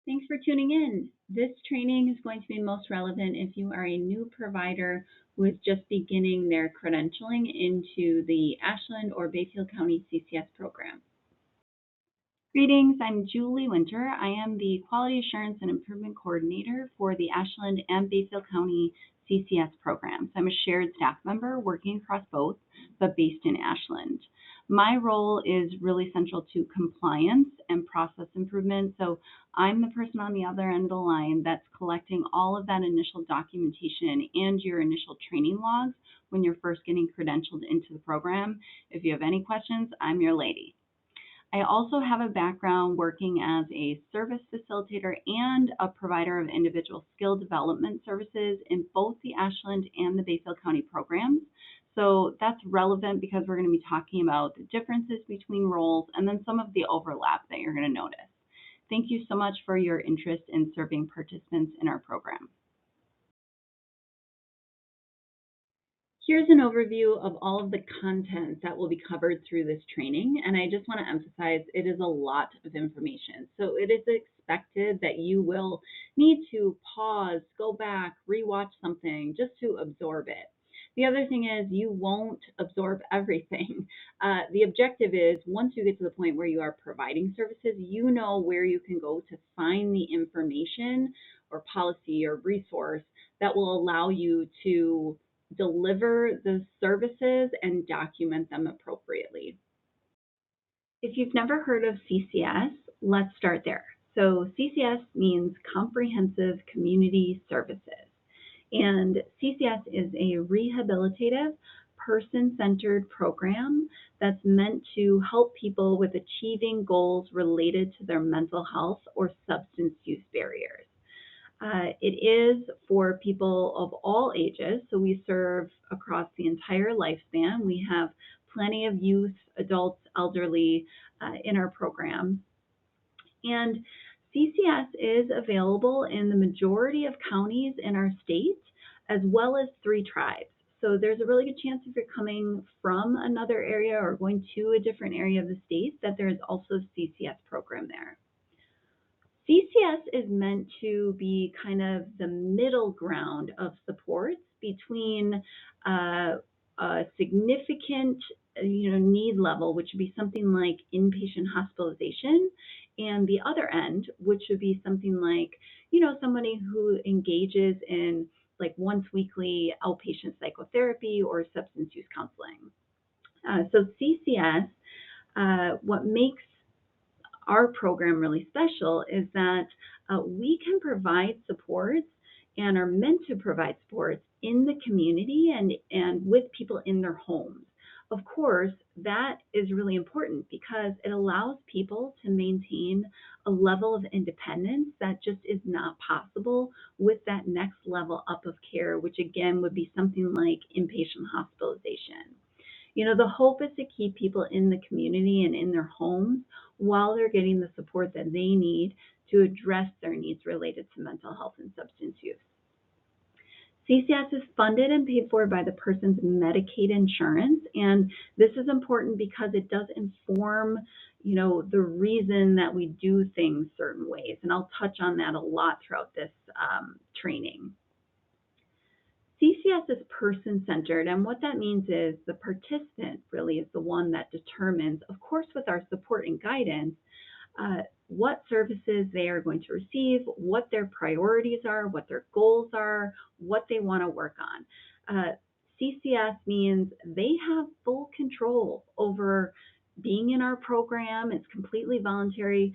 Thanks for tuning in. This training is going to be most relevant if you are a new provider who is just beginning their credentialing into the Ashland or Bayfield County CCS program. Greetings, I'm Julie Winter. I am the Quality Assurance and Improvement Coordinator for the Ashland and Bayfield County CCS programs. I'm a shared staff member working across both, but based in Ashland. My role is really central to compliance and process improvement. So I'm the person on the other end of the line that's collecting all of that initial documentation and your initial training logs when you're first getting credentialed into the program. If you have any questions, I'm your lady. I also have a background working as a service facilitator and a provider of individual skill development services in both the Ashland and the Bayfield County programs. So that's relevant because we're going to be talking about the differences between roles and then some of the overlap that you're going to notice. Thank you so much for your interest in serving participants in our program. Here's an overview of all of the content that will be covered through this training, and I just want to emphasize it is a lot of information. So it is expected that you will need to pause, go back, rewatch something just to absorb it. The other thing is you won't absorb everything. The objective is once you get to the point where you are providing services, you know where you can go to find the information or policy or resource that will allow you to deliver the services and document them appropriately. If you've never heard of CCS, let's start there. So CCS means Comprehensive Community Services. And CCS is a rehabilitative, person-centered program that's meant to help people with achieving goals related to their mental health or substance use barriers. It is for people of all ages, so we serve across the entire lifespan. We have plenty of youth, adults, elderly in our program. And CCS is available in the majority of counties in our state, as well as 3 tribes. So there's a really good chance if you're coming from another area or going to a different area of the state that there is also a CCS program there. CCS is meant to be kind of the middle ground of supports between a significant need level, which would be something like inpatient hospitalization, and the other end, which would be something like, somebody who engages in like once weekly outpatient psychotherapy or substance use counseling. So CCS, what makes our program really special is that we can provide supports and are meant to provide supports in the community and with people in their homes. Of course, that is really important because it allows people to maintain a level of independence that just is not possible with that next level up of care, which again would be something like inpatient hospitalization. The hope is to keep people in the community and in their homes while they're getting the support that they need to address their needs related to mental health and substance use. CCS is funded and paid for by the person's Medicaid insurance, and this is important because it does inform, the reason that we do things certain ways, and I'll touch on that a lot throughout this training. CCS is person-centered, and what that means is the participant really is the one that determines, of course with our support and guidance, what services they are going to receive, what their priorities are, what their goals are, what they want to work on. CCS means they have full control over being in our program. It's completely voluntary.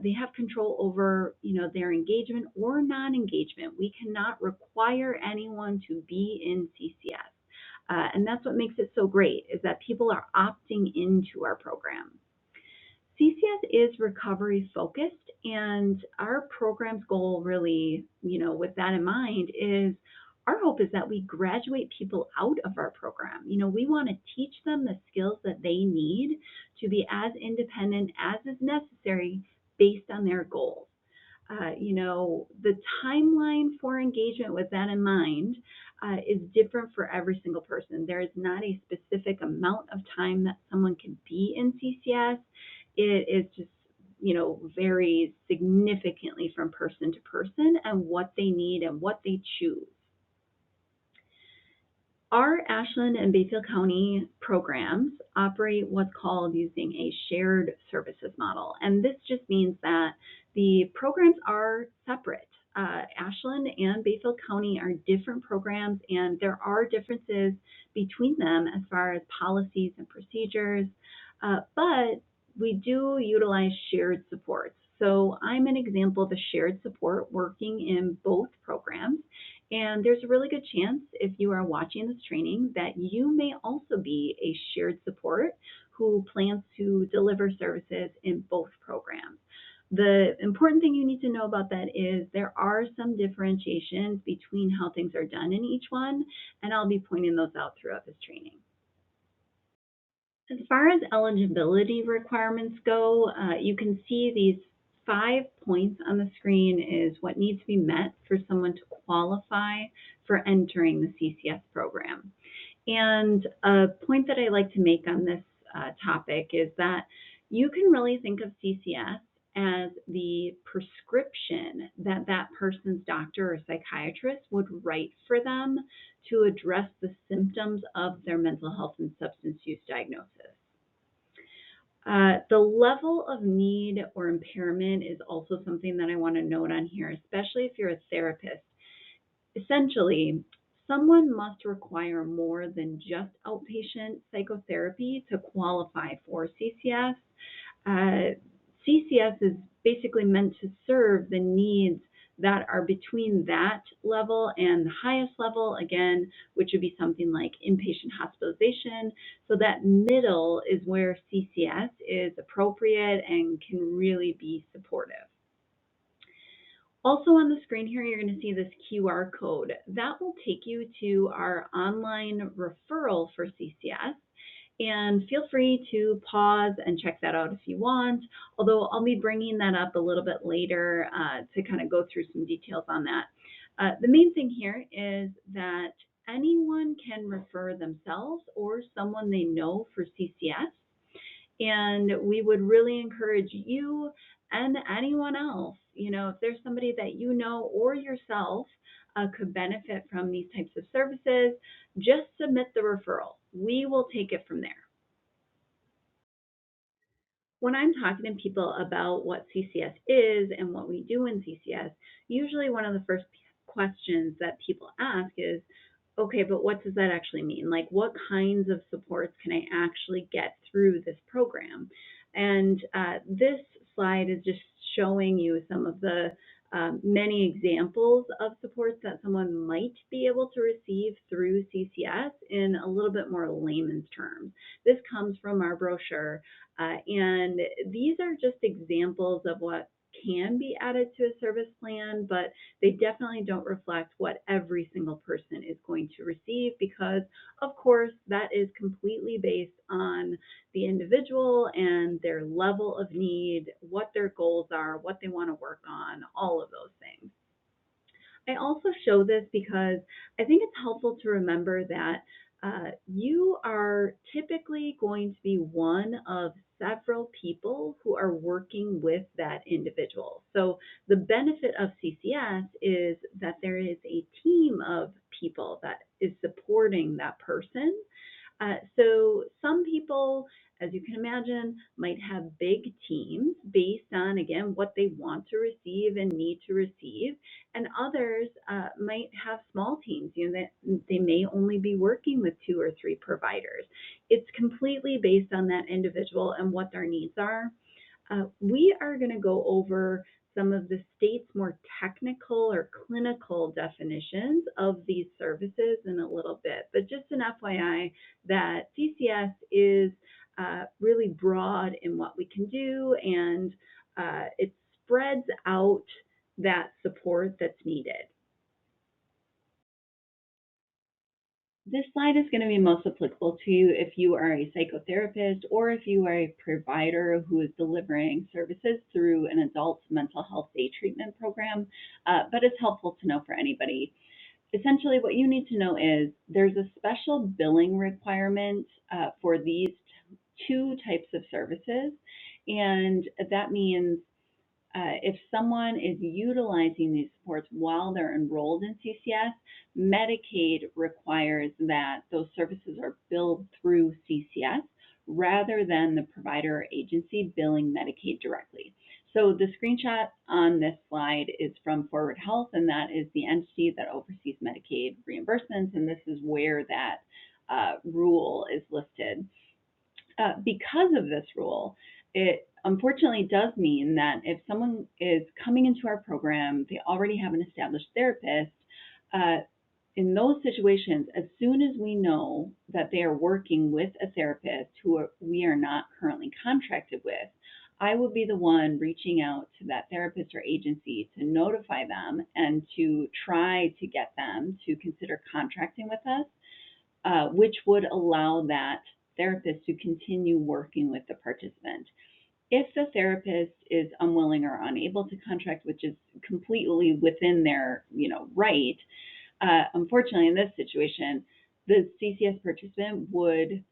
They have control over, their engagement or non-engagement. We cannot require anyone to be in CCS. And that's what makes it so great, is that people are opting into our program. CCS is recovery focused, and our program's goal really, with that in mind, is our hope is that we graduate people out of our program. We want to teach them the skills that they need to be as independent as is necessary based on their goals. The timeline for engagement with that in mind is different for every single person. There is not a specific amount of time that someone can be in CCS. It is just varies significantly from person to person and what they need and what they choose. Our Ashland and Bayfield County programs operate what's called using a shared services model. And this just means that the programs are separate. Ashland and Bayfield County are different programs, and there are differences between them as far as policies and procedures, but we do utilize shared supports. So I'm an example of a shared support working in both programs. And there's a really good chance if you are watching this training that you may also be a shared support who plans to deliver services in both programs. The important thing you need to know about that is there are some differentiations between how things are done in each one, and I'll be pointing those out throughout this training. As far as eligibility requirements go, you can see these 5 points on the screen is what needs to be met for someone to qualify for entering the CCS program. And a point that I like to make on this topic is that you can really think of CCS as the prescription that that person's doctor or psychiatrist would write for them to address the symptoms of their mental health and substance use diagnosis. The level of need or impairment is also something that I want to note on here, especially if you're a therapist. Essentially, someone must require more than just outpatient psychotherapy to qualify for CCS. CCS is basically meant to serve the needs that are between that level and the highest level, again, which would be something like inpatient hospitalization. So that middle is where CCS is appropriate and can really be supportive. Also on the screen here, you're going to see this QR code. That will take you to our online referral for CCS. And feel free to pause and check that out if you want, although I'll be bringing that up a little bit later to kind of go through some details on that. The main thing here is that anyone can refer themselves or someone they know for CCS. And we would really encourage you and anyone else, if there's somebody that you know or yourself could benefit from these types of services, just submit the referral. We will take it from there. When I'm talking to people about what CCS is and what we do in CCS, usually one of the first questions that people ask is, okay, but what does that actually mean? Like, what kinds of supports can I actually get through this program? And this slide is just showing you some of the many examples of supports that someone might be able to receive through CCS in a little bit more layman's terms. This comes from our brochure, and these are just examples of what can be added to a service plan, but they definitely don't reflect what every single person is going to receive because, of course, that is completely based on the individual and their level of need, what their goals are, what they want to work on, all of those things. I also show this because I think it's helpful to remember that you are typically going to be one of several people who are working with that individual. So the benefit of CCS is that there is a team of people that is supporting that person. So some people, as you can imagine, might have big teams based on, again, what they want to receive and need to receive. And others might have small teams, that they may only be working with 2 or 3 providers. It's completely based on that individual and what their needs are. We are going to go over some of the state's more technical or clinical definitions of these services in a little bit, but just an FYI that CCS is really broad in what we can do, and it spreads out that support that's needed. This slide is going to be most applicable to you if you are a psychotherapist or if you are a provider who is delivering services through an adult mental health day treatment program, but it's helpful to know for anybody. Essentially, what you need to know is there's a special billing requirement for these 2 types of services, And that means if someone is utilizing these supports while they're enrolled in CCS, Medicaid requires that those services are billed through CCS rather than the provider or agency billing Medicaid directly. So the screenshot on this slide is from Forward Health, and that is the entity that oversees Medicaid reimbursements, and this is where that rule is listed. Because of this rule, it unfortunately does mean that if someone is coming into our program, they already have an established therapist. Uh, in those situations, as soon as we know that they are working with a therapist who we are not currently contracted with, I will be the one reaching out to that therapist or agency to notify them and to try to get them to consider contracting with us, which would allow that therapist to continue working with the participant. If the therapist is unwilling or unable to contract, which is completely within their right, unfortunately in this situation, the CCS participant would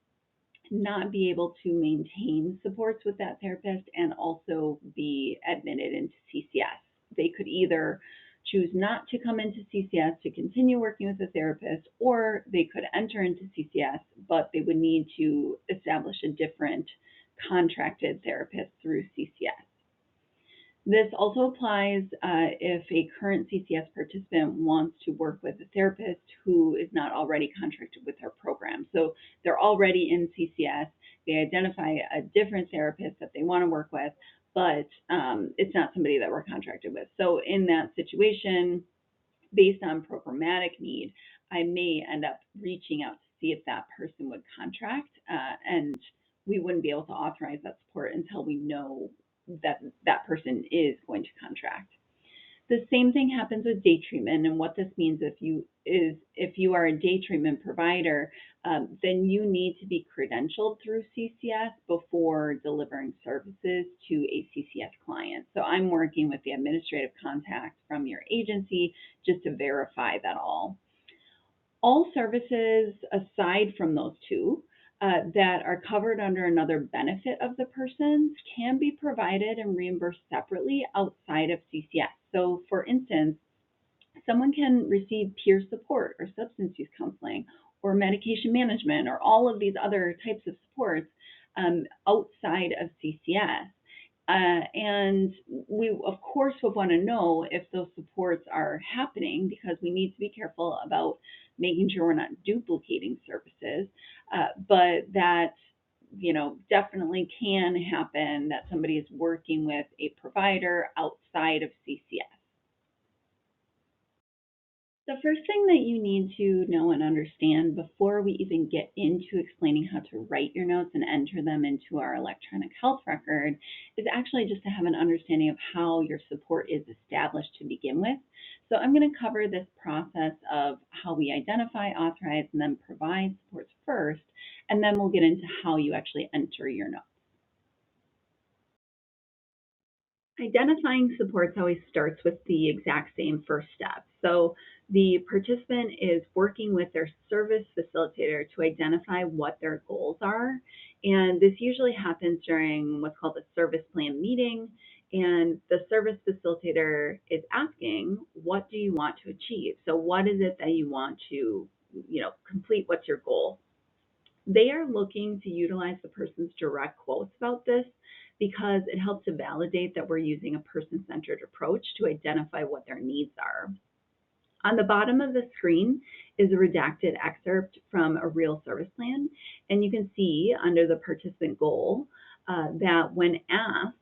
not be able to maintain supports with that therapist and also be admitted into CCS. They could either choose not to come into CCS to continue working with a therapist, or they could enter into CCS, but they would need to establish a different contracted therapist through CCS. This also applies if a current CCS participant wants to work with a therapist who is not already contracted with our program. So they're already in CCS, they identify a different therapist that they want to work with, but it's not somebody that we're contracted with. So in that situation, based on programmatic need, I may end up reaching out to see if that person would contract, and we wouldn't be able to authorize that support until we know that that person is going to contract. The same thing happens with day treatment, and what this means if you are a day treatment provider, then you need to be credentialed through CCS before delivering services to ACCS clients. So I'm working with the administrative contact from your agency just to verify that all services aside from those two that are covered under another benefit of the person's can be provided and reimbursed separately outside of CCS. So for instance, someone can receive peer support or substance use counseling or medication management or all of these other types of supports outside of CCS. And we, of course, would want to know if those supports are happening, because we need to be careful about making sure we're not duplicating services, but that definitely can happen that somebody is working with a provider outside of CCS. The first thing that you need to know and understand before we even get into explaining how to write your notes and enter them into our electronic health record is actually just to have an understanding of how your support is established to begin with. So I'm going to cover this process of how we identify, authorize, and then provide supports first, and then we'll get into how you actually enter your notes. Identifying supports always starts with the exact same first step. So the participant is working with their service facilitator to identify what their goals are. And this usually happens during what's called a service plan meeting. And the service facilitator is asking, what do you want to achieve? So what is it that you want to, complete? What's your goal? They are looking to utilize the person's direct quotes about this because it helps to validate that we're using a person-centered approach to identify what their needs are. On the bottom of the screen is a redacted excerpt from a real service plan, and you can see under the participant goal that when asked,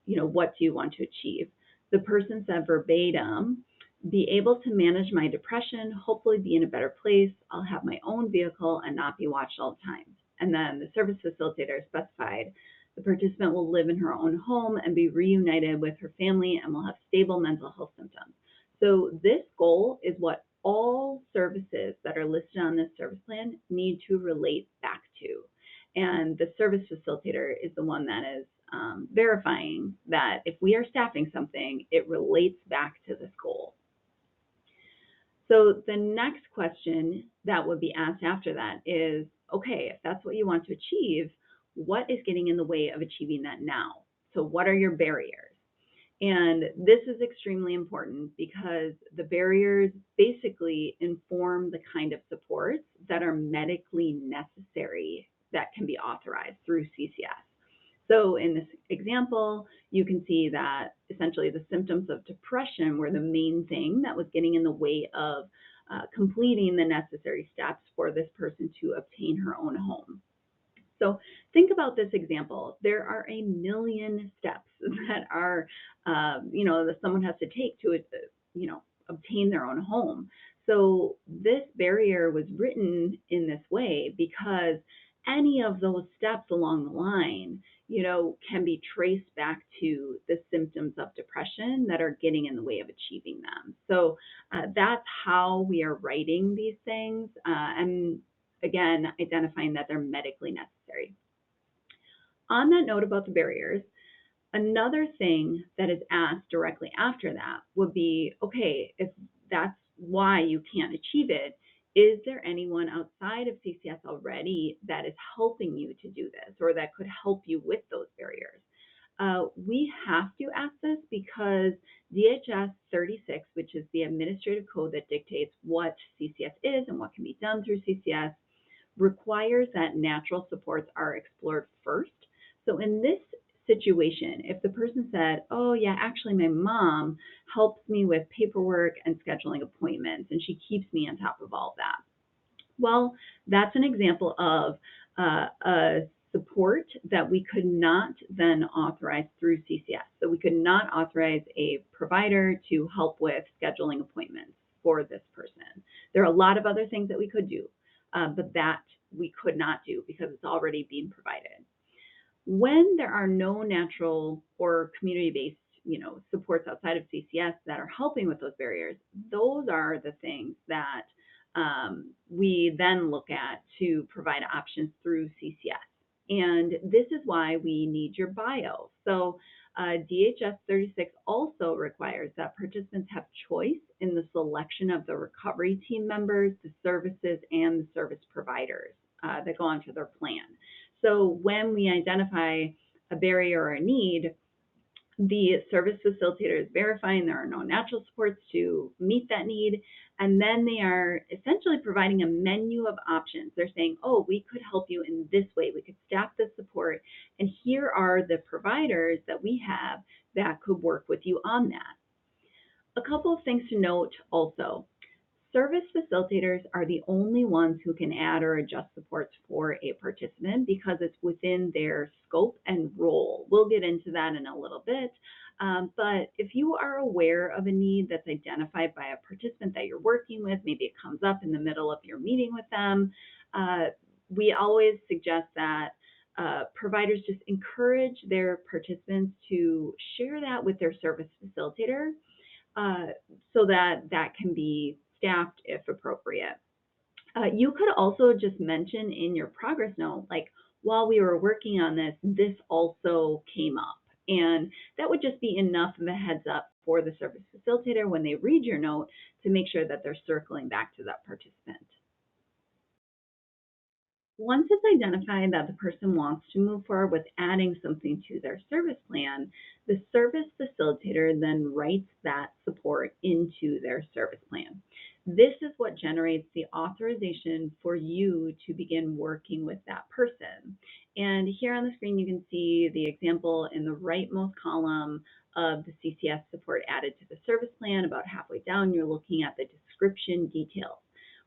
what do you want to achieve? The person said verbatim, be able to manage my depression, hopefully be in a better place, I'll have my own vehicle and not be watched all the time. And then the service facilitator specified the participant will live in her own home and be reunited with her family and will have stable mental health symptoms. So this goal is what all services that are listed on this service plan need to relate back to. And the service facilitator is the one that is verifying that if we are staffing something, it relates back to this goal. So the next question that would be asked after that is, okay, if that's what you want to achieve, what is getting in the way of achieving that now? So what are your barriers? And this is extremely important because the barriers basically inform the kind of supports that are medically necessary that can be authorized through CCS. So in this example, you can see that essentially the symptoms of depression were the main thing that was getting in the way of completing the necessary steps for this person to obtain her own home. So think about this example. There are a million steps that are, that someone has to take to, obtain their own home. So this barrier was written in this way because any of those steps along the line, can be traced back to the symptoms of depression that are getting in the way of achieving them. So that's how we are writing these things. And again, identifying that they're medically necessary. On that note about the barriers, another thing that is asked directly after that would be, okay, if that's why you can't achieve it, is there anyone outside of CCS already that is helping you to do this or that could help you with those barriers? We have to ask this because DHS 36, which is the administrative code that dictates what CCS is and what can be done through CCS, requires that natural supports are explored first. So in this situation, if the person said, oh yeah, actually my mom helps me with paperwork and scheduling appointments and she keeps me on top of all that. Well, that's an example of a support that we could not then authorize through CCS. So we could not authorize a provider to help with scheduling appointments for this person. There are a lot of other things that we could do, but that we could not do because it's already being provided. When there are no natural or community-based supports outside of CCS that are helping with those barriers, those are the things that we then look at to provide options through CCS. And this is why we need your bio. So DHS 36 also requires that participants have choice in the selection of the recovery team members, the services, and the service providers that go onto their plan. So when we identify a barrier or a need, the service facilitator is verifying there are no natural supports to meet that need, and then they are essentially providing a menu of options. They're saying, oh, we could help you in this way. We could staff this support, and here are the providers that we have that could work with you on that. A couple of things to note also. Service facilitators are the only ones who can add or adjust supports for a participant because it's within their scope and role. We'll get into that in a little bit. But if you are aware of a need that's identified by a participant that you're working with, maybe it comes up in the middle of your meeting with them, we always suggest that providers just encourage their participants to share that with their service facilitator so that that can be staffed if appropriate. You could also just mention in your progress note, like, while we were working on this, this also came up. And that would just be enough of a heads up for the service facilitator when they read your note to make sure that they're circling back to that participant. Once it's identified that the person wants to move forward with adding something to their service plan, the service facilitator then writes that support into their service plan. This is what generates the authorization for you to begin working with that person. And here on the screen, you can see the example in the rightmost column of the CCS support added to the service plan. About halfway down, you're looking at the description details.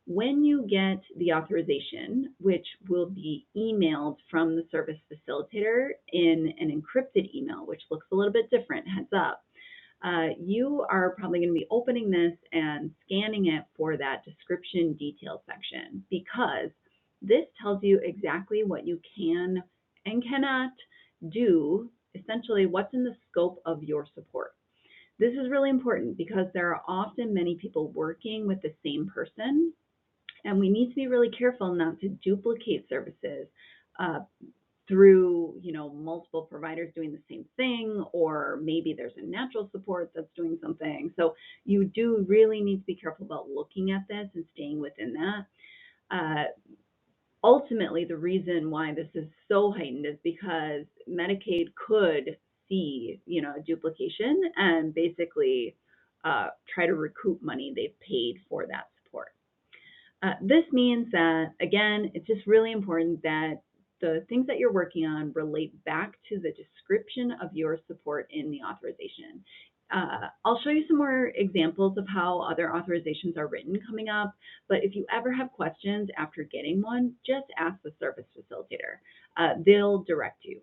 When you get the authorization, which will be emailed from the service facilitator in an encrypted email, which looks a little bit different, heads up, you are probably going to be opening this and scanning it for that description detail section because this tells you exactly what you can and cannot do, essentially what's in the scope of your support. This is really important because there are often many people working with the same person, and we need to be really careful not to duplicate services through multiple providers doing the same thing, or maybe there's a natural support that's doing something. So you do really need to be careful about looking at this and staying within that. Ultimately, the reason why this is so heightened is because Medicaid could see, a duplication and basically try to recoup money they've paid for that support. This means that, again, it's just really important that the things that you're working on relate back to the description of your support in the authorization. I'll show you some more examples of how other authorizations are written coming up, but if you ever have questions after getting one, just ask the service facilitator. They'll direct you.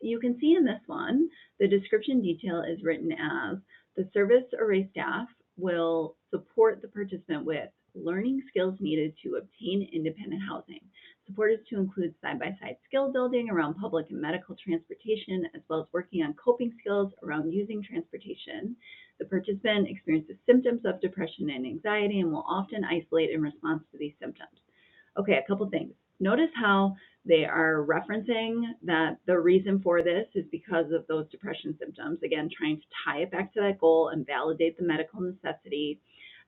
You can see in this one, the description detail is written as the service array staff will support the participant with learning skills needed to obtain independent housing. Support is to include side-by-side skill building around public and medical transportation, as well as working on coping skills around using transportation. The participant experiences symptoms of depression and anxiety and will often isolate in response to these symptoms. Okay, a couple things. Notice how they are referencing that the reason for this is because of those depression symptoms. Again, trying to tie it back to that goal and validate the medical necessity.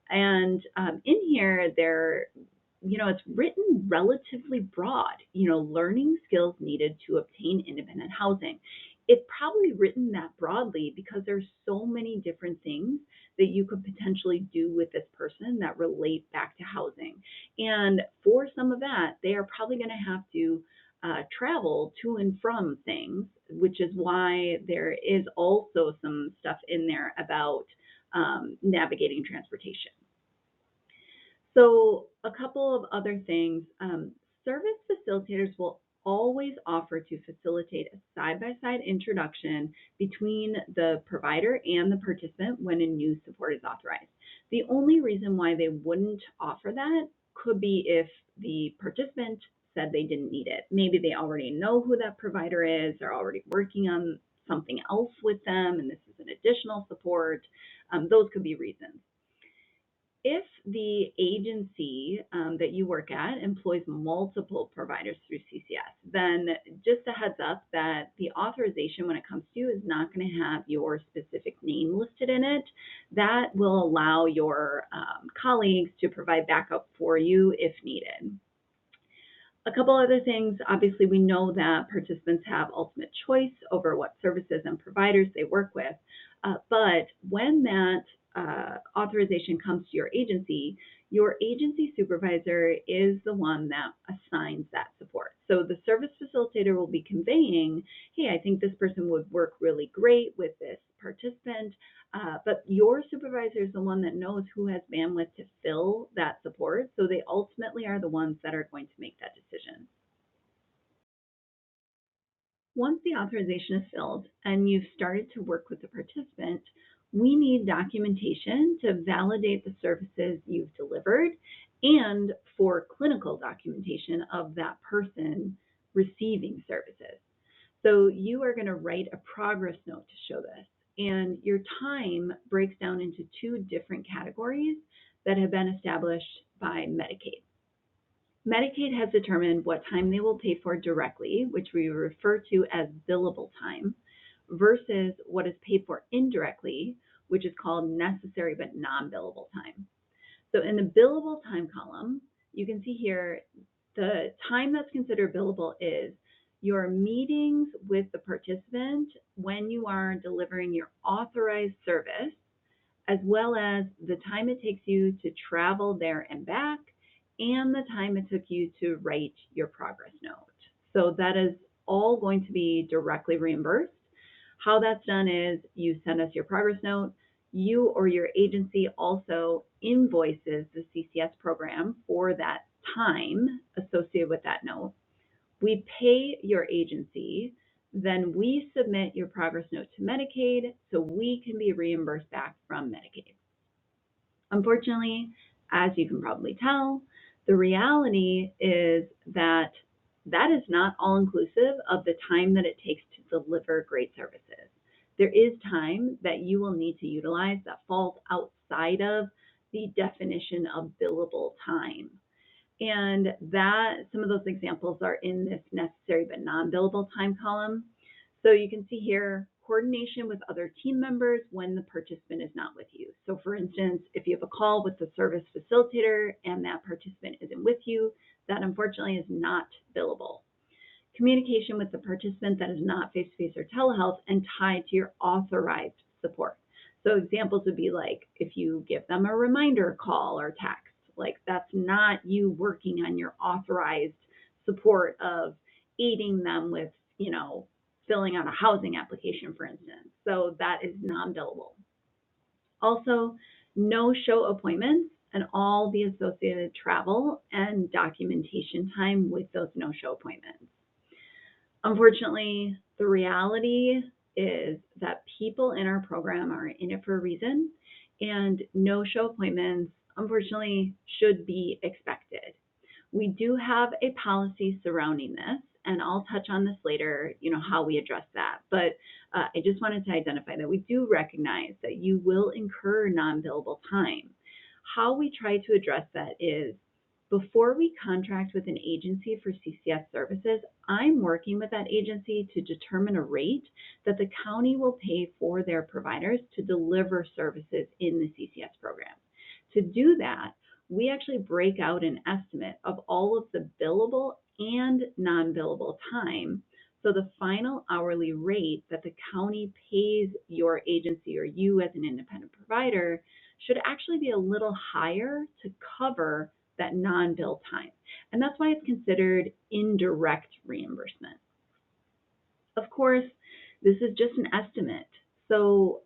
And in here, it's written relatively broad, learning skills needed to obtain independent housing. It's probably written that broadly because there's so many different things that you could potentially do with this person that relate back to housing. And for some of that, they are probably going to have to travel to and from things, which is why there is also some stuff in there about navigating transportation. So a couple of other things, service facilitators will always offer to facilitate a side-by-side introduction between the provider and the participant when a new support is authorized. The only reason why they wouldn't offer that could be if the participant said they didn't need it. Maybe they already know who that provider is, they're already working on something else with them, and this is an additional support. Those could be reasons. If the agency that you work at employs multiple providers through CCS, then just a heads up that the authorization when it comes to you is not going to have your specific name listed in it. That will allow your colleagues to provide backup for you if needed. A couple other things, obviously we know that participants have ultimate choice over what services and providers they work with, but when that authorization comes to your agency supervisor is the one that assigns that support. So the service facilitator will be conveying, hey, I think this person would work really great with this participant, but your supervisor is the one that knows who has bandwidth to fill that support. So they ultimately are the ones that are going to make that decision. Once the authorization is filled and you've started to work with the participant, we need documentation to validate the services you've delivered and for clinical documentation of that person receiving services. So you are going to write a progress note to show this. And your time breaks down into two different categories that have been established by Medicaid. Medicaid has determined what time they will pay for directly, which we refer to as billable time, versus what is paid for indirectly, which is called necessary but non-billable time. So in the billable time column, you can see here the time that's considered billable is your meetings with the participant when you are delivering your authorized service, as well as the time it takes you to travel there and back, and the time it took you to write your progress note. So that is all going to be directly reimbursed. How that's done is you send us your progress note. You or your agency also invoices the CCS program for that time associated with that note. We pay your agency, then we submit your progress note to Medicaid so we can be reimbursed back from Medicaid. Unfortunately, as you can probably tell, the reality is that that is not all inclusive of the time that it takes to deliver great services. There is time that you will need to utilize that falls outside of the definition of billable time. And that some of those examples are in this necessary but non-billable time column. So you can see here, coordination with other team members when the participant is not with you. So for instance, if you have a call with the service facilitator and that participant isn't with you, that unfortunately is not billable. communication with the participant that is not face-to-face or telehealth and tied to your authorized support. So examples would be like if you give them a reminder call or text, like that's not you working on your authorized support of aiding them with, filling out a housing application, for instance. So that is non-billable. Also, no-show appointments and all the associated travel and documentation time with those no-show appointments. Unfortunately, the reality is that people in our program are in it for a reason, and no-show appointments, unfortunately, should be expected. We do have a policy surrounding this, and I'll touch on this later, how we address that. But I just wanted to identify that we do recognize that you will incur non-billable time. How we try to address that is before we contract with an agency for CCS services, I'm working with that agency to determine a rate that the county will pay for their providers to deliver services in the CCS program. To do that, we actually break out an estimate of all of the billable and non-billable time. So the final hourly rate that the county pays your agency or you as an independent provider should actually be a little higher to cover that non-bill time. And that's why it's considered indirect reimbursement. Of course, this is just an estimate. So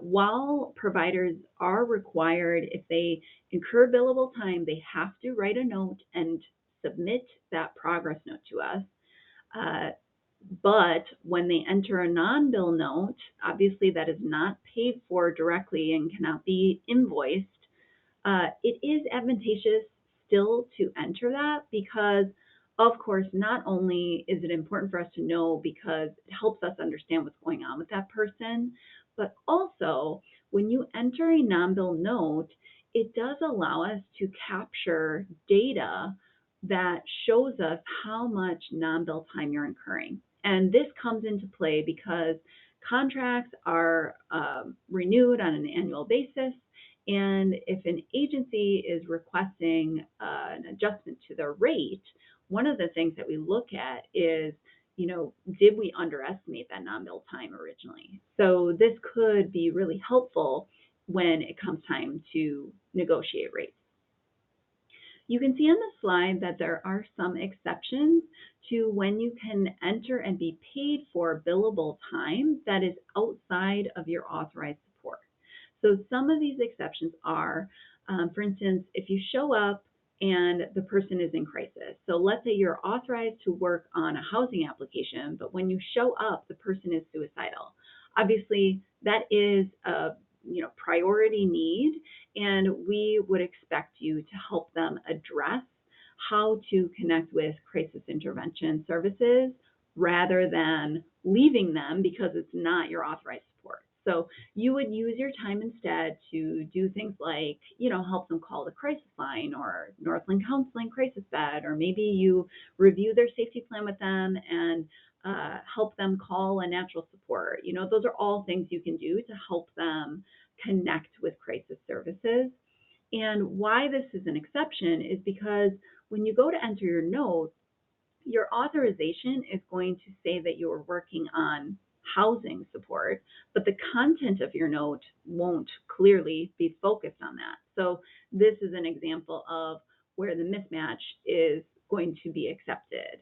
while providers are required, if they incur billable time, they have to write a note and submit that progress note to us. But when they enter a non-bill note, obviously that is not paid for directly and cannot be invoiced. It is advantageous still to enter that because, of course, not only is it important for us to know because it helps us understand what's going on with that person, but also when you enter a non-bill note, it does allow us to capture data that shows us how much non-bill time you're incurring. And this comes into play because contracts are renewed on an annual basis. And if an agency is requesting an adjustment to their rate, one of the things that we look at is, did we underestimate that non-bill time originally? So this could be really helpful when it comes time to negotiate rates. You can see on the slide that there are some exceptions to when you can enter and be paid for billable time that is outside of your authorized support. So some of these exceptions are, for instance, if you show up and the person is in crisis. So let's say you're authorized to work on a housing application, but when you show up, the person is suicidal. Obviously, that is a priority need, and we would expect you to help them address how to connect with crisis intervention services rather than leaving them because it's not your authorized support. So you would use your time instead to do things like, help them call the crisis line or Northland Counseling crisis bed, or maybe you review their safety plan with them and help them call a natural support. Those are all things you can do to help them connect with crisis services. And why this is an exception is because when you go to enter your note, your authorization is going to say that you are working on housing support, but the content of your note won't clearly be focused on that. So this is an example of where the mismatch is going to be accepted.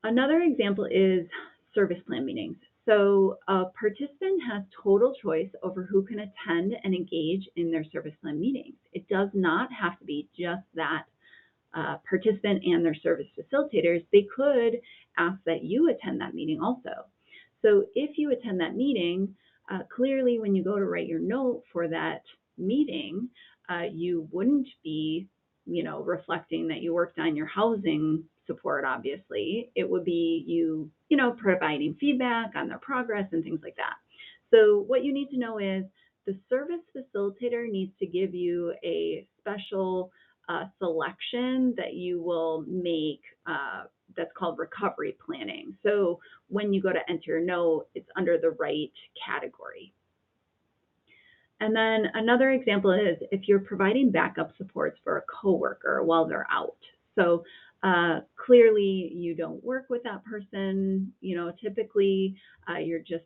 Another example is service plan meetings. So a participant has total choice over who can attend and engage in their service plan meetings. It does not have to be just that participant and their service facilitators. They could ask that you attend that meeting also. So if you attend that meeting, clearly when you go to write your note for that meeting, you wouldn't be, reflecting that you worked on your housing support, obviously. It would be you, providing feedback on their progress and things like that. So what you need to know is the service facilitator needs to give you a special selection that you will make that's called recovery planning. So when you go to enter your note, it's under the right category. And then another example is if you're providing backup supports for a coworker while they're out. So Clearly, you don't work with that person. Typically, you're just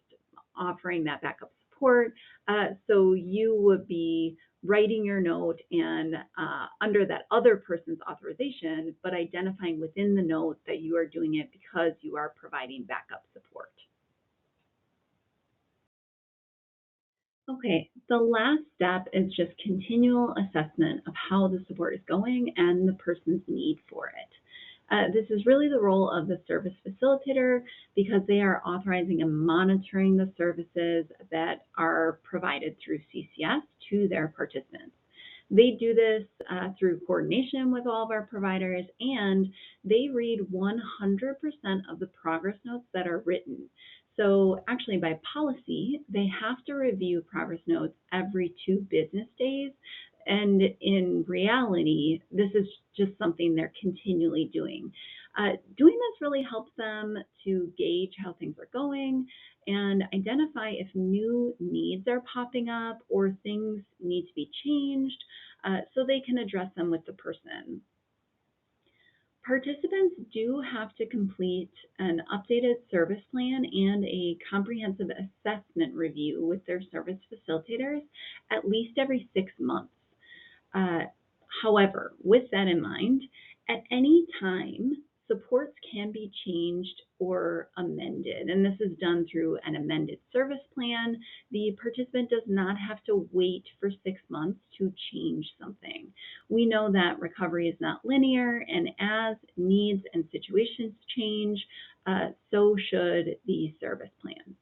offering that backup support. So you would be writing your note and under that other person's authorization, but identifying within the note that you are doing it because you are providing backup support. Okay, the last step is just continual assessment of how the support is going and the person's need for it. This is really the role of the service facilitator because they are authorizing and monitoring the services that are provided through CCS to their participants. They do this through coordination with all of our providers, and they read 100% of the progress notes that are written. So actually, by policy, they have to review progress notes every 2 business days. And in reality, this is just something they're continually doing. Doing this really helps them to gauge how things are going and identify if new needs are popping up or things need to be changed so they can address them with the person. Participants do have to complete an updated service plan and a comprehensive assessment review with their service facilitators at least every 6 months. Uh, However, with that in mind, at any time, supports can be changed or amended, and this is done through an amended service plan. The participant does not have to wait for 6 months to change something. We know that recovery is not linear, and as needs and situations change, so should the service plan.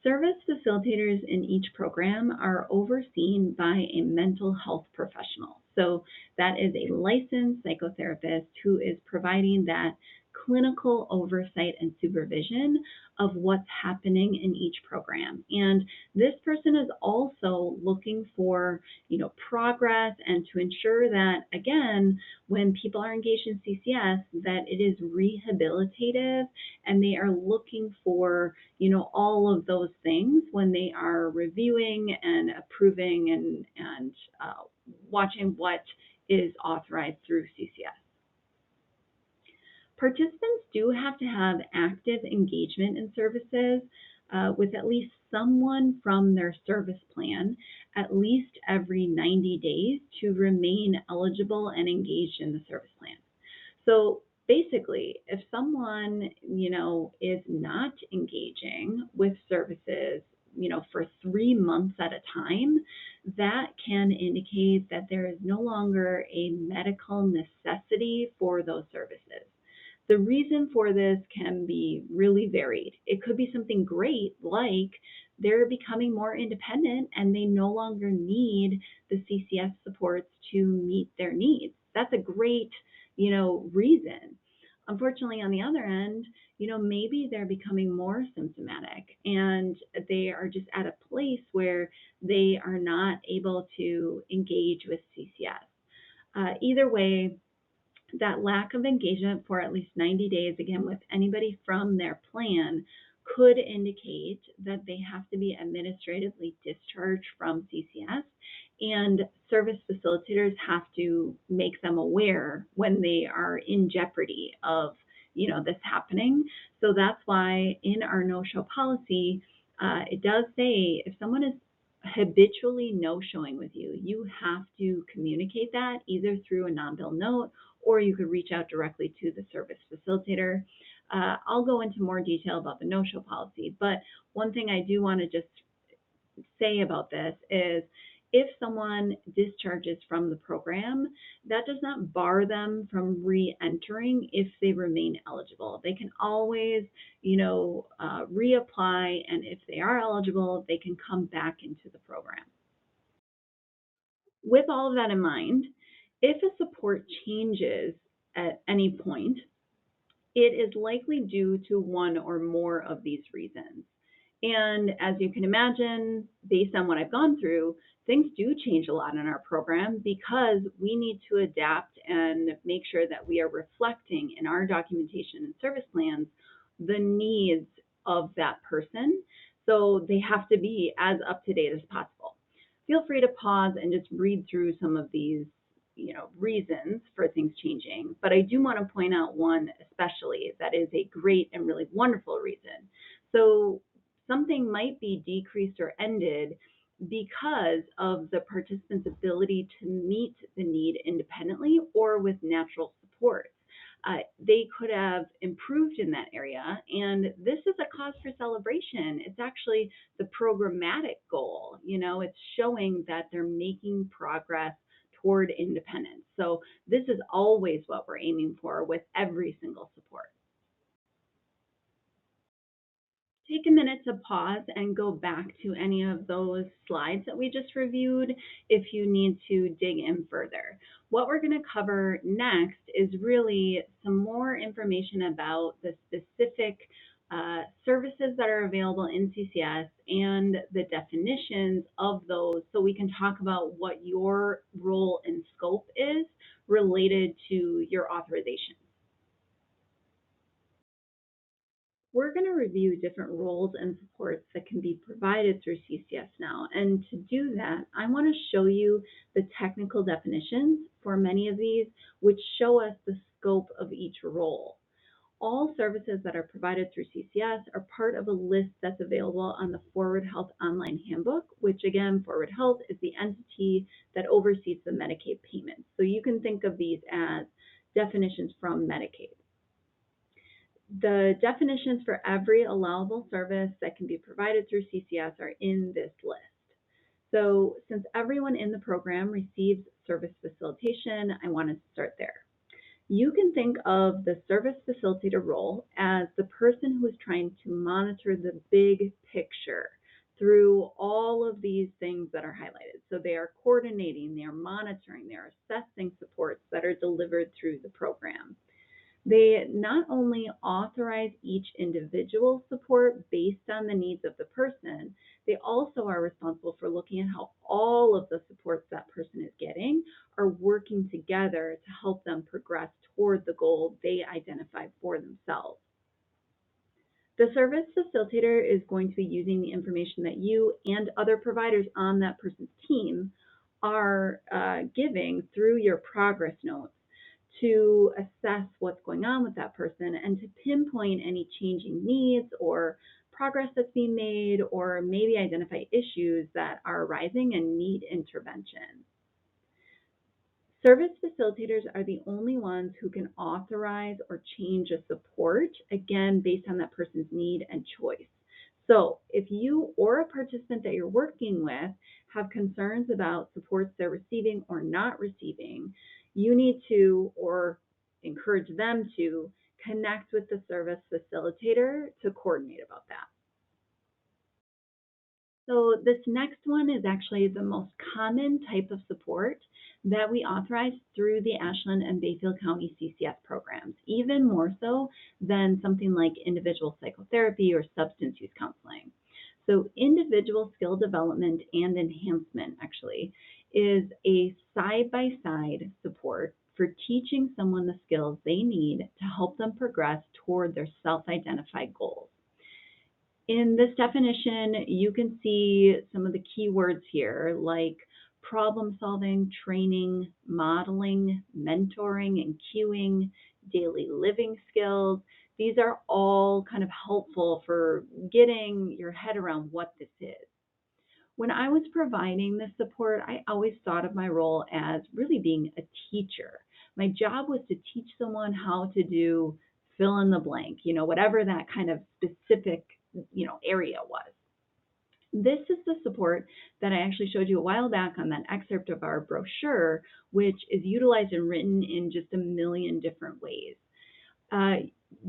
Service facilitators in each program are overseen by a mental health professional. So that is a licensed psychotherapist who is providing that clinical oversight and supervision of what's happening in each program. And this person is also looking for, progress and to ensure that, again, when people are engaged in CCS, that it is rehabilitative and they are looking for all of those things when they are reviewing and approving and watching what is authorized through CCS. Participants do have to have active engagement in services with at least someone from their service plan at least every 90 days to remain eligible and engaged in the service plan. So basically, if someone, is not engaging with services, for 3 months at a time, that can indicate that there is no longer a medical necessity for those services. The reason for this can be really varied. It could be something great, like they're becoming more independent and they no longer need the CCS supports to meet their needs. That's a great, reason. Unfortunately, on the other end, maybe they're becoming more symptomatic and they are just at a place where they are not able to engage with CCS. Either way, that lack of engagement for at least 90 days, again, with anybody from their plan, could indicate that they have to be administratively discharged from CCS, and service facilitators have to make them aware when they are in jeopardy of this happening. So that's why in our no-show policy, it does say if someone is habitually no-showing with you, you have to communicate that either through a non-bill note or you could reach out directly to the service facilitator. I'll go into more detail about the no-show policy, but one thing I do want to just say about this is if someone discharges from the program, that does not bar them from re-entering if they remain eligible. They can always, reapply, and if they are eligible, they can come back into the program. With all of that in mind, if a support changes at any point, it is likely due to one or more of these reasons. And as you can imagine, based on what I've gone through, things do change a lot in our program because we need to adapt and make sure that we are reflecting in our documentation and service plans the needs of that person. So they have to be as up to date as possible. Feel free to pause and just read through some of these reasons for things changing, but I do want to point out one especially that is a great and really wonderful reason. So something might be decreased or ended because of the participant's ability to meet the need independently or with natural support. They could have improved in that area, and this is a cause for celebration. It's actually the programmatic goal. It's showing that they're making progress toward independence. So this is always what we're aiming for with every single support. Take a minute to pause and go back to any of those slides that we just reviewed if you need to dig in further. What we're going to cover next is really some more information about the specific services that are available in CCS and the definitions of those, so we can talk about what your role and scope is related to your authorization. We're going to review different roles and supports that can be provided through CCS now. And to do that, I want to show you the technical definitions for many of these, which show us the scope of each role. All services that are provided through CCS are part of a list that's available on the Forward Health Online Handbook, which again, Forward Health is the entity that oversees the Medicaid payments. So you can think of these as definitions from Medicaid. The definitions for every allowable service that can be provided through CCS are in this list. So since everyone in the program receives service facilitation, I want to start there. You can think of the service facilitator role as the person who is trying to monitor the big picture through all of these things that are highlighted. So they are coordinating, they are monitoring, they are assessing supports that are delivered through the program. They not only authorize each individual support based on the needs of the person, they also are responsible for looking at how all of the supports that person is getting are working together to help them progress toward the goal they identified for themselves. The service facilitator is going to be using the information that you and other providers on that person's team are giving through your progress notes to assess what's going on with that person and to pinpoint any changing needs or progress that's being made, or maybe identify issues that are arising and need intervention. Service facilitators are the only ones who can authorize or change a support, again, based on that person's need and choice. So if you or a participant that you're working with have concerns about supports they're receiving or not receiving, you need to, or encourage them to, connect with the service facilitator to coordinate about that. So this next one is actually the most common type of support that we authorize through the Ashland and Bayfield County CCS programs, even more so than something like individual psychotherapy or substance use counseling. So individual skill development and enhancement actually is a side-by-side support for teaching someone the skills they need to help them progress toward their self-identified goals. In this definition, you can see some of the key words here, like problem solving, training, modeling, mentoring and cueing, daily living skills. These are all kind of helpful for getting your head around what this is. When I was providing this support, I always thought of my role as really being a teacher. My job was to teach someone how to do fill in the blank, whatever that kind of specific, area was. This is the support that I actually showed you a while back on that excerpt of our brochure, which is utilized and written in just a million different ways.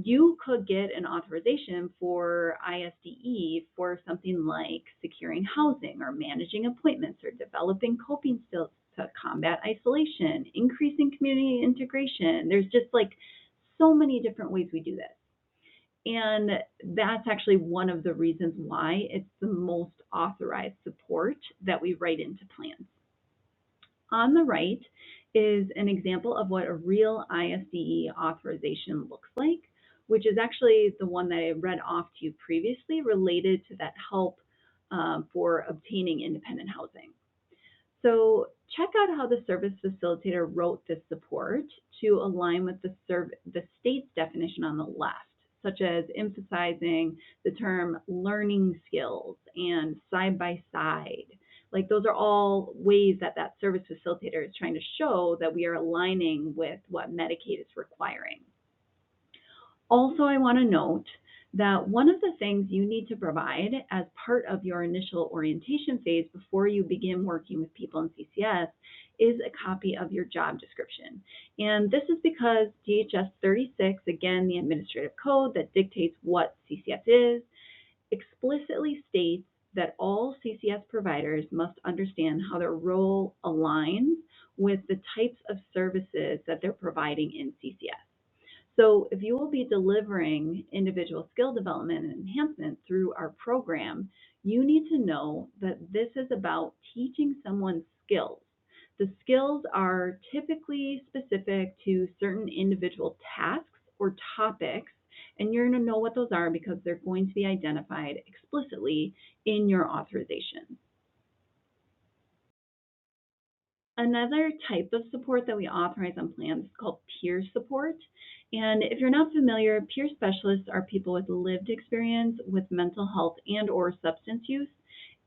You could get an authorization for ISDE for something like securing housing or managing appointments or developing coping skills to combat isolation, increasing community integration. There's just like so many different ways we do this. And that's actually one of the reasons why it's the most authorized support that we write into plans. On the right is an example of what a real ISDE authorization looks like, which is actually the one that I read off to you previously related to that help for obtaining independent housing. So check out how the service facilitator wrote this support to align with the state's definition on the left, such as emphasizing the term learning skills and side by side. Like those are all ways that that service facilitator is trying to show that we are aligning with what Medicaid is requiring. Also, I want to note that one of the things you need to provide as part of your initial orientation phase before you begin working with people in CCS is a copy of your job description. And this is because DHS 36, again, the administrative code that dictates what CCS is, explicitly states that all CCS providers must understand how their role aligns with the types of services that they're providing in CCS. So if you will be delivering individual skill development and enhancement through our program, you need to know that this is about teaching someone skills. The skills are typically specific to certain individual tasks or topics, and you're going to know what those are because they're going to be identified explicitly in your authorization. Another type of support that we authorize on plans is called peer support. And if you're not familiar, peer specialists are people with lived experience with mental health and or substance use,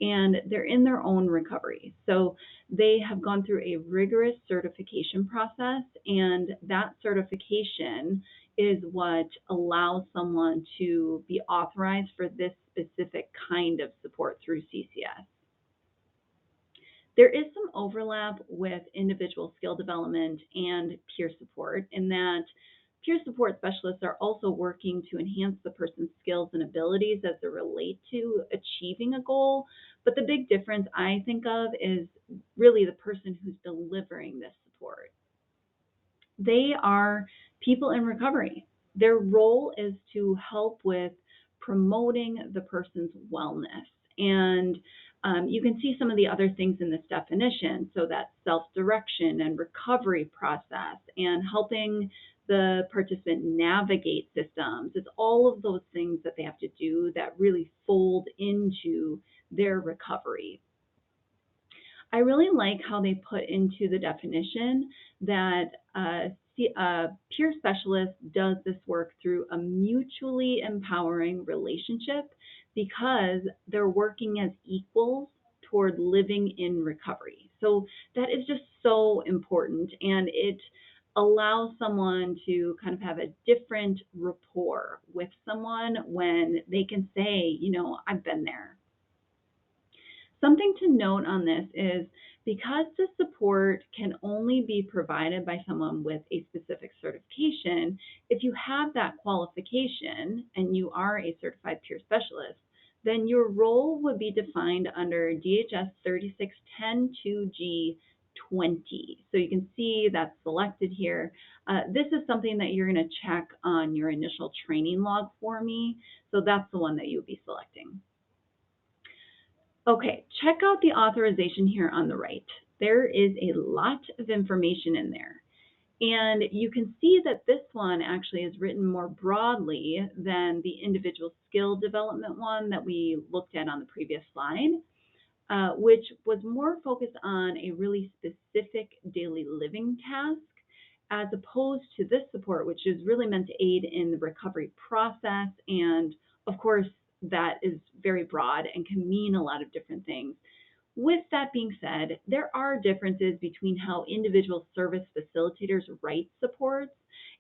and they're in their own recovery. So they have gone through a rigorous certification process, and that certification is what allows someone to be authorized for this specific kind of support through CCS. There is some overlap with individual skill development and peer support in that peer support specialists are also working to enhance the person's skills and abilities as they relate to achieving a goal. But the big difference I think of is really the person who's delivering this support. They are people in recovery. Their role is to help with promoting the person's wellness. And you can see some of the other things in this definition. So that's self-direction and recovery process and helping the participant navigate systems. It's all of those things that they have to do that really fold into their recovery. I really like how they put into the definition that a peer specialist does this work through a mutually empowering relationship because they're working as equals toward living in recovery. So that is just so important, and it allows someone to kind of have a different rapport with someone when they can say, you know, I've been there. Something to note on this is because the support can only be provided by someone with a specific certification, if you have that qualification and you are a certified peer specialist, then your role would be defined under DHS 3610-2G 20. So you can see that's selected here. This is something that you're going to check on your initial training log for me. So that's the one that you'll be selecting. Okay, check out the authorization here on the right. There is a lot of information in there. And you can see that this one actually is written more broadly than the individual skill development one that we looked at on the previous slide, which was more focused on a really specific daily living task, as opposed to this support, which is really meant to aid in the recovery process. And of course, that is very broad and can mean a lot of different things. With that being said, there are differences between how individual service facilitators write supports,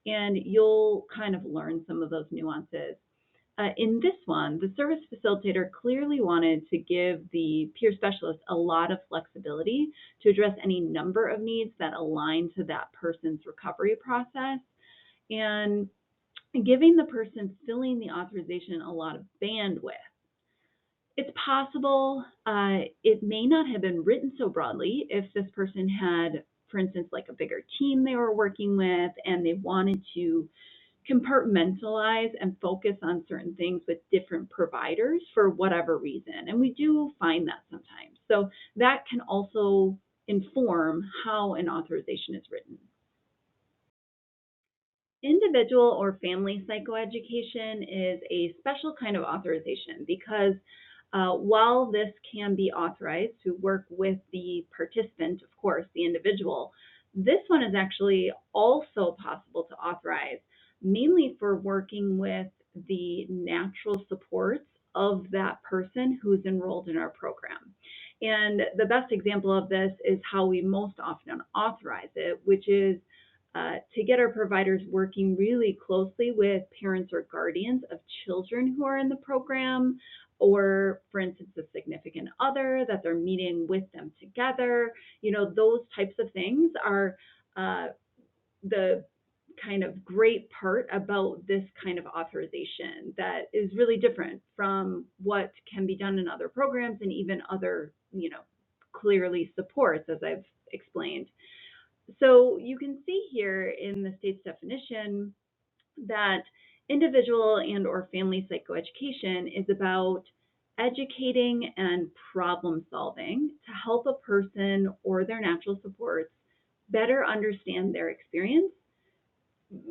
and you'll kind of learn some of those nuances. In this one, the service facilitator clearly wanted to give the peer specialist a lot of flexibility to address any number of needs that align to that person's recovery process, and giving the person filling the authorization a lot of bandwidth. It's possible it may not have been written so broadly if this person had, for instance, like a bigger team they were working with and they wanted to compartmentalize and focus on certain things with different providers for whatever reason. And we do find that sometimes. So that can also inform how an authorization is written. Individual or family psychoeducation is a special kind of authorization because While this can be authorized to work with the participant, of course, the individual, this one is actually also possible to authorize, mainly for working with the natural supports of that person who's enrolled in our program. And the best example of this is how we most often authorize it, which is to get our providers working really closely with parents or guardians of children who are in the program, or for instance, a significant other that they're meeting with them together. Those types of things are the kind of great part about this kind of authorization that is really different from what can be done in other programs and even other, clearly supports, as I've explained. So you can see here in the state's definition that individual and or family psychoeducation is about educating and problem solving to help a person or their natural supports better understand their experience,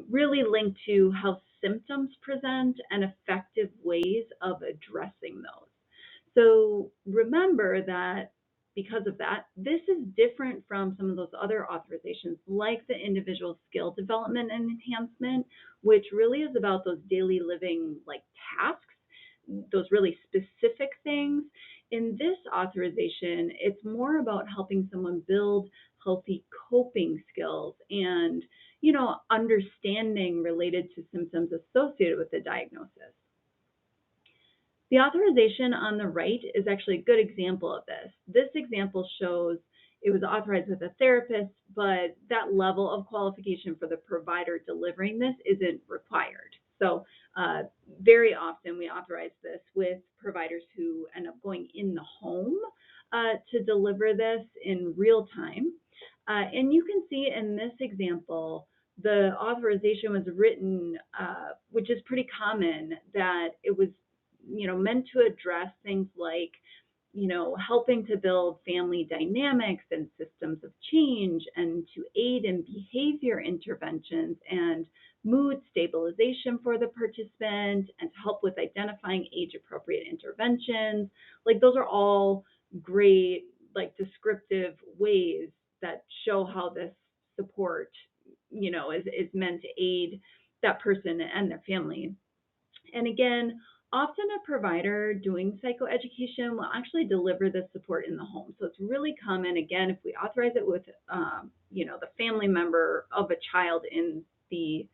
really linked to how symptoms present and effective ways of addressing those. So remember that because of that, this is different from some of those other authorizations, like the individual skill development and enhancement, which really is about those daily living like tasks, those really specific things. In this authorization, it's more about helping someone build healthy coping skills and, understanding related to symptoms associated with the diagnosis. The authorization on the right is actually a good example of this. This example shows it was authorized with a therapist, but that level of qualification for the provider delivering this isn't required. So very often we authorize this with providers who end up going in the home to deliver this in real time. And you can see in this example, the authorization was written, which is pretty common, that it was meant to address things like, helping to build family dynamics and systems of change, and to aid in behavior interventions and mood stabilization for the participant, and to help with identifying age-appropriate interventions. Like, those are all great, like, descriptive ways that show how this support, is meant to aid that person and their family. And again, often a provider doing psychoeducation will actually deliver this support in the home. So it's really common, again, if we authorize it with, the family member of a child in the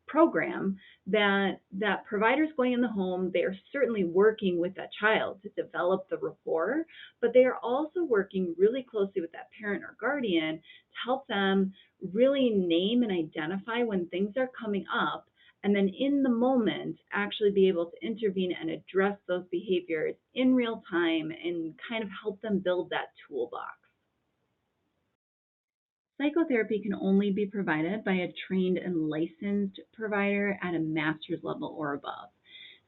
program, that providers going in the home, they are certainly working with that child to develop the rapport, but they are also working really closely with that parent or guardian to help them really name and identify when things are coming up, and then in the moment actually be able to intervene and address those behaviors in real time and kind of help them build that toolbox. Psychotherapy can only be provided by a trained and licensed provider at a master's level or above.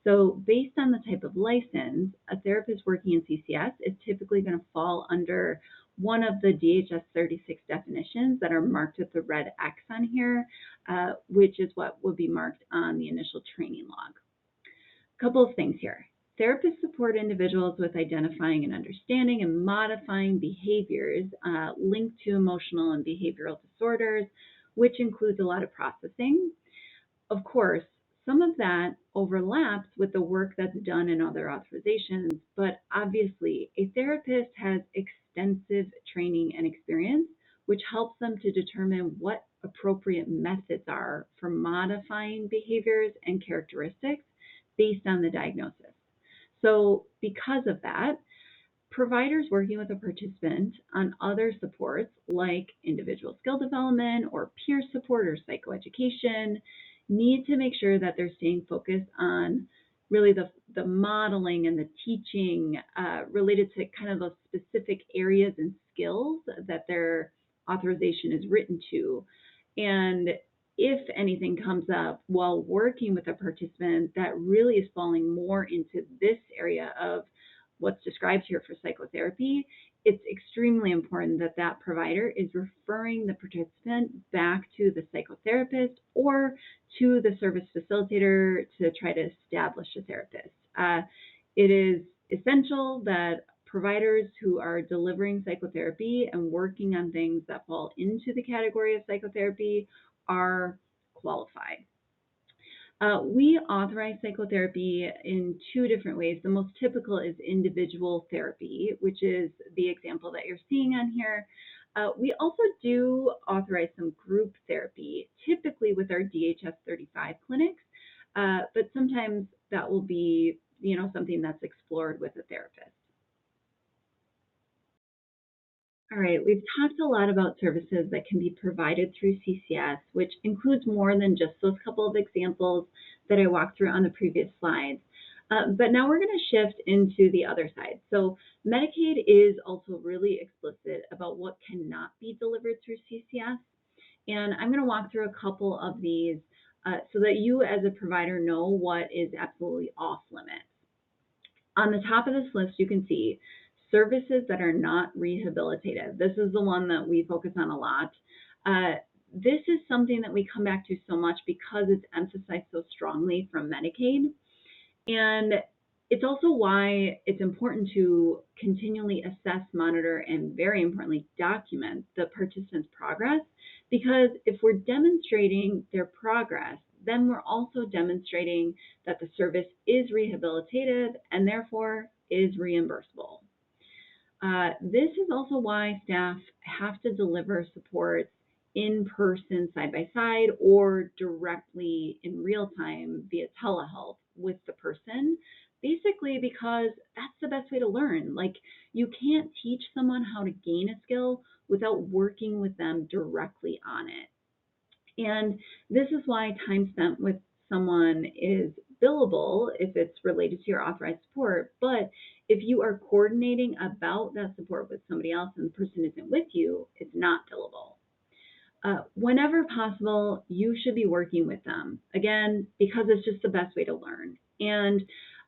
So based on the type of license, a therapist working in CCS is typically going to fall under one of the DHS 36 definitions that are marked with the red X on here, which is what would be marked on the initial training log. A couple of things here. Therapists support individuals with identifying and understanding and modifying behaviors linked to emotional and behavioral disorders, which includes a lot of processing. Of course, some of that overlaps with the work that's done in other authorizations, but obviously a therapist has extensive training and experience, which helps them to determine what appropriate methods are for modifying behaviors and characteristics based on the diagnosis. So because of that, providers working with a participant on other supports like individual skill development or peer support or psychoeducation need to make sure that they're staying focused on really the modeling and the teaching related to kind of those specific areas and skills that their authorization is written to. And if anything comes up while working with a participant that really is falling more into this area of what's described here for psychotherapy, it's extremely important that that provider is referring the participant back to the psychotherapist or to the service facilitator to try to establish a therapist. It is essential that providers who are delivering psychotherapy and working on things that fall into the category of psychotherapy are qualified. We authorize psychotherapy in two different ways. The most typical is individual therapy, which is the example that you're seeing on here. We also do authorize some group therapy, typically with our DHS 35 clinics, but sometimes that will be, something that's explored with a therapist. All right, we've talked a lot about services that can be provided through CCS, which includes more than just those couple of examples that I walked through on the previous slides. But now we're going to shift into the other side. So Medicaid is also really explicit about what cannot be delivered through CCS. And I'm going to walk through a couple of these so that you as a provider know what is absolutely off limits. On the top of this list, you can see services that are not rehabilitative. This is the one that we focus on a lot. This is something that we come back to so much because it's emphasized so strongly from Medicaid. And it's also why it's important to continually assess, monitor, and very importantly, document the participants' progress. Because if we're demonstrating their progress, then we're also demonstrating that the service is rehabilitative and therefore is reimbursable. This is also why staff have to deliver supports in person, side by side, or directly in real time via telehealth with the person, basically because that's the best way to learn. Like, you can't teach someone how to gain a skill without working with them directly on it. And this is why time spent with someone is billable if it's related to your authorized support. But if you are coordinating about that support with somebody else and the person isn't with you, it's not billable. Whenever possible, you should be working with them. Again, because it's just the best way to learn. And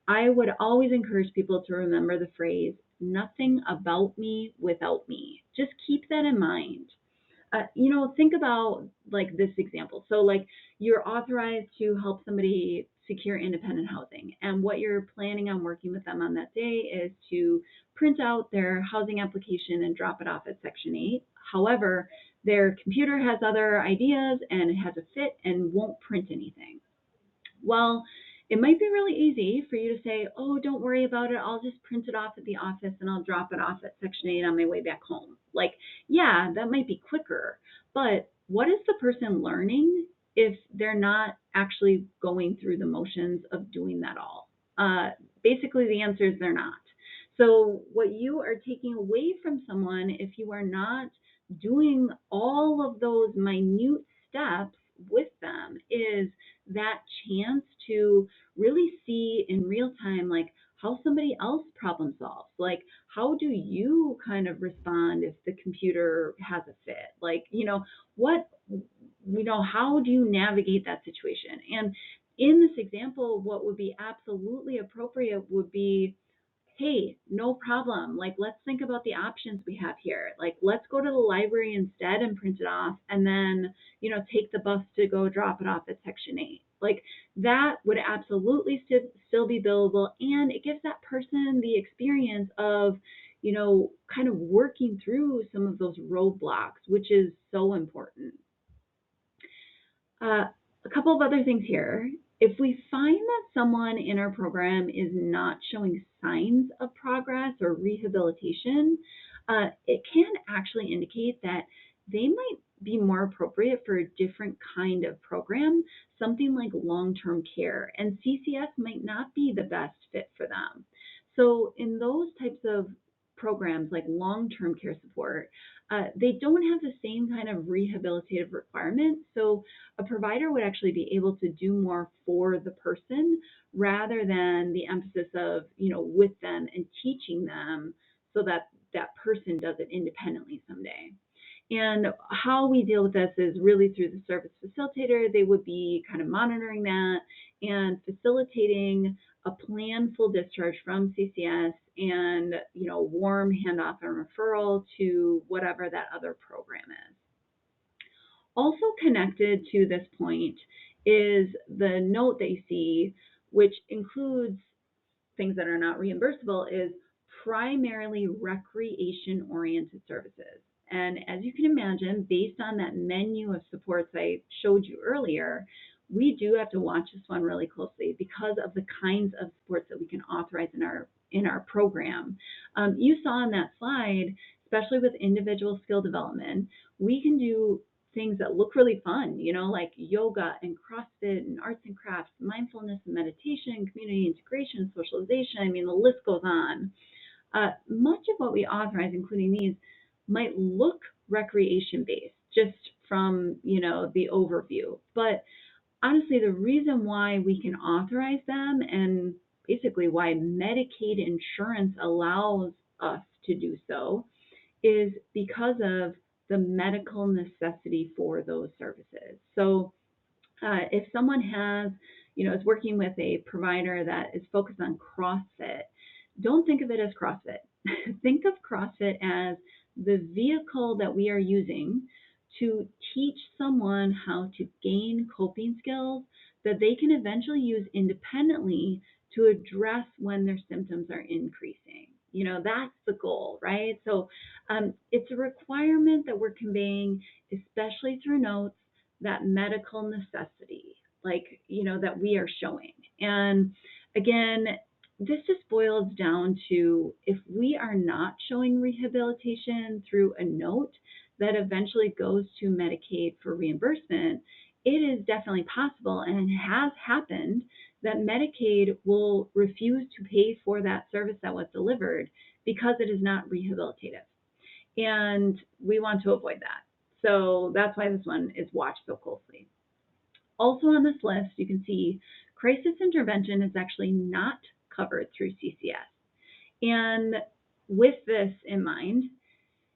I would always encourage people to remember the phrase, nothing about me without me. Just keep that in mind. Think about like this example. So like you're authorized to help somebody secure independent housing, and what you're planning on working with them on that day is to print out their housing application and drop it off at Section 8. However, their computer has other ideas and it has a fit and won't print anything. Well, it might be really easy for you to say, oh, don't worry about it. I'll just print it off at the office and I'll drop it off at Section 8 on my way back home. Like, yeah, that might be quicker, but what is the person learning if they're not actually going through the motions of doing that all? Basically, the answer is they're not. So what you are taking away from someone if you are not doing all of those minute steps with them is that chance to really see in real time, like how somebody else problem solves. Like, how do you kind of respond if the computer has a fit? Like, how do you navigate that situation? And in this example, what would be absolutely appropriate would be, hey, no problem. Like, let's think about the options we have here. Like, let's go to the library instead and print it off, and then, take the bus to go drop it off at Section 8. Like, that would absolutely still be billable, and it gives that person the experience of, kind of working through some of those roadblocks, which is so important. A couple of other things here. If we find that someone in our program is not showing signs of progress or rehabilitation, it can actually indicate that they might be more appropriate for a different kind of program, something like long-term care, and CCS might not be the best fit for them. So in those types of programs like long-term care support, they don't have the same kind of rehabilitative requirements. So a provider would actually be able to do more for the person rather than the emphasis of, with them and teaching them so that that person does it independently someday. And how we deal with this is really through the service facilitator. They would be kind of monitoring that and facilitating a planful discharge from CCS and, warm handoff and referral to whatever that other program is. Also connected to this point is the note that you see, which includes things that are not reimbursable is primarily recreation-oriented services. And as you can imagine, based on that menu of supports I showed you earlier, we do have to watch this one really closely because of the kinds of supports that we can authorize in our program. You saw on that slide, especially with individual skill development, we can do things that look really fun, like yoga and CrossFit and arts and crafts, mindfulness and meditation, community integration, socialization. I mean, the list goes on. Much of what we authorize, including these, might look recreation based just from, the overview. But honestly, the reason why we can authorize them and basically why Medicaid insurance allows us to do so is because of the medical necessity for those services. So if someone is working with a provider that is focused on CrossFit, don't think of it as CrossFit. Think of CrossFit as the vehicle that we are using to teach someone how to gain coping skills that they can eventually use independently to address when their symptoms are increasing. That's the goal, right? So it's a requirement that we're conveying, especially through notes, that medical necessity, that we are showing. And again, this just boils down to if we are not showing rehabilitation through a note that eventually goes to Medicaid for reimbursement, it is definitely possible and has happened that Medicaid will refuse to pay for that service that was delivered because it is not rehabilitative. And we want to avoid that. So that's why this one is watched so closely. Also on this list, you can see crisis intervention is actually not covered through CCS. And with this in mind,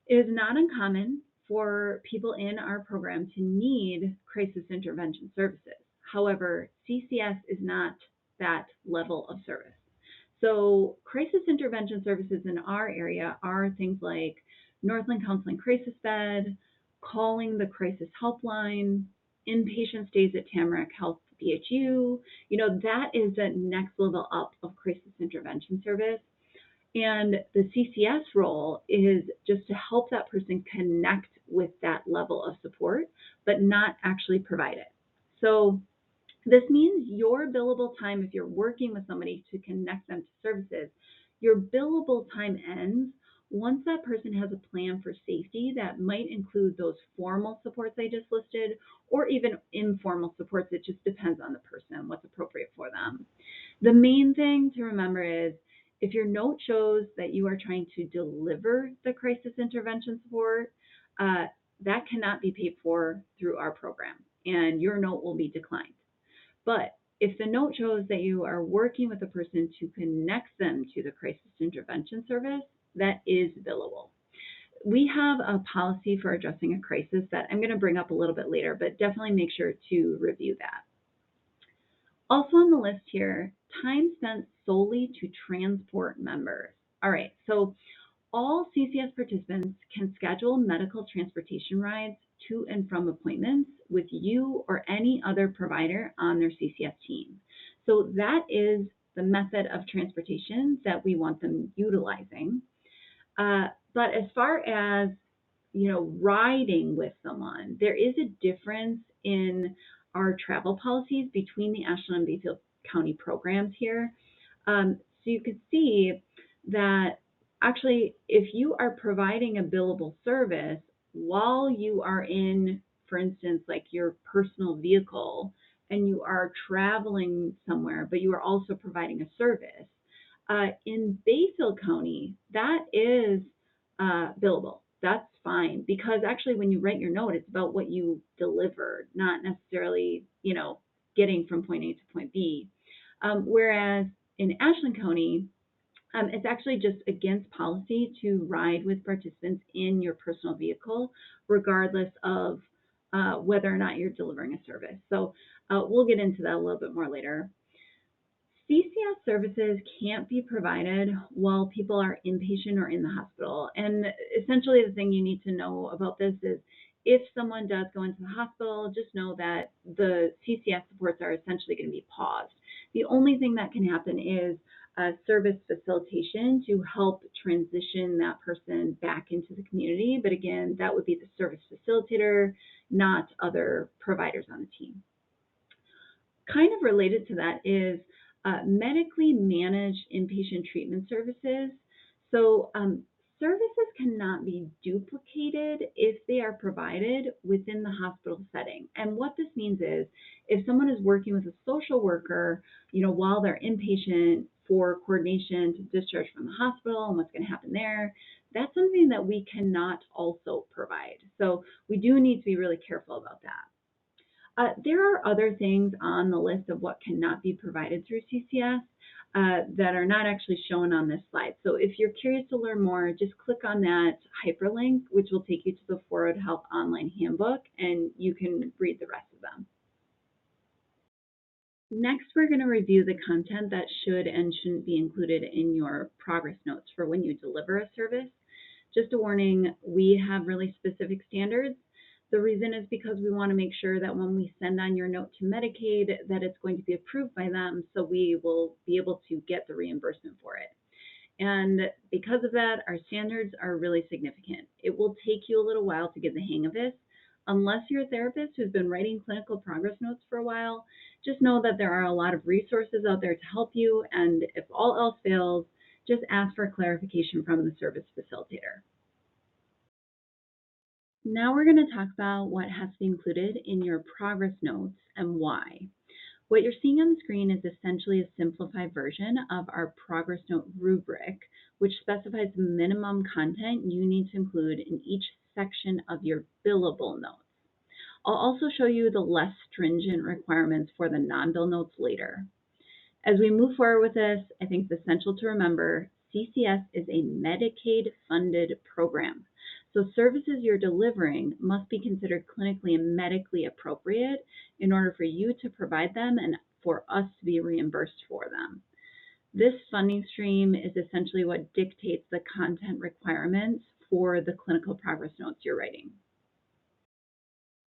it is not uncommon for people in our program to need crisis intervention services. However, CCS is not that level of service. So crisis intervention services in our area are things like Northland Counseling Crisis Bed, calling the crisis helpline, inpatient stays at Tamarack Health BHU. That is the next level up of crisis intervention service. And the CCS role is just to help that person connect with that level of support, but not actually provide it. So this means your billable time, if you're working with somebody to connect them to services, your billable time ends once that person has a plan for safety that might include those formal supports I just listed, or even informal supports. It just depends on the person, what's appropriate for them. The main thing to remember is if your note shows that you are trying to deliver the crisis intervention support, that cannot be paid for through our program, and your note will be declined. But if the note shows that you are working with a person to connect them to the crisis intervention service, that is billable. We have a policy for addressing a crisis that I'm going to bring up a little bit later, but definitely make sure to review that. Also on the list here, time spent solely to transport members. All right, so all CCS participants can schedule medical transportation rides to and from appointments with you or any other provider on their CCS team. So that is the method of transportation that we want them utilizing. But as far as riding with someone, there is a difference in our travel policies between the Ashland and Bayfield County programs here. So you can see that actually, if you are providing a billable service while you are in, for instance, like your personal vehicle, and you are traveling somewhere, but you are also providing a service, in Bayfield County, that is billable. That's fine, because actually when you write your note, it's about what you delivered, not necessarily, getting from point A to point B. Whereas in Ashland County, it's actually just against policy to ride with participants in your personal vehicle, regardless of whether or not you're delivering a service. So we'll get into that a little bit more later. CCS services can't be provided while people are inpatient or in the hospital. And essentially the thing you need to know about this is if someone does go into the hospital, just know that the CCS supports are essentially going to be paused. The only thing that can happen is service facilitation to help transition that person back into the community. But again, that would be the service facilitator, not other providers on the team. Kind of related to that is medically managed inpatient treatment services. So services cannot be duplicated if they are provided within the hospital setting. And what this means is if someone is working with a social worker, while they're inpatient for coordination to discharge from the hospital and what's going to happen there, that's something that we cannot also provide. So we do need to be really careful about that. There are other things on the list of what cannot be provided through CCS that are not actually shown on this slide. So if you're curious to learn more, just click on that hyperlink, which will take you to the Forward Health Online Handbook, and you can read the rest of them. Next, we're going to review the content that should and shouldn't be included in your progress notes for when you deliver a service. Just a warning, we have really specific standards. The reason is because we want to make sure that when we send on your note to Medicaid, that it's going to be approved by them, so we will be able to get the reimbursement for it. And because of that, our standards are really significant. It will take you a little while to get the hang of this. Unless you're a therapist who's been writing clinical progress notes for a while, just know that there are a lot of resources out there to help you, and if all else fails, just ask for clarification from the service facilitator. Now we're going to talk about what has to be included in your progress notes and why. What you're seeing on the screen is essentially a simplified version of our progress note rubric, which specifies the minimum content you need to include in each section of your billable notes. I'll also show you the less stringent requirements for the non-bill notes later. As we move forward with this, I think it's essential to remember CCS is a Medicaid-funded program. So services you're delivering must be considered clinically and medically appropriate in order for you to provide them and for us to be reimbursed for them. This funding stream is essentially what dictates the content requirements for the clinical progress notes you're writing.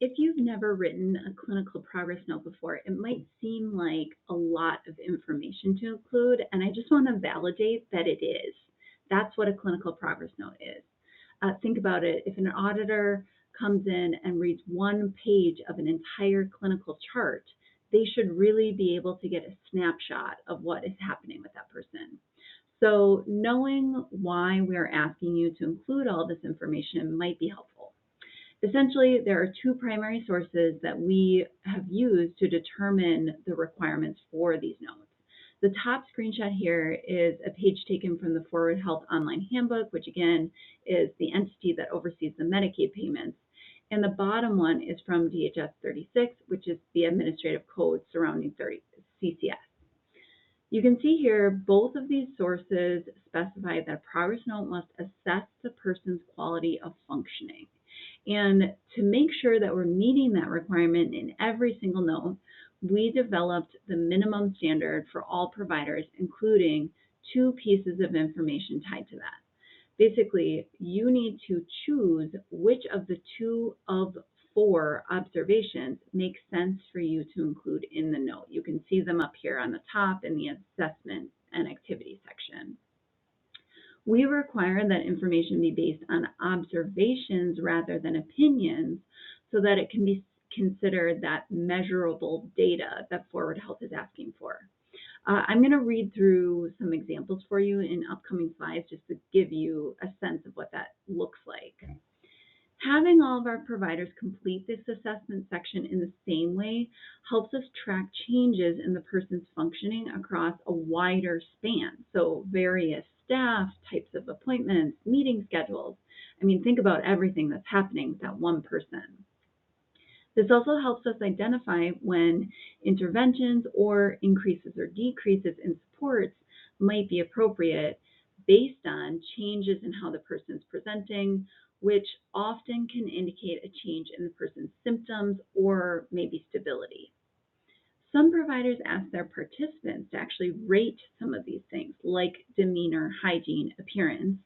If you've never written a clinical progress note before, it might seem like a lot of information to include, and I just want to validate that it is. That's what a clinical progress note is. Think about it. If an auditor comes in and reads one page of an entire clinical chart, they should really be able to get a snapshot of what is happening with that person. So knowing why we're asking you to include all this information might be helpful. Essentially, there are two primary sources that we have used to determine the requirements for these notes. The top screenshot here is a page taken from the Forward Health Online Handbook, which again is the entity that oversees the Medicaid payments. And the bottom one is from DHS 36, which is the administrative code surrounding CCS. You can see here, both of these sources specify that a progress note must assess the person's quality of functioning. And to make sure that we're meeting that requirement in every single note, we developed the minimum standard for all providers, including two pieces of information tied to that. Basically, you need to choose which of the 2 of 4 observations make sense for you to include in the note. You can see them up here on the top in the assessment and activity section. We require that information be based on observations rather than opinions so that it can be considered that measurable data that Forward Health is asking for. I'm going to read through some examples for you in upcoming slides just to give you a sense of what that looks like. Having all of our providers complete this assessment section in the same way helps us track changes in the person's functioning across a wider span. So various staff, types of appointments, meeting schedules. I mean, think about everything that's happening with that one person. This also helps us identify when interventions or increases or decreases in supports might be appropriate based on changes in how the person's presenting, which often can indicate a change in the person's symptoms or maybe stability. Some providers ask their participants to actually rate some of these things, like demeanor, hygiene, appearance,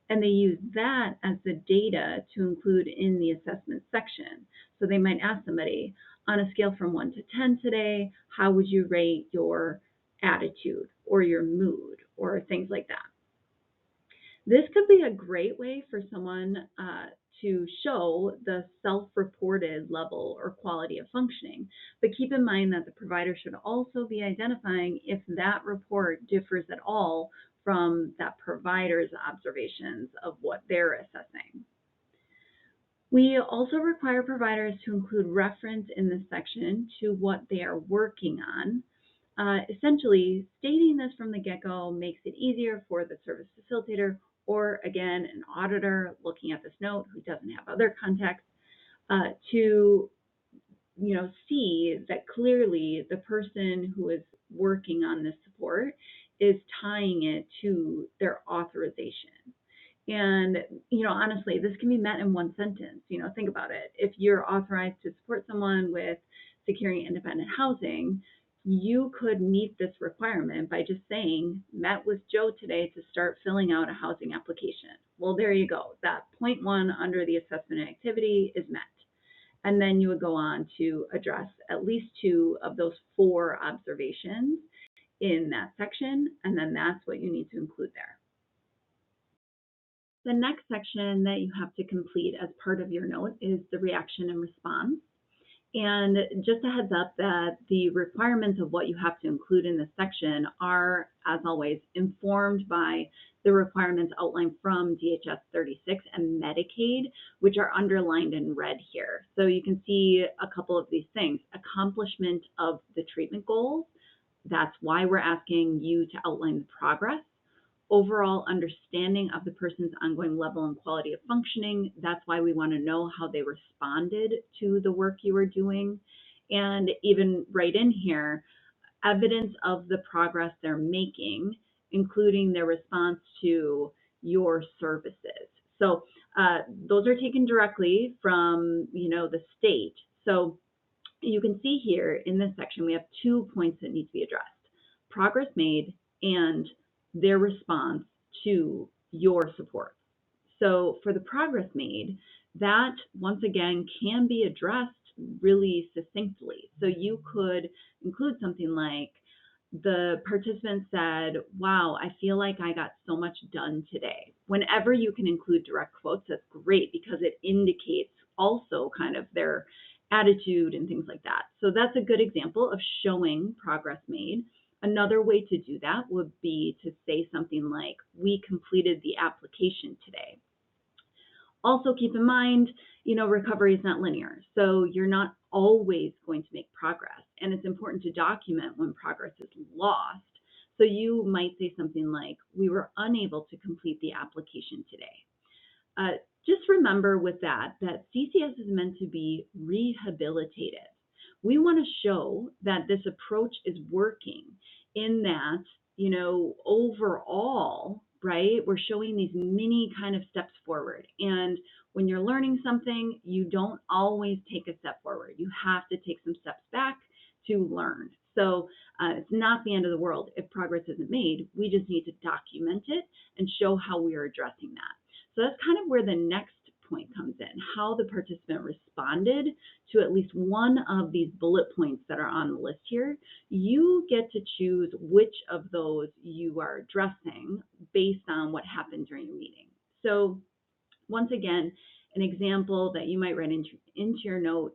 and they use that as the data to include in the assessment section. So they might ask somebody, on a scale from 1 to 10 today, how would you rate your attitude or your mood or things like that. This could be a great way for someone to show the self-reported level or quality of functioning. But keep in mind that the provider should also be identifying if that report differs at all from that provider's observations of what they're assessing. We also require providers to include reference in this section to what they are working on. Essentially, stating this from the get-go makes it easier for the service facilitator or, again, an auditor looking at this note who doesn't have other context to see that clearly the person who is working on this support is tying it to their authorization. And, honestly, this can be met in one sentence. Think about it. If you're authorized to support someone with securing independent housing, you could meet this requirement by just saying, met with Joe today to start filling out a housing application. Well, there you go. That point 1 under the assessment activity is met. And then you would go on to address at least 2 of those 4 observations in that section, and then that's what you need to include there. The next section that you have to complete as part of your note is the reaction and response. And just a heads up that the requirements of what you have to include in this section are, as always, informed by the requirements outlined from DHS 36 and Medicaid, which are underlined in red here. So you can see a couple of these things. Accomplishment of the treatment goals. That's why we're asking you to outline the progress. Overall understanding of the person's ongoing level and quality of functioning. That's why we want to know how they responded to the work you were doing. And even right in here, evidence of the progress they're making, including their response to your services. So those are taken directly from the state. So you can see here in this section, we have 2 points that need to be addressed. Progress made and their response to your support. So for the progress made, that once again can be addressed really succinctly. So you could include something like, the participant said, wow, I feel like I got so much done today. Whenever you can include direct quotes, that's great because it indicates also kind of their attitude and things like that. So that's a good example of showing progress made. Another way to do that would be to say something like, we completed the application today. Also keep in mind, recovery is not linear. So you're not always going to make progress. And it's important to document when progress is lost. So you might say something like, we were unable to complete the application today. Just remember with that CCS is meant to be rehabilitative. We want to show that this approach is working in that, overall, right, we're showing these mini kind of steps forward. And when you're learning something, you don't always take a step forward. You have to take some steps back to learn. So it's not the end of the world if progress isn't made. We just need to document it and show how we are addressing that. So that's kind of where the next point comes in, how the participant responded to at least one of these bullet points that are on the list here. You get to choose which of those you are addressing based on what happened during your meeting. So once again, an example that you might write into your note,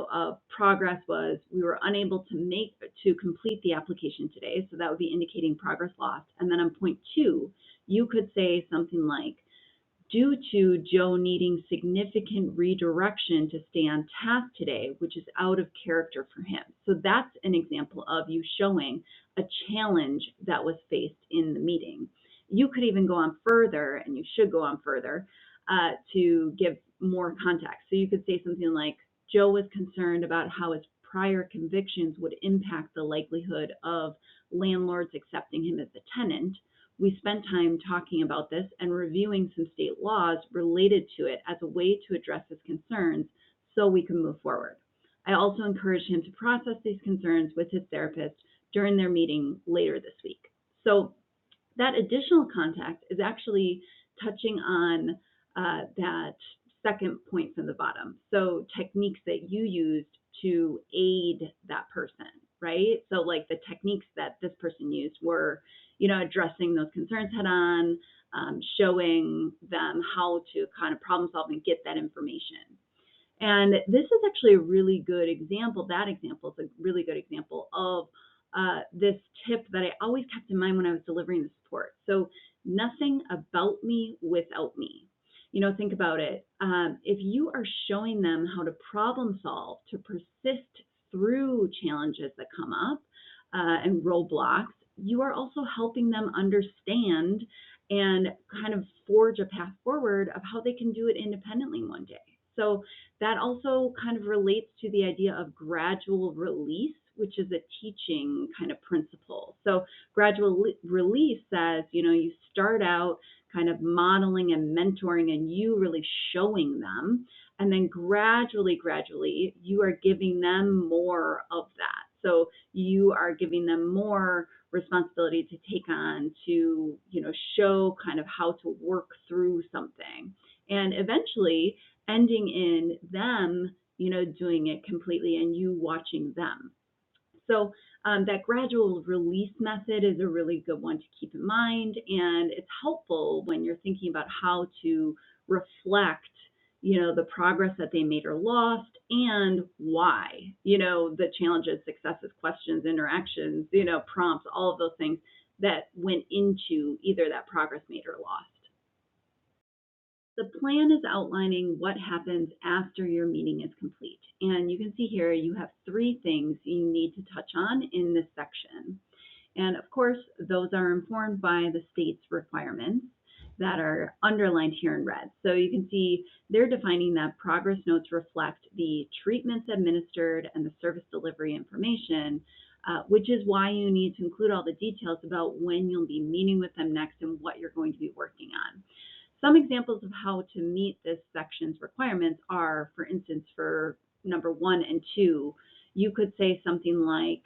of progress was, we were unable to complete the application today. So that would be indicating progress lost. And then on point 2, you could say something like, due to Joe needing significant redirection to stay on task today, which is out of character for him. So that's an example of you showing a challenge that was faced in the meeting. You could even go on further, and you should go on further, to give more context. So you could say something like, Joe was concerned about how his prior convictions would impact the likelihood of landlords accepting him as a tenant. We spent time talking about this and reviewing some state laws related to it as a way to address his concerns so we can move forward. I also encouraged him to process these concerns with his therapist during their meeting later this week. So that additional context is actually touching on that second point from the bottom. So techniques that you used to aid that person. right? So like the techniques that this person used were, addressing those concerns head on, showing them how to kind of problem solve and get that information. And this is actually a really good example. That example is a really good example of this tip that I always kept in mind when I was delivering the support. So, nothing about me without me. Think about it. If you are showing them how to problem solve, to persist through challenges that come up and roadblocks, you are also helping them understand and kind of forge a path forward of how they can do it independently one day. So, that also kind of relates to the idea of gradual release, which is a teaching kind of principle. So gradual release says, you start out kind of modeling and mentoring and you really showing them. And then gradually, you are giving them more of that. So you are giving them more responsibility to take on, to, show kind of how to work through something. And eventually, ending in them, doing it completely and you watching them. So that gradual release method is a really good one to keep in mind, and it's helpful when you're thinking about how to reflect, the progress that they made or lost and why, the challenges, successes, questions, interactions, prompts, all of those things that went into either that progress made or lost. The plan is outlining what happens after your meeting is complete. And you can see here you have 3 things you need to touch on in this section. And of course, those are informed by the state's requirements that are underlined here in red. So you can see they're defining that progress notes reflect the treatments administered and the service delivery information, which is why you need to include all the details about when you'll be meeting with them next and what you're going to be working on. Some examples of how to meet this section's requirements are, for instance, for number 1 and 2, you could say something like,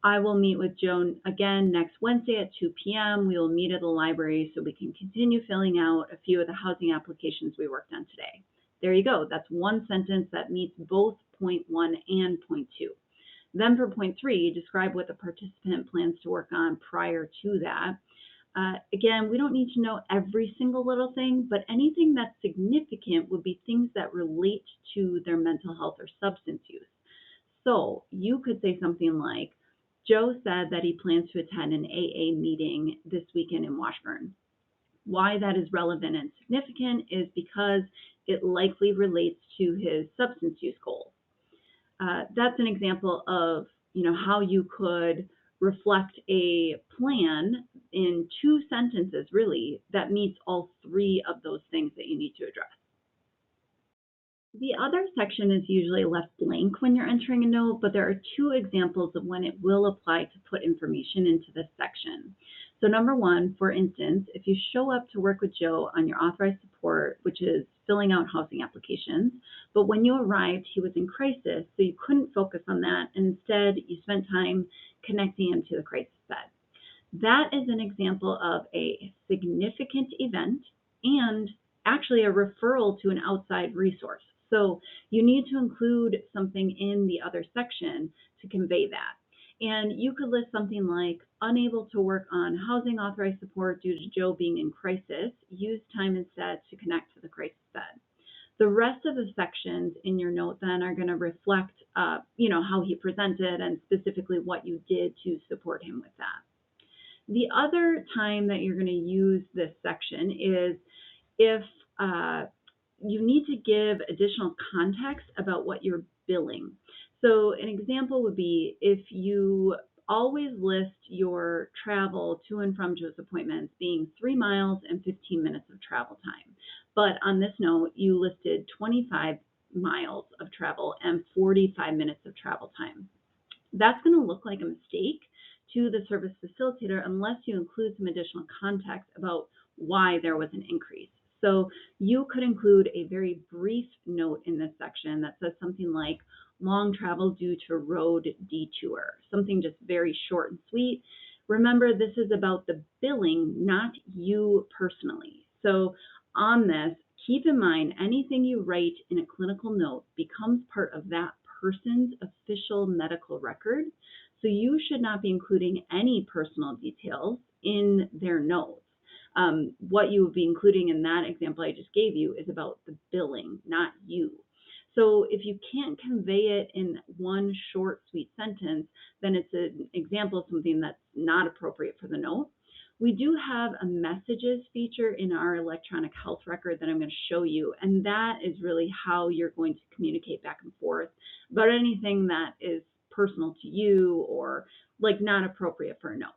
I will meet with Joan again next Wednesday at 2 p.m. We will meet at the library so we can continue filling out a few of the housing applications we worked on today. There you go. That's one sentence that meets both point 1 and point 2. Then for point 3, describe what the participant plans to work on prior to that. Again, we don't need to know every single little thing, but anything that's significant would be things that relate to their mental health or substance use. So you could say something like, Joe said that he plans to attend an AA meeting this weekend in Washburn. Why that is relevant and significant is because it likely relates to his substance use goals. That's an example of, how you could reflect a plan in 2 sentences, really, that meets all 3 of those things that you need to address. The other section is usually left blank when you're entering a note, but there are 2 examples of when it will apply to put information into this section. So number 1, for instance, if you show up to work with Joe on your authorized support, which is filling out housing applications, but when you arrived, he was in crisis, so you couldn't focus on that, and instead you spent time connecting him to the crisis bed. That is an example of a significant event and actually a referral to an outside resource. So you need to include something in the other section to convey that. And you could list something like, unable to work on housing authorized support due to Joe being in crisis, use time instead to connect to the crisis bed. The rest of the sections in your note then are going to reflect, how he presented and specifically what you did to support him with that. The other time that you're going to use this section is if you need to give additional context about what you're billing. So an example would be if you always list your travel to and from Joe's appointments being 3 miles and 15 minutes of travel time. But on this note, you listed 25 miles of travel and 45 minutes of travel time. That's going to look like a mistake to the service facilitator unless you include some additional context about why there was an increase. So you could include a very brief note in this section that says something like long travel due to road detour, something just very short and sweet. Remember, this is about the billing, not you personally. So on this, keep in mind anything you write in a clinical note becomes part of that person's official medical record. So you should not be including any personal details in their notes. What you would be including in that example I just gave you is about the billing, not you. So if you can't convey it in one short, sweet sentence, then it's an example of something that's not appropriate for the note. We do have a messages feature in our electronic health record that I'm going to show you, and that is really how you're going to communicate back and forth about anything that is personal to you or like not appropriate for a note.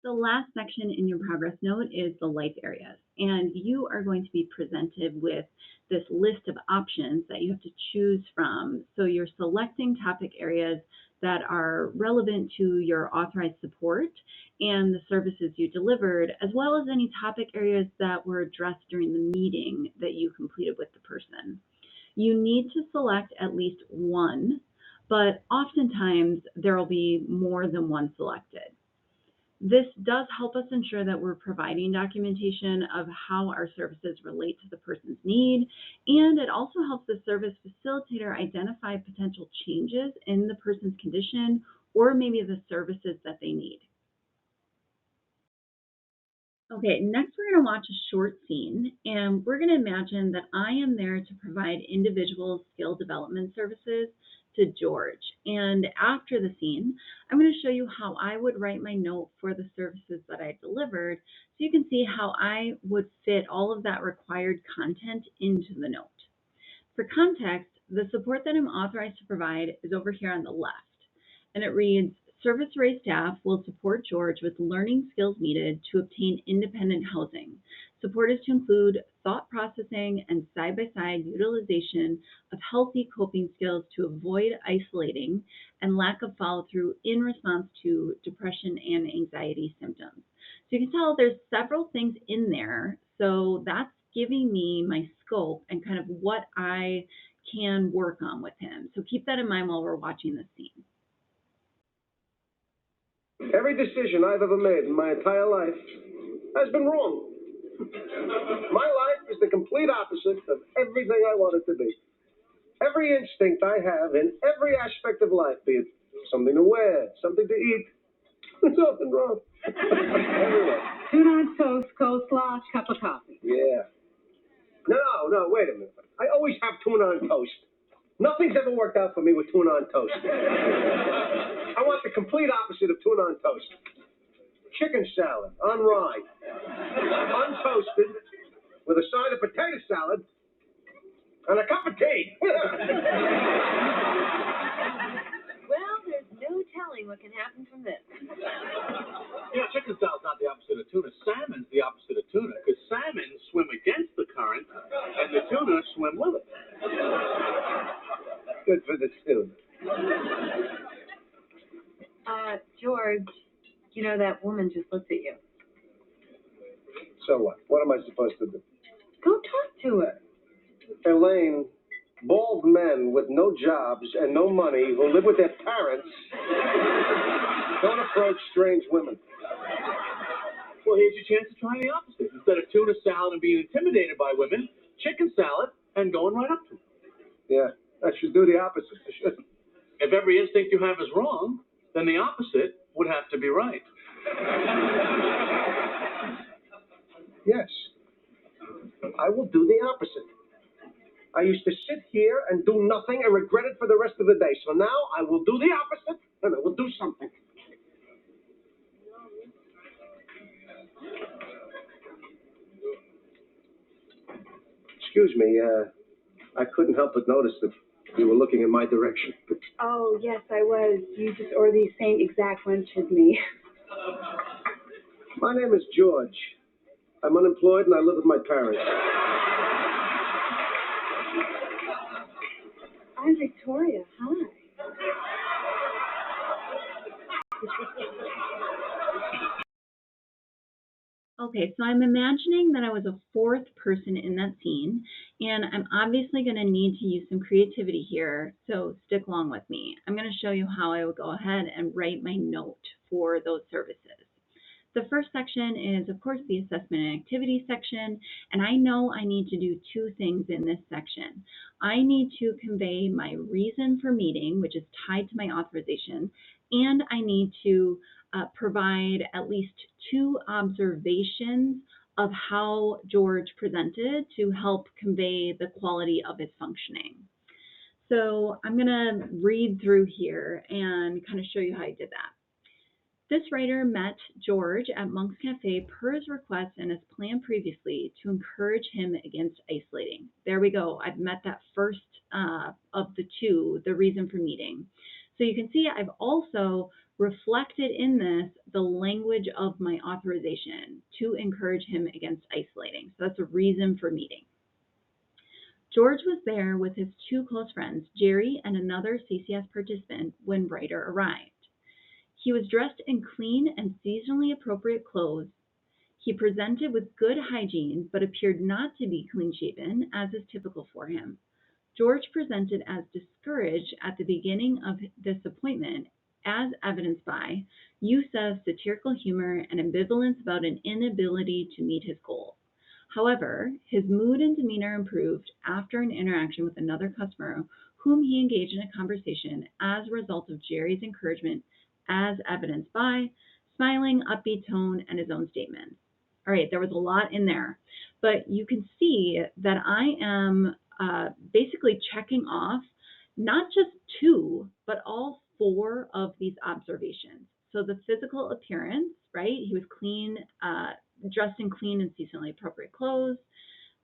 The last section in your progress note is the life areas, and you are going to be presented with this list of options that you have to choose from. So you're selecting topic areas that are relevant to your authorized support and the services you delivered, as well as any topic areas that were addressed during the meeting that you completed with the person. You need to select at least one, but oftentimes there will be more than one selected. This does help us ensure that we're providing documentation of how our services relate to the person's need, and it also helps the service facilitator identify potential changes in the person's condition or maybe the services that they need. Okay, next we're going to watch a short scene, and we're going to imagine that I am there to provide individual skill development services to George. And after the scene, I'm going to show you how I would write my note for the services that I delivered, so you can see how I would fit all of that required content into the note. For context, the support that I'm authorized to provide is over here on the left, and it reads, Service Array staff will support George with learning skills needed to obtain independent housing. Support is to include thought processing and side-by-side utilization of healthy coping skills to avoid isolating and lack of follow-through in response to depression and anxiety symptoms. So you can tell there's several things in there. So that's giving me my scope and kind of what I can work on with him. So keep that in mind while we're watching this scene. Every decision I've ever made in my entire life has been wrong. My life is the complete opposite of everything I want it to be. Every instinct I have in every aspect of life, be it something to wear, something to eat, there's nothing wrong. Everywhere. Tuna on toast, coleslaw, cup of coffee. Yeah. No, wait a minute. I always have tuna on toast. Nothing's ever worked out for me with tuna on toast. I want the complete opposite of tuna on toast. Chicken salad on rye, untoasted, with a side of potato salad and a cup of tea. Well, there's no telling what can happen from this. Yeah, chicken salad's not the opposite of tuna. Salmon's the opposite of tuna, because salmon swim against the current, and the tuna swim with it. Good for the tuna. George, you know that woman just looked at you. So what? What am I supposed to do? Go talk to her. Elaine, bald men with no jobs and no money who live with their parents don't approach strange women. Well, here's your chance to try the opposite. Instead of tuna salad and being intimidated by women, chicken salad and going right up to them. Yeah, I should do the opposite. I shouldn't. If every instinct you have is wrong, then the opposite would have to be right. Yes, I will do the opposite. I used to sit here and do nothing and regret it for the rest of the day. So now I will do the opposite and I will do something. Excuse me, I couldn't help but notice that you were looking in my direction. Oh, yes, I was. You just ordered these same exact lunch as me. My name is George. I'm unemployed and I live with my parents. I'm Victoria. Hi. Okay, so I'm imagining that I was a fourth person in that scene, and I'm obviously going to need to use some creativity here, so stick along with me. I'm going to show you how I would go ahead and write my note for those services. The first section is, of course, the assessment and activity section, and I know I need to do two things in this section. I need to convey my reason for meeting, which is tied to my authorization, and I need to provide at least two observations of how George presented to help convey the quality of his functioning. So I'm going to read through here and kind of show you how I did that. This writer met George at Monk's Cafe per his request and as planned previously to encourage him against isolating. There we go. I've met that first of the two, the reason for meeting. So you can see I've also reflected in this the language of my authorization to encourage him against isolating. So that's a reason for meeting. George was there with his two close friends, Jerry and another CCS participant, when Ryder arrived. He was dressed in clean and seasonally appropriate clothes. He presented with good hygiene, but appeared not to be clean-shaven, as is typical for him. George presented as discouraged at the beginning of this appointment, as evidenced by use of satirical humor and ambivalence about an inability to meet his goals. However, his mood and demeanor improved after an interaction with another customer whom he engaged in a conversation as a result of Jerry's encouragement, as evidenced by smiling, upbeat tone, and his own statements. All right, there was a lot in there, but you can see that I am basically checking off not just two, but all four of these observations. So the physical appearance, right? He was clean, dressed in clean and seasonally appropriate clothes.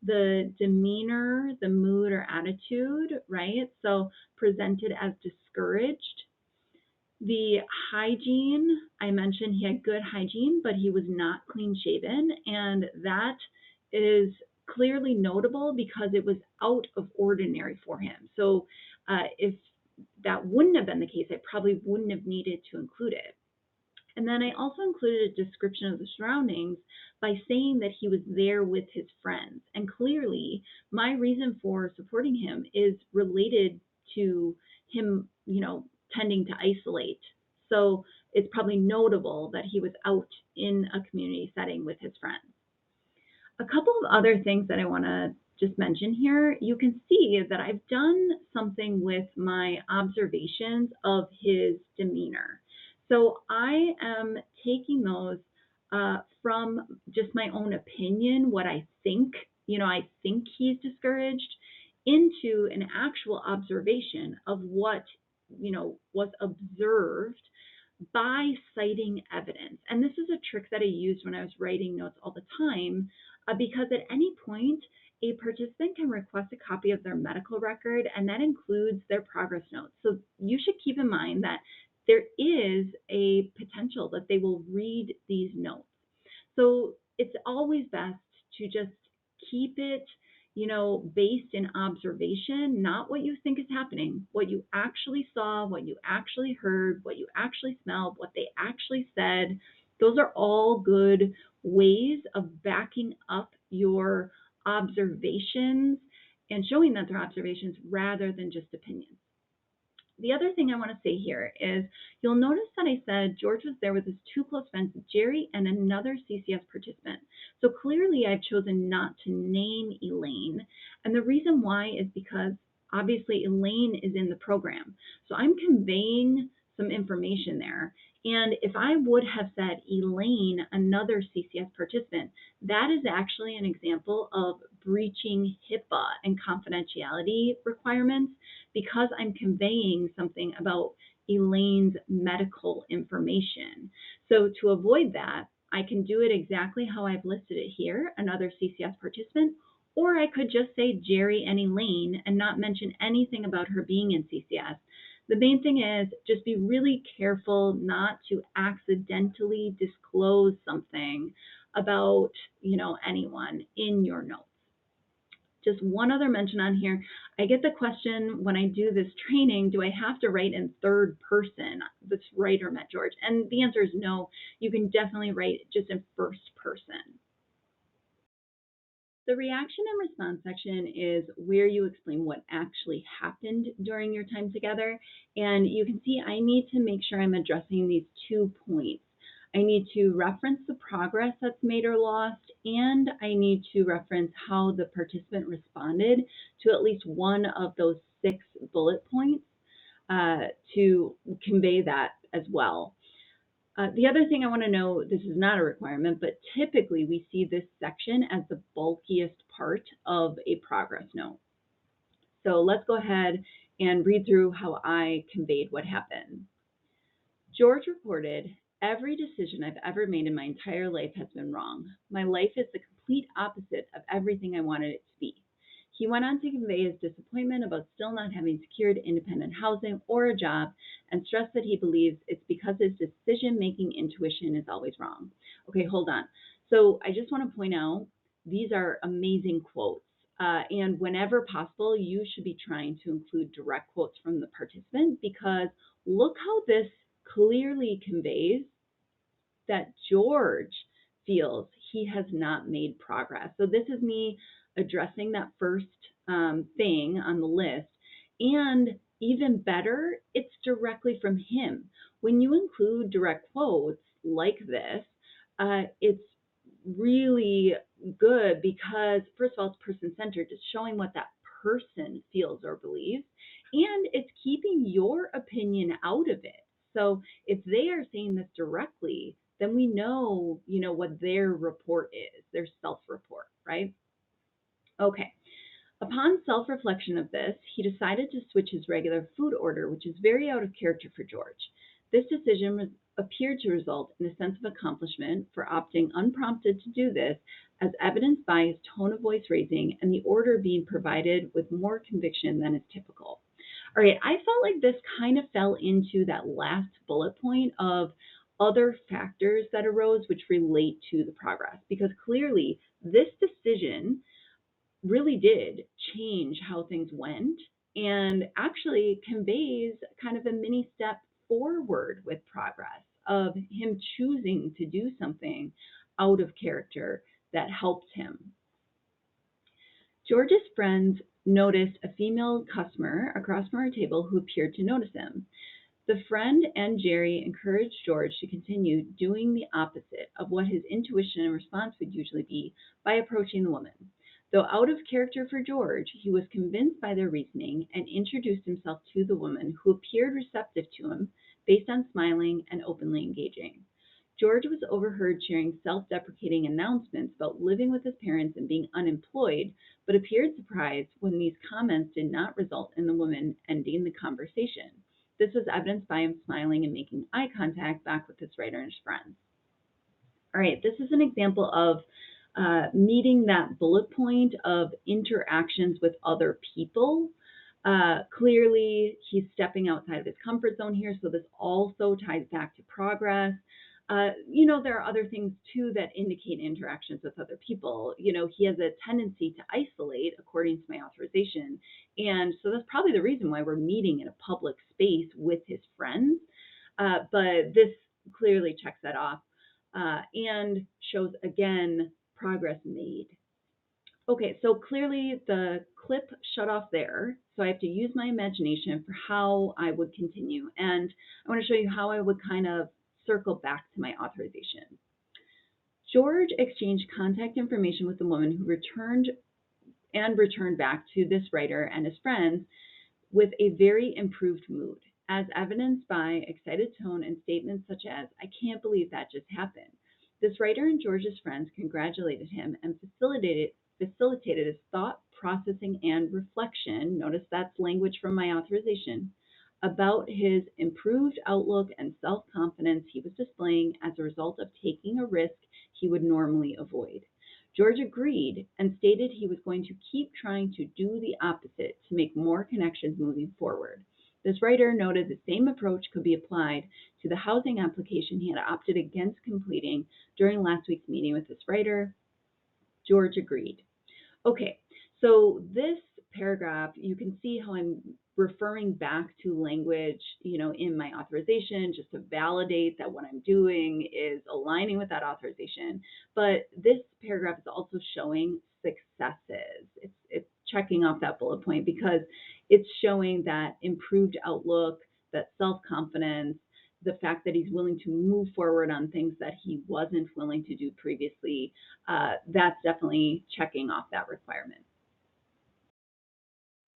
The demeanor, the mood or attitude, right? So presented as discouraged. The hygiene, I mentioned he had good hygiene, but he was not clean shaven, and that is clearly notable because it was out of ordinary for him. So if that wouldn't have been the case, I probably wouldn't have needed to include it. And then I also included a description of the surroundings by saying that he was there with his friends. And clearly, my reason for supporting him is related to him, tending to isolate. So it's probably notable that he was out in a community setting with his friends. A couple of other things that I want to just mention here, you can see that I've done something with my observations of his demeanor. So I am taking those from just my own opinion, what I think, I think he's discouraged, into an actual observation of what, was observed by citing evidence. And this is a trick that I used when I was writing notes all the time, because at any point, a participant can request a copy of their medical record, and that includes their progress notes. So you should keep in mind that there is a potential that they will read these notes. So it's always best to just keep it, based in observation, not what you think is happening, what you actually saw, what you actually heard, what you actually smelled, what they actually said. Those are all good ways of backing up your observations and showing that they're observations rather than just opinions. The other thing I want to say here is you'll notice that I said George was there with his two close friends, Jerry and another CCS participant. So clearly I've chosen not to name Elaine. And the reason why is because obviously Elaine is in the program. So I'm conveying some information there. And if I would have said Elaine, another CCS participant, that is actually an example of breaching HIPAA and confidentiality requirements because I'm conveying something about Elaine's medical information. So to avoid that, I can do it exactly how I've listed it here, another CCS participant, or I could just say Jerry and Elaine and not mention anything about her being in CCS. The main thing is just be really careful not to accidentally disclose something about, anyone in your notes. Just one other mention on here. I get the question when I do this training, do I have to write in third person? This writer met George. And the answer is no. You can definitely write just in first person. The reaction and response section is where you explain what actually happened during your time together. And you can see I need to make sure I'm addressing these 2 points. I need to reference the progress that's made or lost, and I need to reference how the participant responded to at least one of those 6 bullet points to convey that as well. The other thing I want to know, this is not a requirement, but typically we see this section as the bulkiest part of a progress note. So let's go ahead and read through how I conveyed what happened. George reported, "Every decision I've ever made in my entire life has been wrong. My life is the complete opposite of everything I wanted it to be." He went on to convey his disappointment about still not having secured independent housing or a job, and stressed that he believes it's because his decision-making intuition is always wrong. Okay, hold on. So I just want to point out, these are amazing quotes. And whenever possible, you should be trying to include direct quotes from the participant, because look how this clearly conveys that George feels he has not made progress. So this is me addressing that first thing on the list. And even better, it's directly from him. When you include direct quotes like this, it's really good because, first of all, it's person-centered. It's showing what that person feels or believes, and it's keeping your opinion out of it. So if they are saying this directly, then we know, what their report is, their self-report, right? Okay. Upon self-reflection of this, he decided to switch his regular food order, which is very out of character for George. This decision appeared to result in a sense of accomplishment for opting unprompted to do this, as evidenced by his tone of voice raising and the order being provided with more conviction than is typical. All right, I felt like this kind of fell into that last bullet point of other factors that arose which relate to the progress, because clearly this decision really did change how things went and actually conveys kind of a mini step forward with progress of him choosing to do something out of character that helped him. George's friends noticed a female customer across from our table who appeared to notice him. The friend and Jerry encouraged George to continue doing the opposite of what his intuition and response would usually be by approaching the woman. Though out of character for George, he was convinced by their reasoning and introduced himself to the woman, who appeared receptive to him based on smiling and openly engaging. George was overheard sharing self-deprecating announcements about living with his parents and being unemployed, but appeared surprised when these comments did not result in the woman ending the conversation. This was evidenced by him smiling and making eye contact back with his writer and his friends. All right, this is an example of meeting that bullet point of interactions with other people. Clearly, he's stepping outside of his comfort zone here, so this also ties back to progress. There are other things too that indicate interactions with other people. He has a tendency to isolate, according to my authorization. And so that's probably the reason why we're meeting in a public space with his friends. But this clearly checks that off and shows, again, progress made. Okay, so clearly the clip shut off there, so I have to use my imagination for how I would continue. And I want to show you how I would kind of circle back to my authorization. George exchanged contact information with the woman who returned back to this writer and his friends with a very improved mood, as evidenced by excited tone and statements such as, "I can't believe that just happened." This writer and George's friends congratulated him and facilitated his thought, processing, and reflection, notice that's language from my authorization, about his improved outlook and self-confidence he was displaying as a result of taking a risk he would normally avoid. George agreed and stated he was going to keep trying to do the opposite to make more connections moving forward. This writer noted the same approach could be applied to the housing application he had opted against completing during last week's meeting with this writer. George agreed. Okay, so this paragraph, you can see how I'm referring back to language, in my authorization, just to validate that what I'm doing is aligning with that authorization. But this paragraph is also showing successes. It's checking off that bullet point because it's showing that improved outlook, that self-confidence, the fact that he's willing to move forward on things that he wasn't willing to do previously, that's definitely checking off that requirement.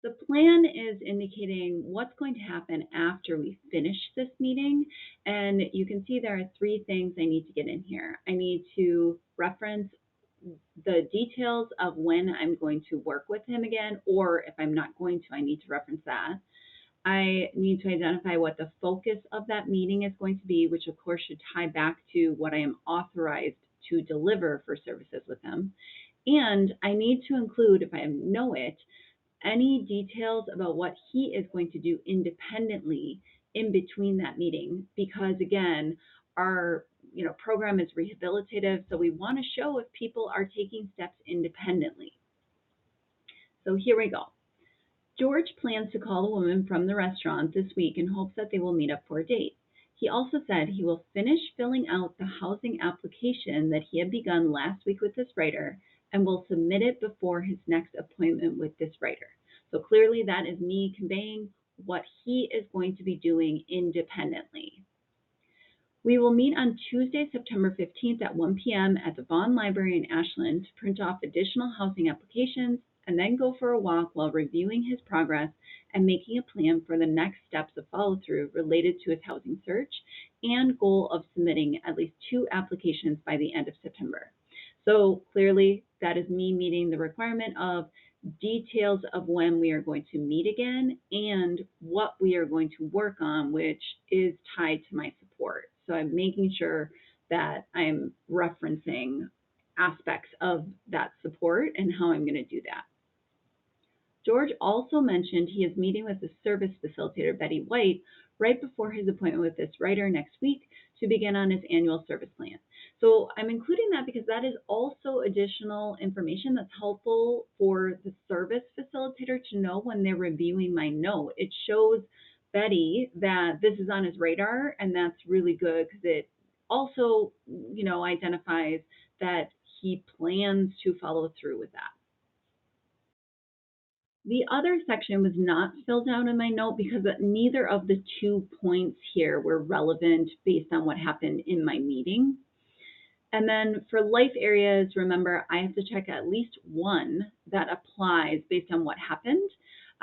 The plan is indicating what's going to happen after we finish this meeting. And you can see there are 3 things I need to get in here. I need to reference the details of when I'm going to work with him again, or if I'm not going to, I need to reference that. I need to identify what the focus of that meeting is going to be, which of course should tie back to what I am authorized to deliver for services with him. And I need to include, if I know it, any details about what he is going to do independently in between that meeting, because again, our program is rehabilitative, so we want to show if people are taking steps independently. So here we go. George plans to call a woman from the restaurant this week in hopes that they will meet up for a date. He also said he will finish filling out the housing application that he had begun last week with this writer and will submit it before his next appointment with this writer. So clearly that is me conveying what he is going to be doing independently. We will meet on Tuesday, September 15th at 1 p.m. at the Vaughn Library in Ashland to print off additional housing applications and then go for a walk while reviewing his progress and making a plan for the next steps of follow-through related to his housing search and goal of submitting at least 2 applications by the end of September. So clearly that is me meeting the requirement of details of when we are going to meet again and what we are going to work on, which is tied to my support. So I'm making sure that I'm referencing aspects of that support and how I'm going to do that. George also mentioned he is meeting with the service facilitator, Betty White, right before his appointment with this writer next week to begin on his annual service plan. So I'm including that because that is also additional information that's helpful for the service facilitator to know when they're reviewing my note. It shows Betty that this is on his radar, and that's really good because it also, identifies that he plans to follow through with that. The other section was not filled out in my note because neither of the 2 points here were relevant based on what happened in my meeting. And then for life areas, remember, I have to check at least one that applies based on what happened.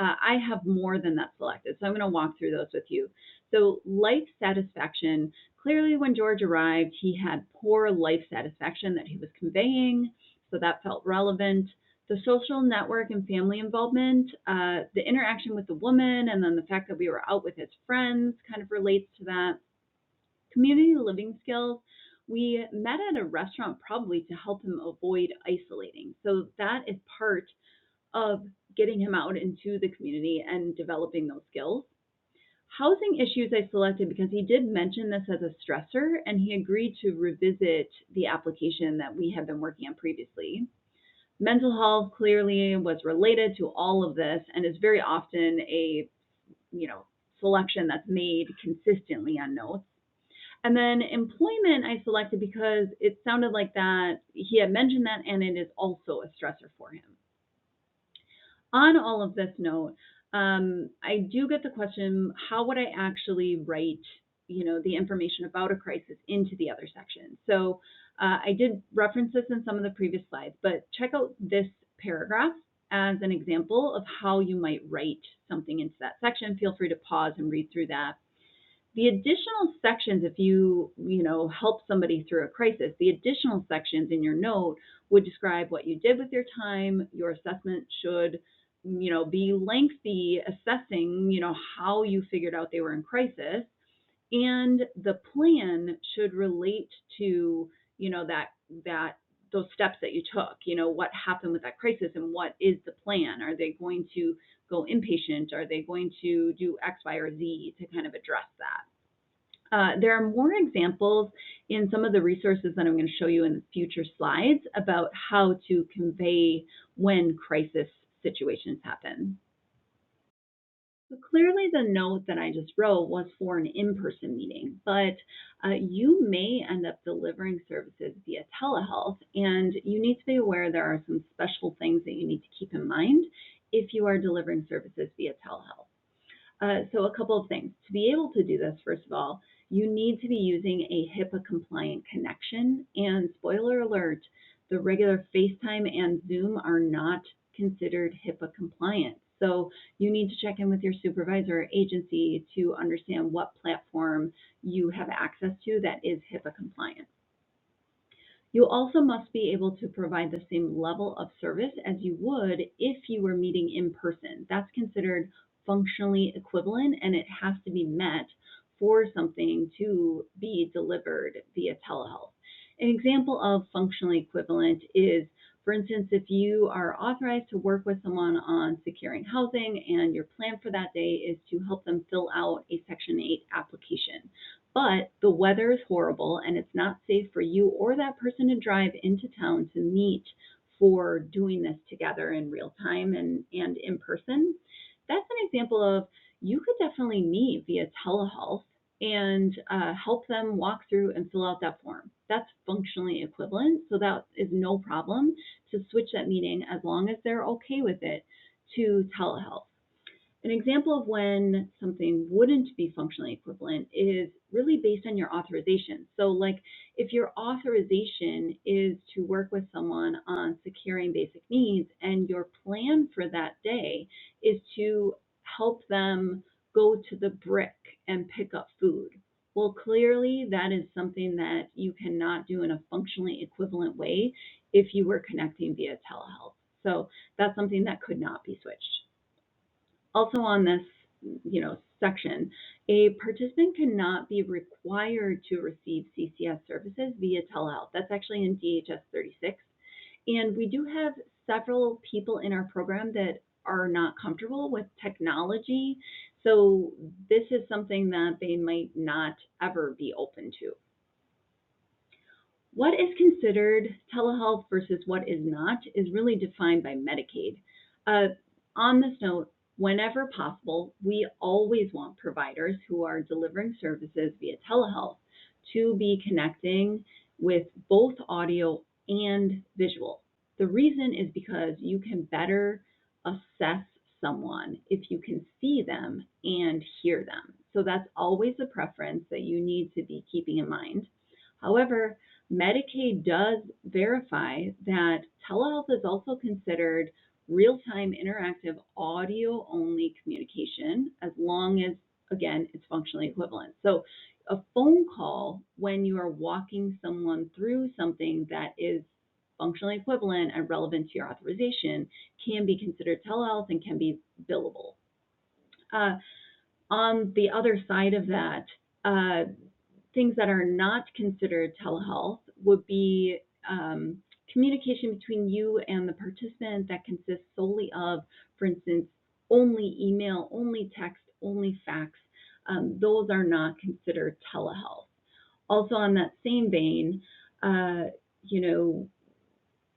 I have more than that selected, so I'm going to walk through those with you. So life satisfaction, clearly when George arrived, he had poor life satisfaction that he was conveying, so that felt relevant. The social network and family involvement, the interaction with the woman, and then the fact that we were out with his friends kind of relates to that. Community living skills, we met at a restaurant probably to help him avoid isolating. So that is part of getting him out into the community and developing those skills. Housing issues I selected because he did mention this as a stressor and he agreed to revisit the application that we had been working on previously. Mental health clearly was related to all of this and is very often a selection that's made consistently on notes. And then employment I selected because it sounded like that he had mentioned that and it is also a stressor for him. On all of this note, I do get the question, how would I actually write the information about a crisis into the other section? So I did reference this in some of the previous slides, but check out this paragraph as an example of how you might write something into that section. Feel free to pause and read through that. The additional sections, if you help somebody through a crisis, the additional sections in your note would describe what you did with your time. Your assessment should, be lengthy, assessing, how you figured out they were in crisis, and the plan should relate to, that those steps that you took. What happened with that crisis and what is the plan? Are they going to go inpatient? Are they going to do X, Y, or Z to kind of address that? There are more examples in some of the resources that I'm going to show you in future slides about how to convey when crisis situations happen. So clearly the note that I just wrote was for an in-person meeting, but you may end up delivering services via telehealth, and you need to be aware there are some special things that you need to keep in mind if you are delivering services via telehealth. So a couple of things. To be able to do this, first of all, you need to be using a HIPAA compliant connection. And spoiler alert, the regular FaceTime and Zoom are not considered HIPAA compliant. So you need to check in with your supervisor or agency to understand what platform you have access to that is HIPAA compliant. You also must be able to provide the same level of service as you would if you were meeting in person. That's considered functionally equivalent, and it has to be met for something to be delivered via telehealth. An example of functionally equivalent is, for instance, if you are authorized to work with someone on securing housing and your plan for that day is to help them fill out a Section 8 application, but the weather is horrible and it's not safe for you or that person to drive into town to meet for doing this together in real time and in person. That's an example of you could definitely meet via telehealth and help them walk through and fill out that form. That's functionally equivalent, so that is no problem to switch that meeting as long as they're okay with it to telehealth. An example of when something wouldn't be functionally equivalent is really based on your authorization. So, like if your authorization is to work with someone on securing basic needs and your plan for that day is to help them go to the brick and pick up food. Well, clearly that is something that you cannot do in a functionally equivalent way if you were connecting via telehealth. So that's something that could not be switched. Also on this, section, a participant cannot be required to receive CCS services via telehealth. That's actually in DHS 36. And we do have several people in our program that are not comfortable with technology. So this is something that they might not ever be open to. What is considered telehealth versus what is not is really defined by Medicaid. Uh, on this note, whenever possible, we always want providers who are delivering services via telehealth to be connecting with both audio and visual. The reason is because you can better assess someone if you can see them and hear them. So that's always a preference that you need to be keeping in mind. However, Medicaid does verify that telehealth is also considered real-time interactive audio-only communication as long as, again, it's functionally equivalent. So a phone call when you are walking someone through something that is functionally equivalent and relevant to your authorization can be considered telehealth and can be billable. On the other side of that, uh, things that are not considered telehealth would be communication between you and the participant that consists solely of, for instance, only email, only text, only fax. Those are not considered telehealth. Also, on that same vein, uh, you know,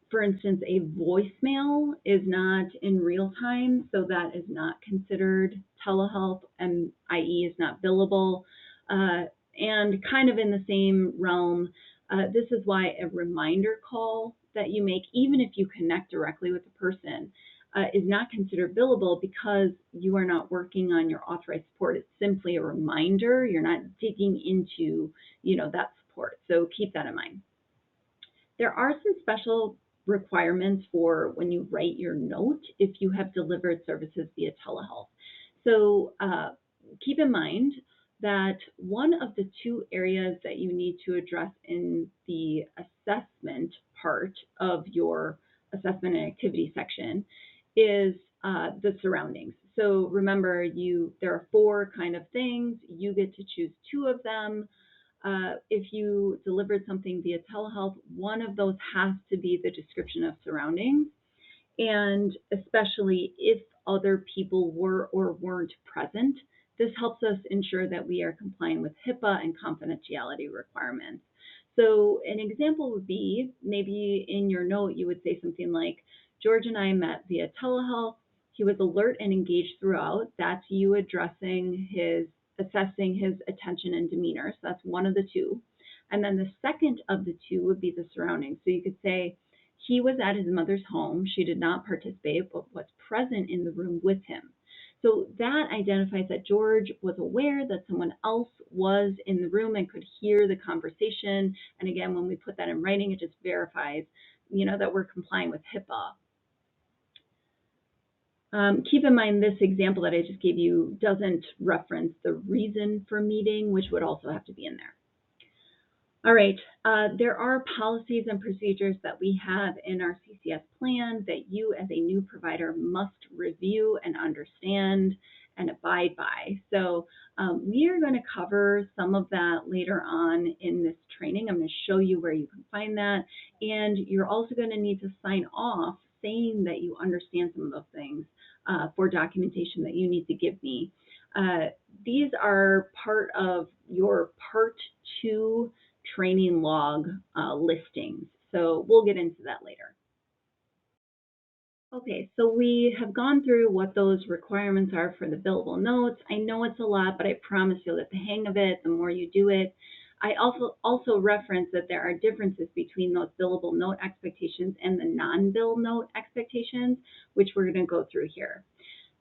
for instance, a voicemail is not in real time, so that is not considered telehealth, and i.e. is not billable. Uh, and kind of in the same realm, this is why a reminder call that you make, even if you connect directly with the person, is not considered billable because you are not working on your authorized support. It's simply a reminder. You're not digging into, that support. So keep that in mind. There are some special requirements for when you write your note if you have delivered services via telehealth. So keep in mind that one of the two areas that you need to address in the assessment part of your assessment and activity section is the surroundings. So remember, there are four kind of things. You get to choose two of them. If you delivered something via telehealth, one of those has to be the description of surroundings, and especially if other people were or weren't present, this helps us ensure that we are complying with HIPAA and confidentiality requirements. So an example would be, maybe in your note, you would say something like, George and I met via telehealth. He was alert and engaged throughout. That's you assessing his attention and demeanor. So that's one of the two. And then the second of the two would be the surroundings. So you could say, he was at his mother's home. She did not participate, but was present in the room with him. So that identifies that George was aware that someone else was in the room and could hear the conversation. And again, when we put that in writing, it just verifies, that we're complying with HIPAA. Keep in mind this example that I just gave you doesn't reference the reason for meeting, which would also have to be in there. All right, there are policies and procedures that we have in our CCS plan that you as a new provider must review and understand and abide by. So we are going to cover some of that later on in this training. I'm going to show you where you can find that. And you're also going to need to sign off saying that you understand some of those things for documentation that you need to give me. These are part of your Part 2 training log listings. So we'll get into that later. Okay, so we have gone through what those requirements are for the billable notes. I know it's a lot, but I promise you'll get the hang of it the more you do it. I also reference that there are differences between those billable note expectations and the non-bill note expectations, which we're going to go through here.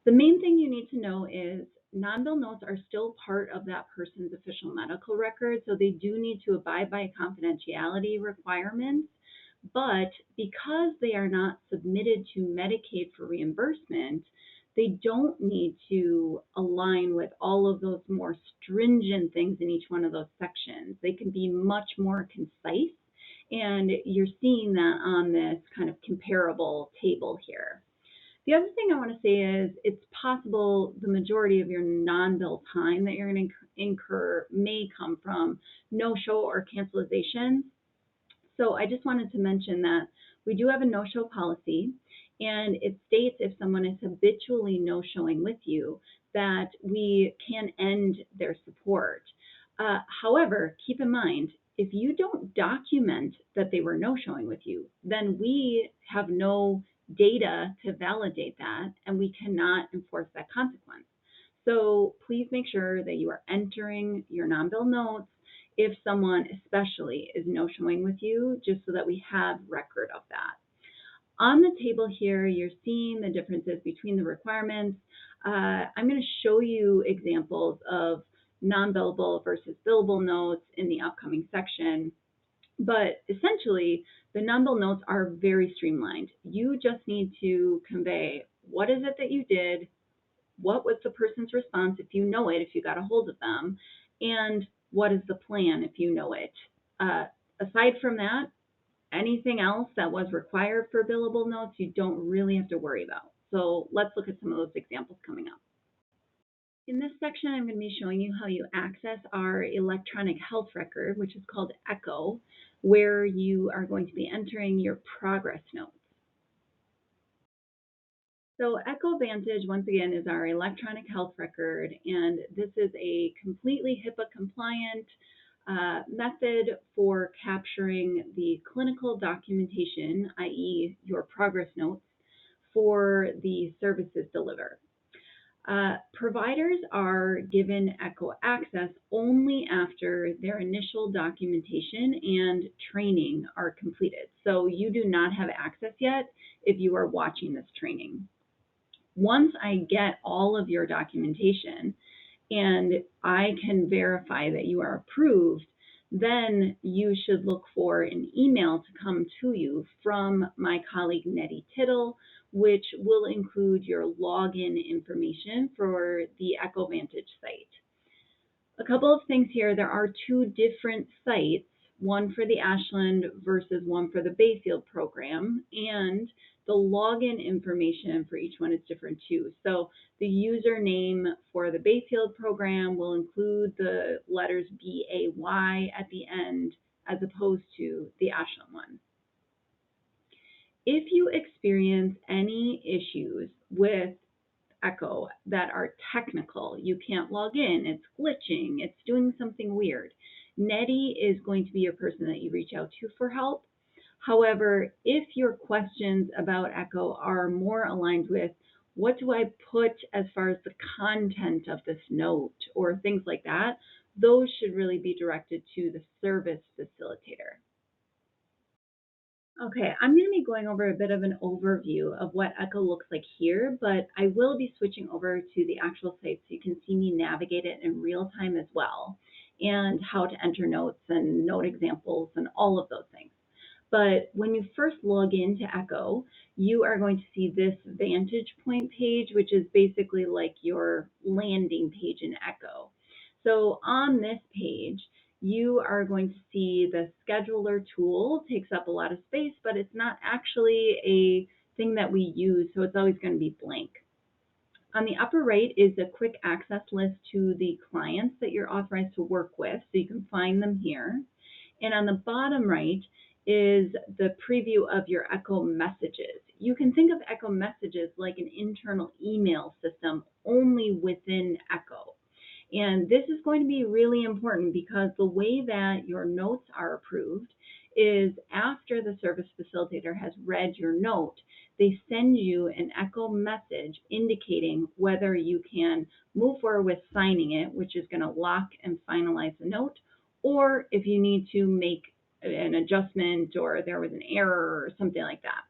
The main thing you need to know is non-bill notes are still part of that person's official medical record, so they do need to abide by confidentiality requirements. But because they are not submitted to Medicaid for reimbursement, they don't need to align with all of those more stringent things in each one of those sections. They can be much more concise, and you're seeing that on this kind of comparable table here. The other thing I want to say is it's possible the majority of your non-bill time that you're going to incur may come from no-show or cancellation. So I just wanted to mention that we do have a no-show policy, and it states if someone is habitually no-showing with you that we can end their support. However, keep in mind, if you don't document that they were no-showing with you, then we have no data to validate that, and we cannot enforce that consequence. So please make sure that you are entering your non-bill notes if someone especially is no-showing with you, just so that we have record of that. On the table here, you're seeing the differences between the requirements. I'm going to show you examples of non-billable versus billable notes in the upcoming section. But essentially, the non-bill notes are very streamlined. You just need to convey what is it that you did, what was the person's response if you know it, if you got a hold of them, and what is the plan if you know it. Aside from that, anything else that was required for billable notes, you don't really have to worry about. So let's look at some of those examples coming up. In this section, I'm going to be showing you how you access our electronic health record, which is called ECHO, where you are going to be entering your progress notes. So ECHO Vantage, once again, is our electronic health record, and this is a completely HIPAA compliant method for capturing the clinical documentation, i.e. your progress notes, for the services delivered. Providers are given ECHO access only after their initial documentation and training are completed. So you do not have access yet if you are watching this training. Once I get all of your documentation and I can verify that you are approved, then you should look for an email to come to you from my colleague Nettie Tittle, which will include your login information for the ECHO Vantage site. A couple of things here. There are two different sites, one for the Ashland versus one for the Bayfield program, and the login information for each one is different too. So the username for the Bayfield program will include the letters BAY at the end as opposed to the Ashland one. If you experience any issues with ECHO that are technical, you can't log in, it's glitching, it's doing something weird, Nettie is going to be a person that you reach out to for help. However, if your questions about ECHO are more aligned with what do I put as far as the content of this note or things like that, those should really be directed to the service facilitator. Okay, I'm going to be going over a bit of an overview of what Echo looks like here, but I will be switching over to the actual site so you can see me navigate it in real time as well, and how to enter notes and note examples and all of those things. But when you first log into Echo, you are going to see this Vantage Point page, which is basically like your landing page in Echo. So on this page, you are going to see the scheduler tool takes up a lot of space, but it's not actually a thing that we use, so it's always going to be blank. On the upper right is a quick access list to the clients that you're authorized to work with, so you can find them here. And on the bottom right is the preview of your Echo messages. You can think of Echo messages like an internal email system only within Echo. And this is going to be really important because the way that your notes are approved is after the service facilitator has read your note, they send you an Echo message indicating whether you can move forward with signing it, which is going to lock and finalize the note, or if you need to make an adjustment or there was an error or something like that.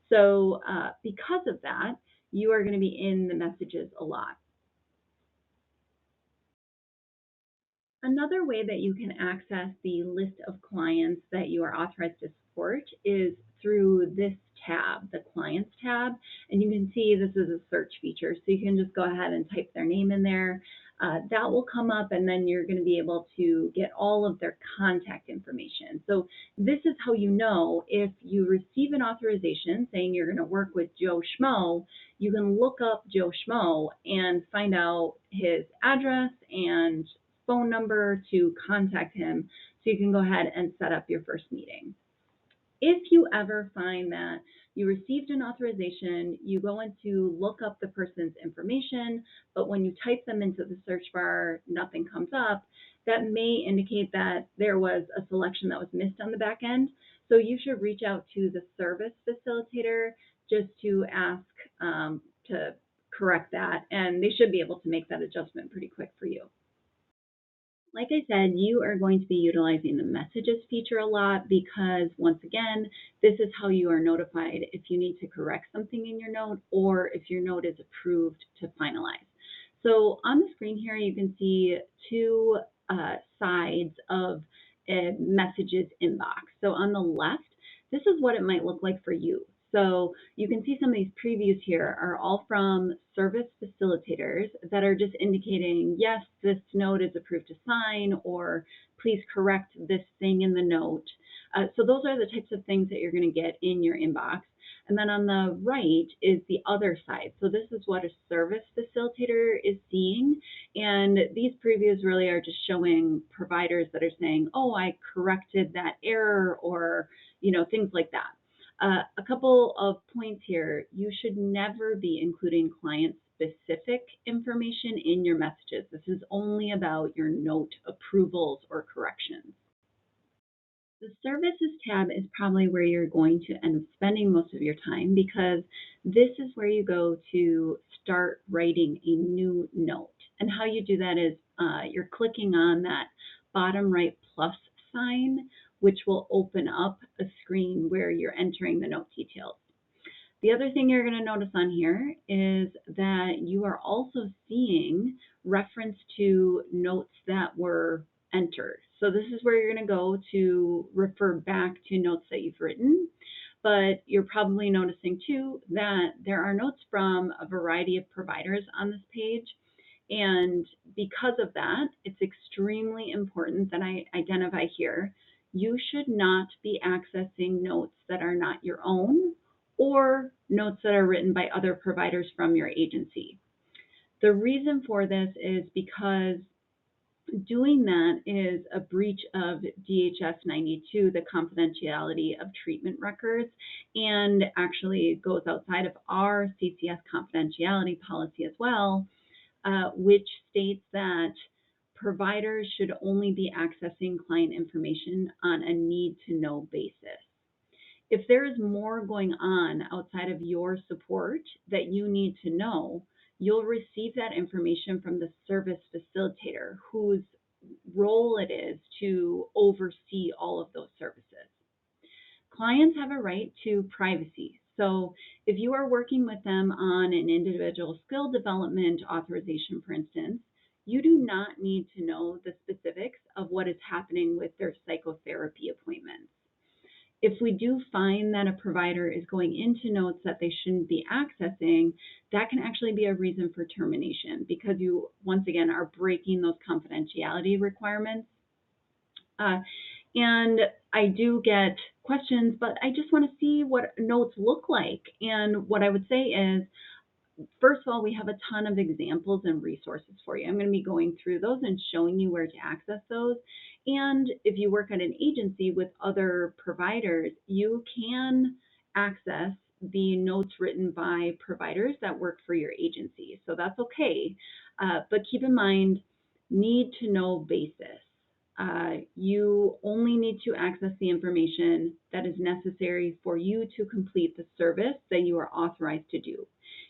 So because of that, you are going to be in the messages a lot. Another way that you can access the list of clients that you are authorized to support is through this tab, the Clients tab. And you can see this is a search feature, so you can just go ahead and type their name in there. That will come up, and then you're going to be able to get all of their contact information. So this is how you know if you receive an authorization saying you're going to work with Joe Schmo, you can look up Joe Schmo and find out his address and phone number to contact him so you can go ahead and set up your first meeting. If you ever find that you received an authorization, you go in to look up the person's information, but when you type them into the search bar, nothing comes up, that may indicate that there was a selection that was missed on the back end. So you should reach out to the service facilitator just to ask to correct that, and they should be able to make that adjustment pretty quick for you. Like I said, you are going to be utilizing the messages feature a lot because, once again, this is how you are notified if you need to correct something in your note or if your note is approved to finalize. So on the screen here, you can see two sides of a messages inbox. So on the left, this is what it might look like for you. So you can see some of these previews here are all from service facilitators that are just indicating, yes, this note is approved to sign, or please correct this thing in the note. So those are the types of things that you're going to get in your inbox. And then on the right is the other side. So this is what a service facilitator is seeing. And these previews really are just showing providers that are saying, oh, I corrected that error, or, things like that. A couple of points here. You should never be including client-specific information in your messages. This is only about your note approvals or corrections. The services tab is probably where you're going to end up spending most of your time because this is where you go to start writing a new note. And how you do that is you're clicking on that bottom right plus sign, which will open up a screen where you're entering the note details. The other thing you're going to notice on here is that you are also seeing reference to notes that were entered. So this is where you're going to go to refer back to notes that you've written. But you're probably noticing too that there are notes from a variety of providers on this page. And because of that, it's extremely important that I identify here, you should not be accessing notes that are not your own or notes that are written by other providers from your agency. The reason for this is because doing that is a breach of DHS 92, the confidentiality of treatment records, and actually goes outside of our CCS confidentiality policy as well, which states that providers should only be accessing client information on a need-to-know basis. If there is more going on outside of your support that you need to know, you'll receive that information from the service facilitator whose role it is to oversee all of those services. Clients have a right to privacy. So if you are working with them on an individual skill development authorization, for instance, you do not need to know the specifics of what is happening with their psychotherapy appointments. If we do find that a provider is going into notes that they shouldn't be accessing, that can actually be a reason for termination because you, once again, are breaking those confidentiality requirements. And I do get questions, but I just want to see what notes look like. And what I would say is, first of all, we have a ton of examples and resources for you. I'm going to be going through those and showing you where to access those. And if you work at an agency with other providers, you can access the notes written by providers that work for your agency. So that's okay. But keep in mind, need to know basis. You only need to access the information that is necessary for you to complete the service that you are authorized to do.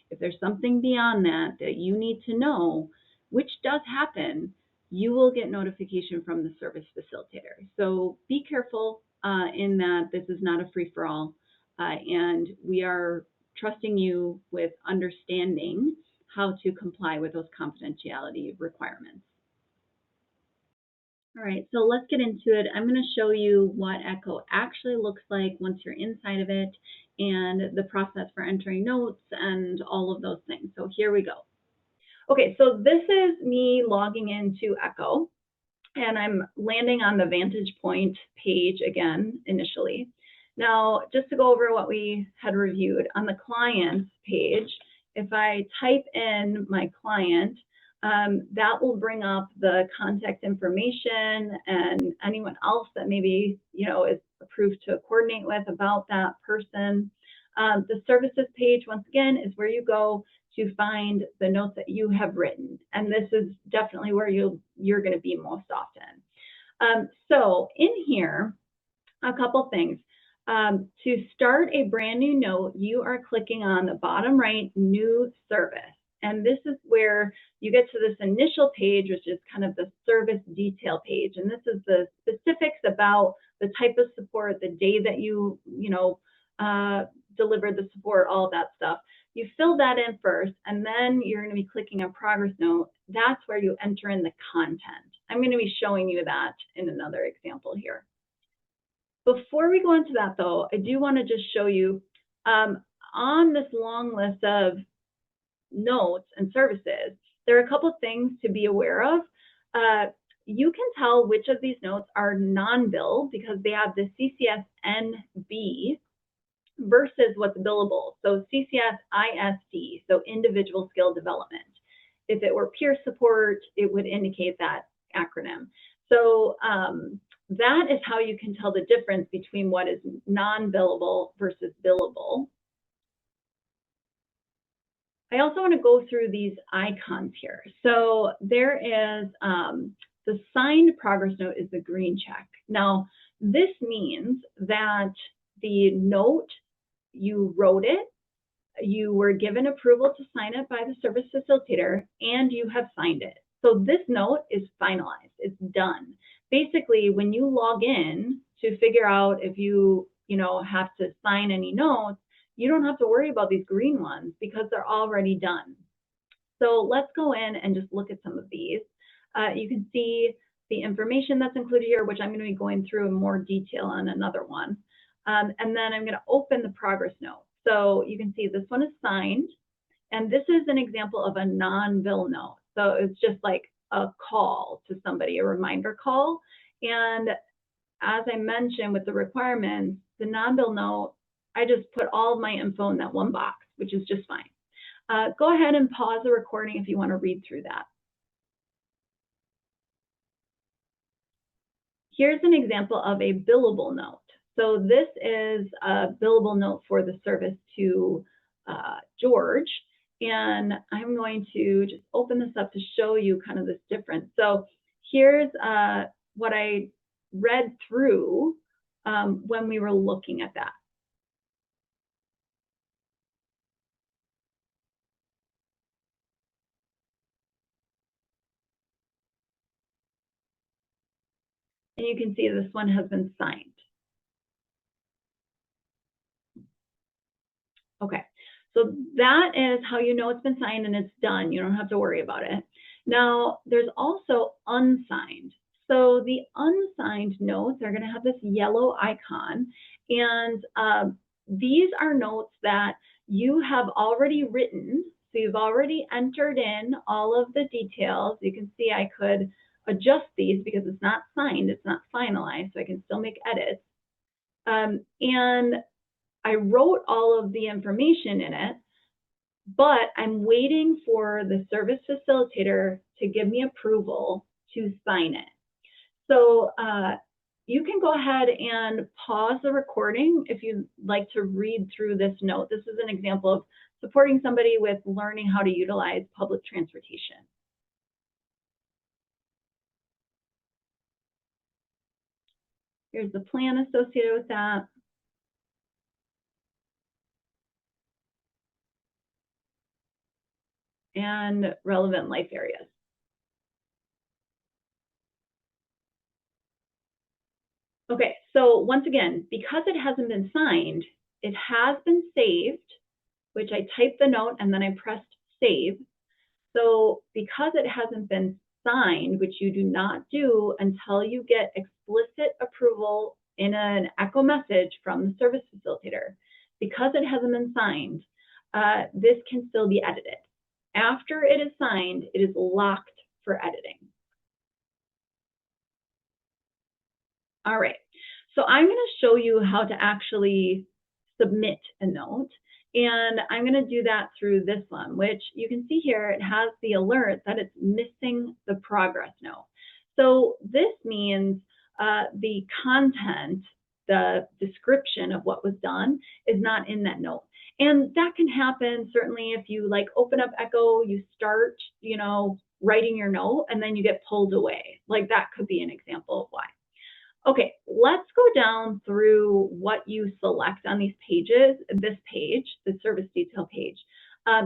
If there's something beyond that that you need to know, which does happen, you will get notification from the service facilitator. So be careful in that this is not a free-for-all, and we are trusting you with understanding how to comply with those confidentiality requirements. All right, so let's get into it. I'm going to show you what ECHO actually looks like once you're inside of it and the process for entering notes and all of those things. So here we go. Okay, so this is me logging into ECHO, and I'm landing on the Vantage Point page again initially. Now, just to go over what we had reviewed, on the clients page, if I type in my client, that will bring up the contact information and anyone else that maybe is approved to coordinate with about that person. The services page, once again, is where you go to find the notes that you have written, and this is definitely where you're going to be most often. So in here, a couple things. To start a brand new note, you are clicking on the bottom right, New Service. And this is where you get to this initial page, which is kind of the service detail page. And this is the specifics about the type of support, the day that you delivered the support, all of that stuff. You fill that in first, and then you're going to be clicking on Progress Note. That's where you enter in the content. I'm going to be showing you that in another example here. Before we go into that, though, I do want to just show you on this long list of notes and services, there are a couple things to be aware of. You can tell which of these notes are non-bill because they have the CCS NB versus what's billable. So CCS ISD, so individual skill development. If it were peer support, it would indicate that acronym. So that is how you can tell the difference between what is non-billable versus billable. I also want to go through these icons here. So there is the signed progress note is the green check. Now, this means that the note, you wrote it, you were given approval to sign it by the service facilitator, and you have signed it. So this note is finalized, it's done. Basically, when you log in to figure out if you have to sign any notes, you don't have to worry about these green ones because they're already done. So let's go in and just look at some of these. You can see the information that's included here, which I'm going to be going through in more detail on another one. And then I'm going to open the progress note. So you can see this one is signed, and this is an example of a non-bill note. So it's just like a call to somebody, a reminder call. And as I mentioned with the requirements, the non-bill note, I just put all of my info in that one box, which is just fine. Go ahead and pause the recording if you want to read through that. Here's an example of a billable note. So this is a billable note for the service to George. And I'm going to just open this up to show you kind of this difference. So here's what I read through when we were looking at that. And you can see this one has been signed. Okay, so that is how you know it's been signed and it's done. You don't have to worry about it. Now, there's also unsigned. So the unsigned notes are going to have this yellow icon, and these are notes that you have already written. So you've already entered in all of the details. You can see I could adjust these because it's not signed, it's not finalized, so I can still make edits. And I wrote all of the information in it, but I'm waiting for the service facilitator to give me approval to sign it. So you can go ahead and pause the recording if you'd like to read through this note. This is an example of supporting somebody with learning how to utilize public transportation. Here's the plan associated with that. And relevant life areas. Okay, so once again, because it hasn't been signed, it has been saved, which I typed the note and then I pressed save. So because it hasn't been signed, which you do not do until you get explicit approval in an echo message from the service facilitator, because it hasn't been signed, this can still be edited. After it is signed, it is locked for editing. All right, so I'm going to show you how to actually submit a note, and I'm going to do that through this one, which you can see here, it has the alert that it's missing the progress note. So this means the content, the description of what was done is not in that note. And that can happen certainly if you like open up Echo, you start, writing your note, and then you get pulled away. Like that could be an example of why. Okay, let's go down through what you select on these pages, this page, the service detail page.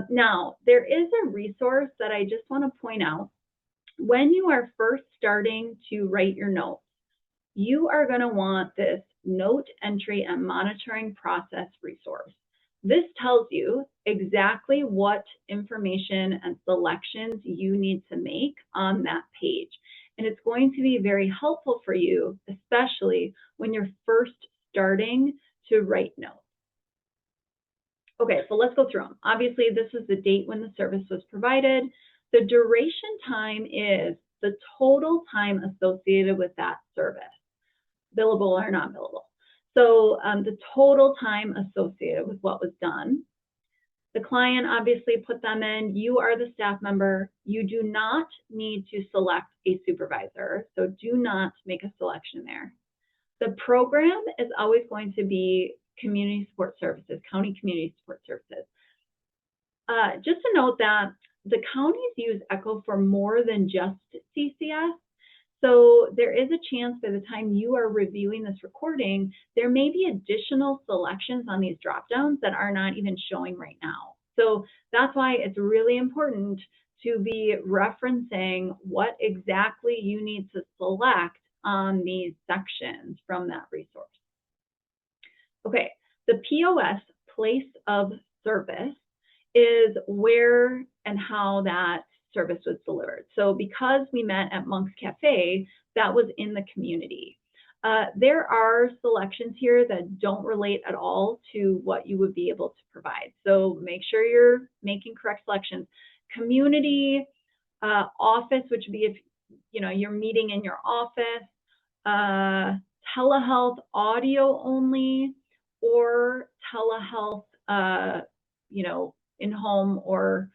Now, there is a resource that I just want to point out. When you are first starting to write your notes, you are going to want this note entry and monitoring process resource. This tells you exactly what information and selections you need to make on that page. And it's going to be very helpful for you, especially when you're first starting to write notes. Okay, so let's go through them. Obviously, this is the date when the service was provided. The duration time is the total time associated with that service, billable or non-billable. So the total time associated with what was done. The client obviously put them in. You are the staff member. You do not need to select a supervisor, so do not make a selection there. The program is always going to be community support services, county community support services. Just to note that the counties use ECHO for more than just CCS. So there is a chance by the time you are reviewing this recording, there may be additional selections on these drop-downs that are not even showing right now. So that's why it's really important to be referencing what exactly you need to select on these sections from that resource. Okay, the POS, place of service, is where and how that service was delivered. So because we met at Monk's Cafe, that was in the community. There are selections here that don't relate at all to what you would be able to provide. So make sure you're making correct selections. Community, office, which would be if you're meeting in your office, telehealth audio only, or telehealth in home or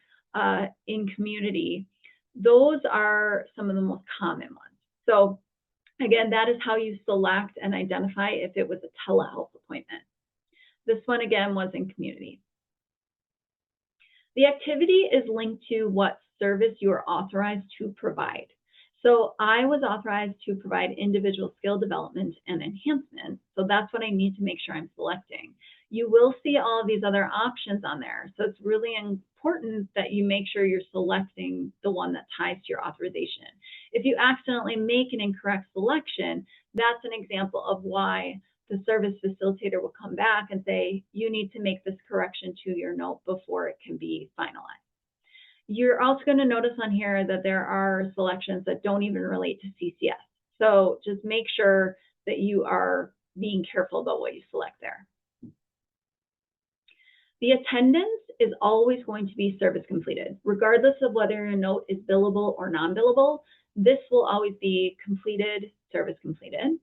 in community. Those are some of the most common ones. So again, that is how you select and identify if it was a telehealth appointment. This one again was in community. The activity is linked to what service you are authorized to provide. So I was authorized to provide individual skill development and enhancement. So that's what I need to make sure I'm selecting. You will see all of these other options on there. So it's really important that you make sure you're selecting the one that ties to your authorization. If you accidentally make an incorrect selection, that's an example of why the service facilitator will come back and say, you need to make this correction to your note before it can be finalized. You're also going to notice on here that there are selections that don't even relate to CCS. So just make sure that you are being careful about what you select there. The attendance is always going to be service completed, regardless of whether your note is billable or non-billable. This will always be completed, service completed.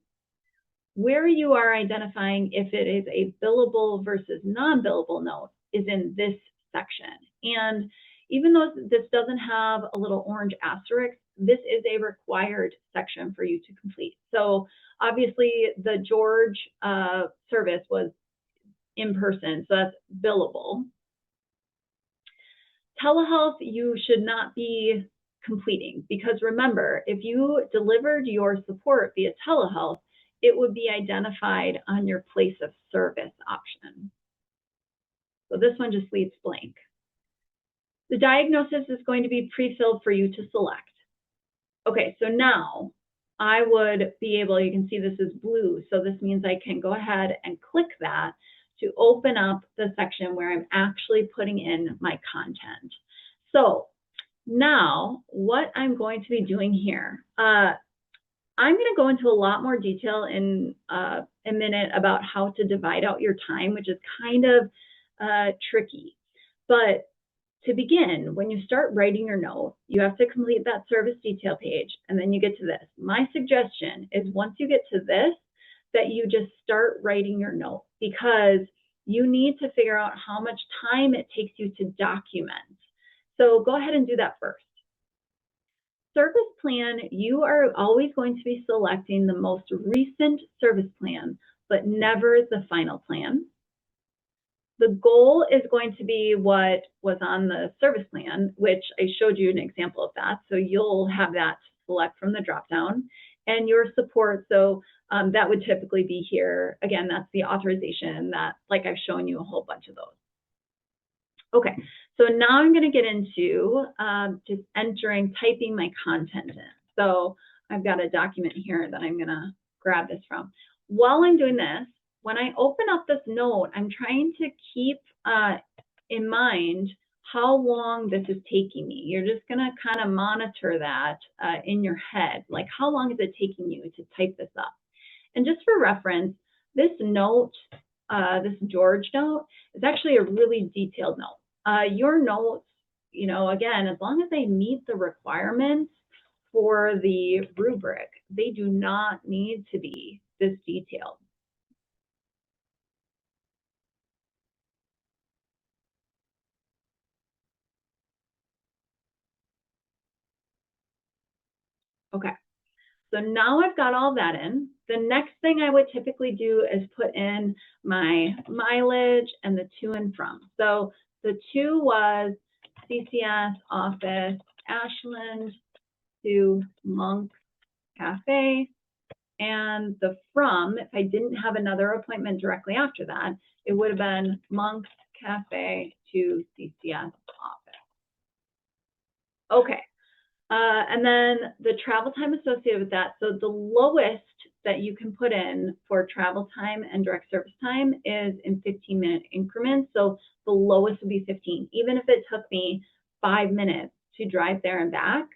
Where you are identifying if it is a billable versus non-billable note is in this section. And even though this doesn't have a little orange asterisk, this is a required section for you to complete. So obviously the George service was in person, so that's billable. Telehealth, you should not be completing, because remember, if you delivered your support via telehealth, it would be identified on your place of service option. So this one just leaves blank. The diagnosis is going to be pre-filled for you to select. Okay, so now I would be able, you can see this is blue, so this means I can go ahead and click that to open up the section where I'm actually putting in my content. So now what I'm going to be doing here, I'm going to go into a lot more detail in a minute about how to divide out your time, which is kind of tricky. But to begin, when you start writing your note, you have to complete that service detail page, and then you get to this. My suggestion is once you get to this, that you just start writing your note, because you need to figure out how much time it takes you to document. So go ahead and do that first. Service plan, you are always going to be selecting the most recent service plan, but never the final plan. The goal is going to be what was on the service plan, which I showed you an example of that. So you'll have that to select from the dropdown. And your support, so that would typically be here. Again, that's the authorization that, like I've shown you a whole bunch of those. Okay, so now I'm going to get into just typing my content in. So I've got a document here that I'm going to grab this from. While I'm doing this, when I open up this note, I'm trying to keep in mind how long this is taking me. You're just going to kind of monitor that in your head, like how long is it taking you to type this up? And just for reference, this note, this George note, is actually a really detailed note. Your notes, you know, again, as long as they meet the requirements for the rubric, they do not need to be this detailed. Okay, so now I've got all that in. The next thing I would typically do is put in my mileage and the to and from. So the to was CCS office, Ashland to Monk Cafe, and the from, if I didn't have another appointment directly after that, it would have been Monk Cafe to CCS office. Okay. And then the travel time associated with that. So the lowest that you can put in for travel time and direct service time is in 15-minute increments. So the lowest would be 15. Even if it took me 5 minutes to drive there and back,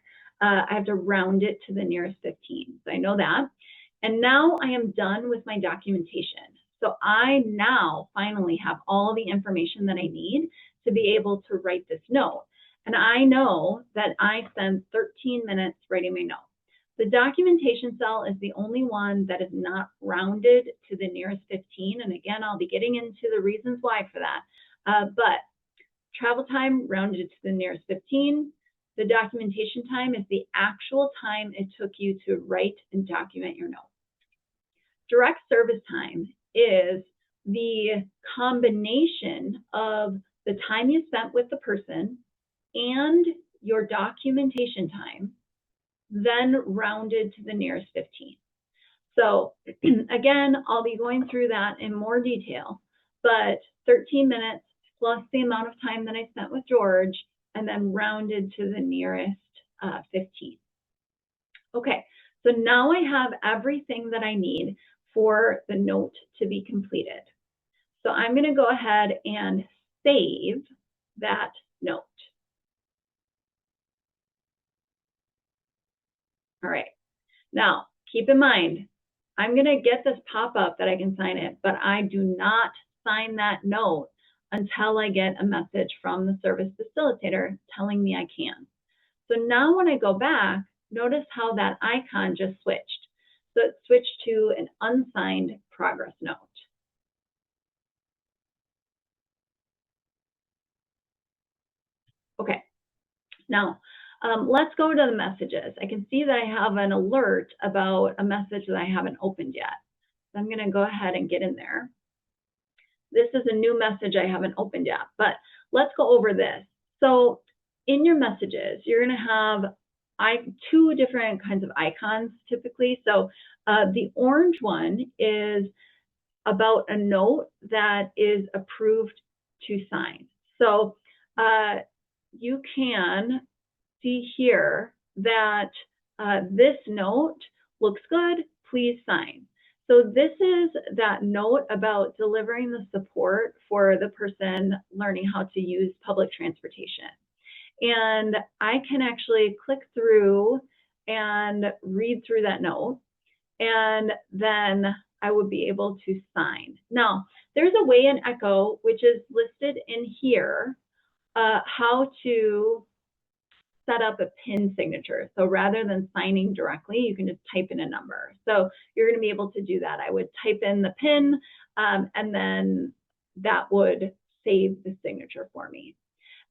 I have to round it to the nearest 15. So I know that. And now I am done with my documentation. So I now finally have all the information that I need to be able to write this note. And I know that I spent 13 minutes writing my note. The documentation cell is the only one that is not rounded to the nearest 15. And again, I'll be getting into the reasons why for that. But travel time rounded to the nearest 15. The documentation time is the actual time it took you to write and document your note. Direct service time is the combination of the time you spent with the person and your documentation time, then rounded to the nearest 15. So again, I'll be going through that in more detail, but 13 minutes plus the amount of time that I spent with George, and then rounded to the nearest 15. Okay, so now I have everything that I need for the note to be completed. So I'm going to go ahead and save that note. All right. Now, keep in mind, I'm going to get this pop-up that I can sign it, but I do not sign that note until I get a message from the service facilitator telling me I can. So now when I go back, notice how that icon just switched. So it switched to an unsigned progress note. Okay, now let's go to the messages. I can see that I have an alert about a message that I haven't opened yet. So I'm going to go ahead and get in there. This is a new message I haven't opened yet, but let's go over this. So in your messages, you're going to have two different kinds of icons typically. So the orange one is about a note that is approved to sign. So you can see here that this note looks good, please sign. So this is that note about delivering the support for the person learning how to use public transportation. And I can actually click through and read through that note, and then I would be able to sign. Now, there's a way in Echo, which is listed in here, how to set up a PIN signature. So rather than signing directly, you can just type in a number. So you're going to be able to do that. I would type in the PIN, and then that would save the signature for me.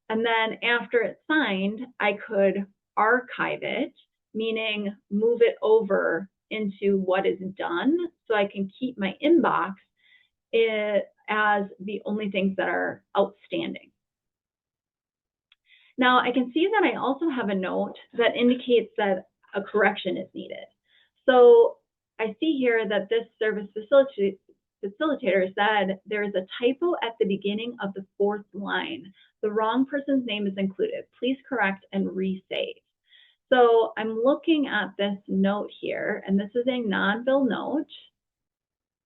And then after it's signed, I could archive it, meaning move it over into what is done, so I can keep my inbox as the only things that are outstanding. Now I can see that I also have a note that indicates that a correction is needed. So I see here that this service facilitator said there is a typo at the beginning of the 4th line. The wrong person's name is included. Please correct and resave. So I'm looking at this note here, and this is a non-bill note.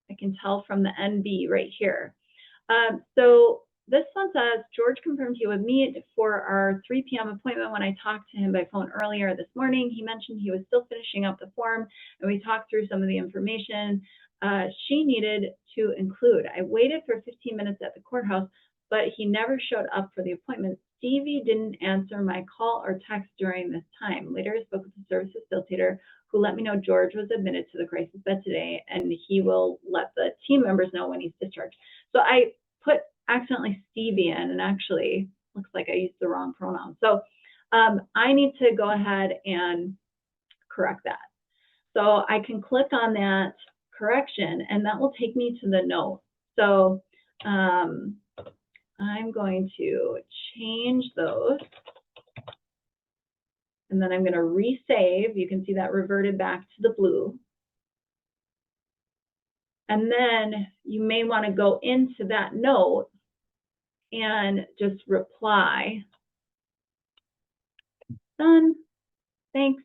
I can tell from the NB right here. So this one says, George confirmed he would meet for our 3 p.m. appointment. When I talked to him by phone earlier this morning, he mentioned he was still finishing up the form, and we talked through some of the information she needed to include. I waited for 15 minutes at the courthouse, but he never showed up for the appointment. Stevie didn't answer my call or text during this time. Later, I spoke with the service facilitator who let me know George was admitted to the crisis bed today, and he will let the team members know when he's discharged. So I put accidentally Stevie in, and actually looks like I used the wrong pronoun. So I need to go ahead and correct that. So I can click on that correction, and that will take me to the note. So I'm going to change those, and then I'm going to resave. You can see that reverted back to the blue. And then you may want to go into that note and just reply, done, thanks.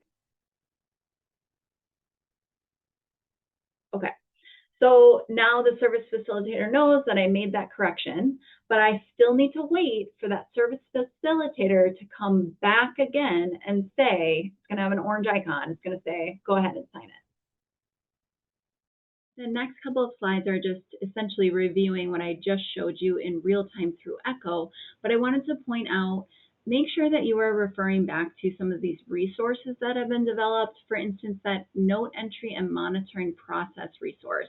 Okay, so now the service facilitator knows that I made that correction, but I still need to wait for that service facilitator to come back again and say, it's going to have an orange icon, it's going to say, go ahead and sign it. The next couple of slides are just essentially reviewing what I just showed you in real time through Echo, but I wanted to point out, make sure that you are referring back to some of these resources that have been developed. For instance, that note entry and monitoring process resource.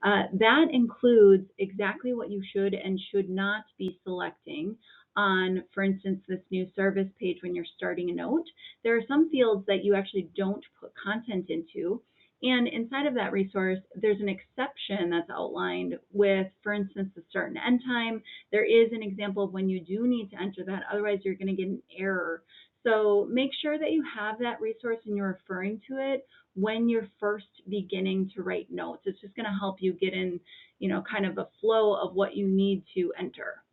That includes exactly what you should and should not be selecting on, for instance, this new service page when you're starting a note. There are some fields that you actually don't put content into. And inside of that resource, there's an exception that's outlined with, for instance, the start and end time. There is an example of when you do need to enter that, otherwise you're going to get an error. So make sure that you have that resource and you're referring to it when you're first beginning to write notes. It's just going to help you get in, kind of a flow of what you need to enter.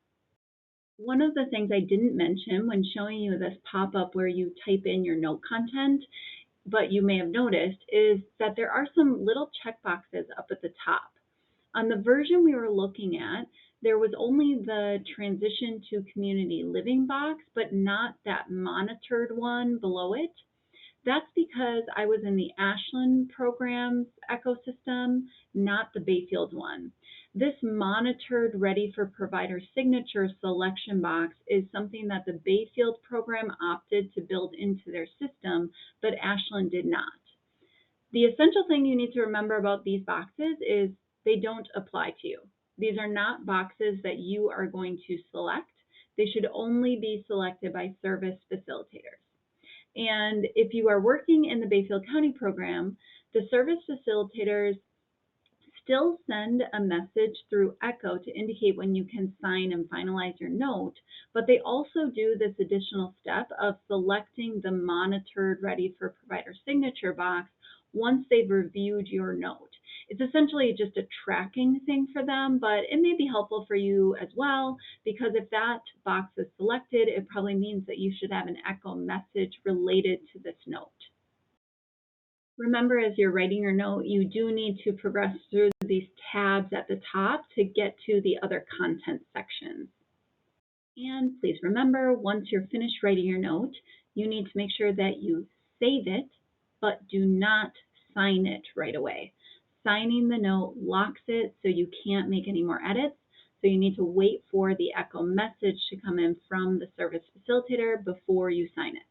One of the things I didn't mention when showing you this pop-up where you type in your note content, but you may have noticed, is that there are some little checkboxes up at the top. On the version we were looking at, there was only the transition to community living box, but not that monitored one below it. That's because I was in the Ashland program's ecosystem, not the Bayfield one. This monitored ready for provider signature selection box is something that the Bayfield program opted to build into their system, but Ashland did not. The essential thing you need to remember about these boxes is they don't apply to you. These are not boxes that you are going to select. They should only be selected by service facilitators. And if you are working in the Bayfield County program, the service facilitators still send a message through Echo to indicate when you can sign and finalize your note, but they also do this additional step of selecting the monitored ready for provider signature box once they've reviewed your note. It's essentially just a tracking thing for them, but it may be helpful for you as well, because if that box is selected, it probably means that you should have an Echo message related to this note. Remember, as you're writing your note, you do need to progress through these tabs at the top to get to the other content sections. And please remember, once you're finished writing your note, you need to make sure that you save it, but do not sign it right away. Signing the note locks it so you can't make any more edits. So you need to wait for the Echo message to come in from the service facilitator before you sign it.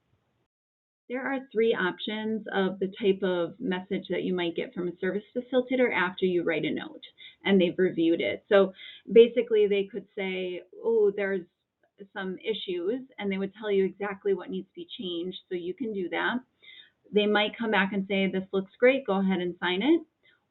There are three options of the type of message that you might get from a service facilitator after you write a note and they've reviewed it. So basically they could say, oh, there's some issues, and they would tell you exactly what needs to be changed, so you can do that. They might come back and say, this looks great, go ahead and sign it.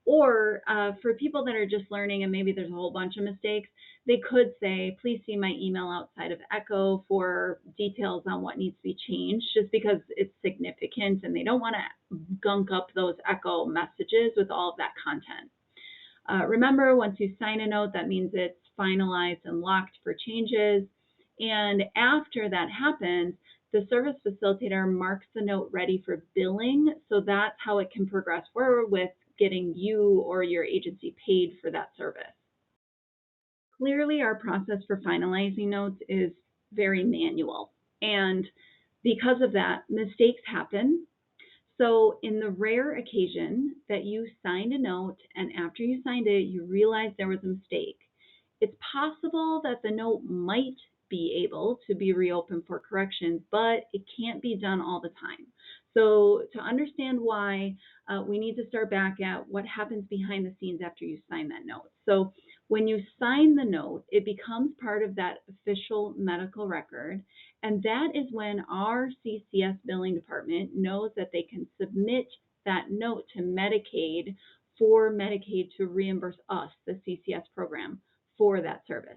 Or for people that are just learning and maybe there's a whole bunch of mistakes, they could say, please see my email outside of Echo for details on what needs to be changed, just because it's significant and they don't want to gunk up those Echo messages with all of that content. Remember, once you sign a note, that means it's finalized and locked for changes. And after that happens, the service facilitator marks the note ready for billing, so that's how it can progress forward with getting you or your agency paid for that service. Clearly, our process for finalizing notes is very manual, and because of that, mistakes happen. So in the rare occasion that you signed a note and after you signed it, you realized there was a mistake, it's possible that the note might be able to be reopened for corrections, but it can't be done all the time. So to understand why, we need to start back at what happens behind the scenes after you sign that note. So when you sign the note, it becomes part of that official medical record, and that is when our CCS billing department knows that they can submit that note to Medicaid for Medicaid to reimburse us, the CCS program, for that service.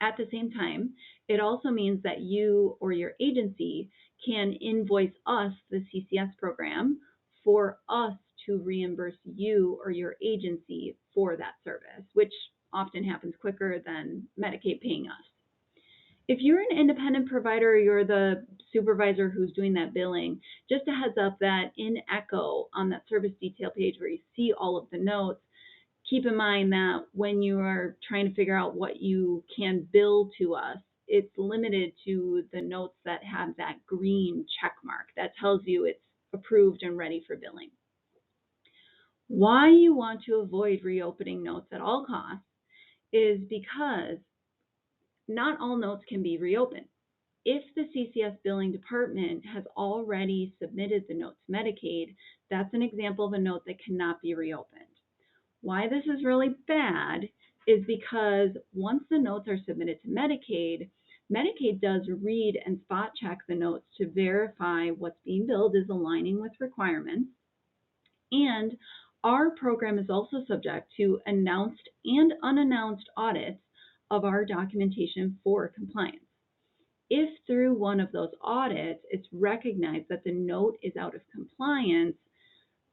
At the same time, it also means that you or your agency can invoice us, the CCS program, for us to reimburse you or your agency for that service, which often happens quicker than Medicaid paying us. If you're an independent provider, or you're the supervisor who's doing that billing, just a heads up that in Echo, on that service detail page where you see all of the notes, keep in mind that when you are trying to figure out what you can bill to us, it's limited to the notes that have that green check mark that tells you it's approved and ready for billing. Why you want to avoid reopening notes at all costs is because not all notes can be reopened. If the CCS billing department has already submitted the note to Medicaid, that's an example of a note that cannot be reopened. Why this is really bad is because once the notes are submitted to Medicaid, Medicaid does read and spot check the notes to verify what's being billed is aligning with requirements. And our program is also subject to announced and unannounced audits of our documentation for compliance. If through one of those audits, it's recognized that the note is out of compliance,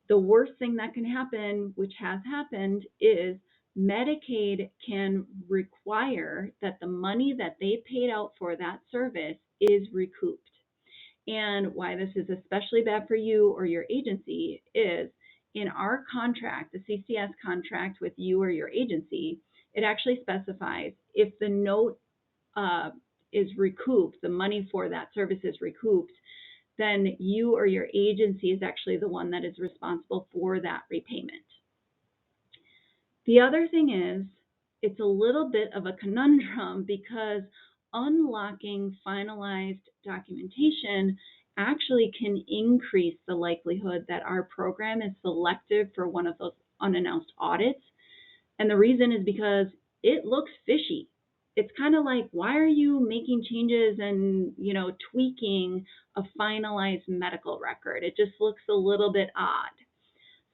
the worst thing that can happen, which has happened, is Medicaid can require that the money that they paid out for that service is recouped. And why this is especially bad for you or your agency is in our contract, the CCS contract with you or your agency, it actually specifies if the note is recouped, the money for that service is recouped, then you or your agency is actually the one that is responsible for that repayment. The other thing is, it's a little bit of a conundrum because unlocking finalized documentation actually can increase the likelihood that our program is selected for one of those unannounced audits. And the reason is because it looks fishy. It's kind of like, why are you making changes and, tweaking a finalized medical record? It just looks a little bit odd.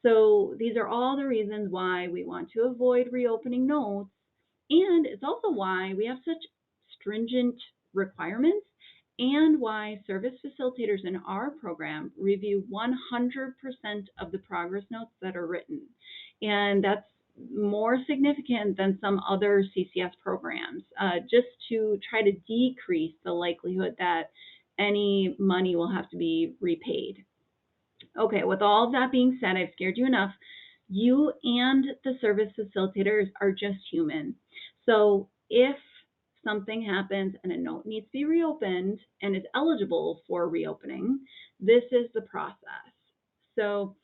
So these are all the reasons why we want to avoid reopening notes. And it's also why we have such stringent requirements and why service facilitators in our program review 100% of the progress notes that are written. And that's more significant than some other CCS programs, just to try to decrease the likelihood that any money will have to be repaid. Okay, with all of that being said, I've scared you enough. You and the service facilitators are just human. So if something happens and a note needs to be reopened and is eligible for reopening, this is the process. So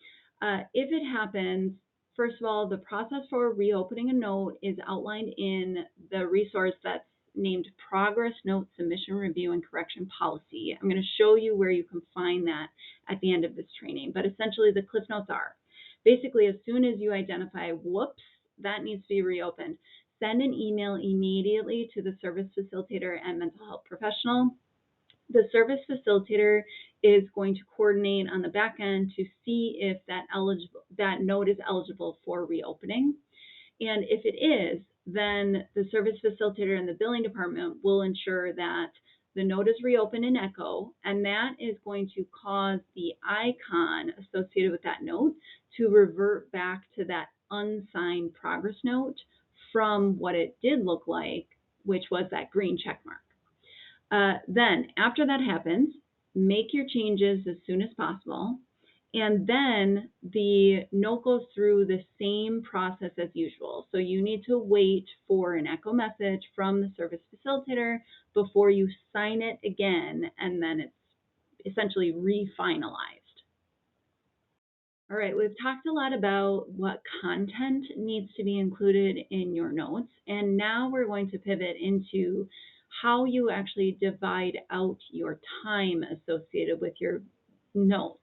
if it happens, first of all, the process for reopening a note is outlined in the resource that's named Progress Note Submission Review and Correction Policy. I'm going to show you where you can find that at the end of this training, but essentially the cliff notes are basically as soon as you identify, whoops, that needs to be reopened, send an email immediately to the service facilitator and mental health professional. The service facilitator is going to coordinate on the back end to see if that note is eligible for reopening. And if it is, then the service facilitator and the billing department will ensure that the note is reopened in Echo, and that is going to cause the icon associated with that note to revert back to that unsigned progress note from what it did look like, which was that green check mark. Then, after that happens, make your changes as soon as possible. And then the note goes through the same process as usual. So you need to wait for an echo message from the service facilitator before you sign it again, and then it's essentially refinalized. All right, we've talked a lot about what content needs to be included in your notes, and now we're going to pivot into how you actually divide out your time associated with your notes.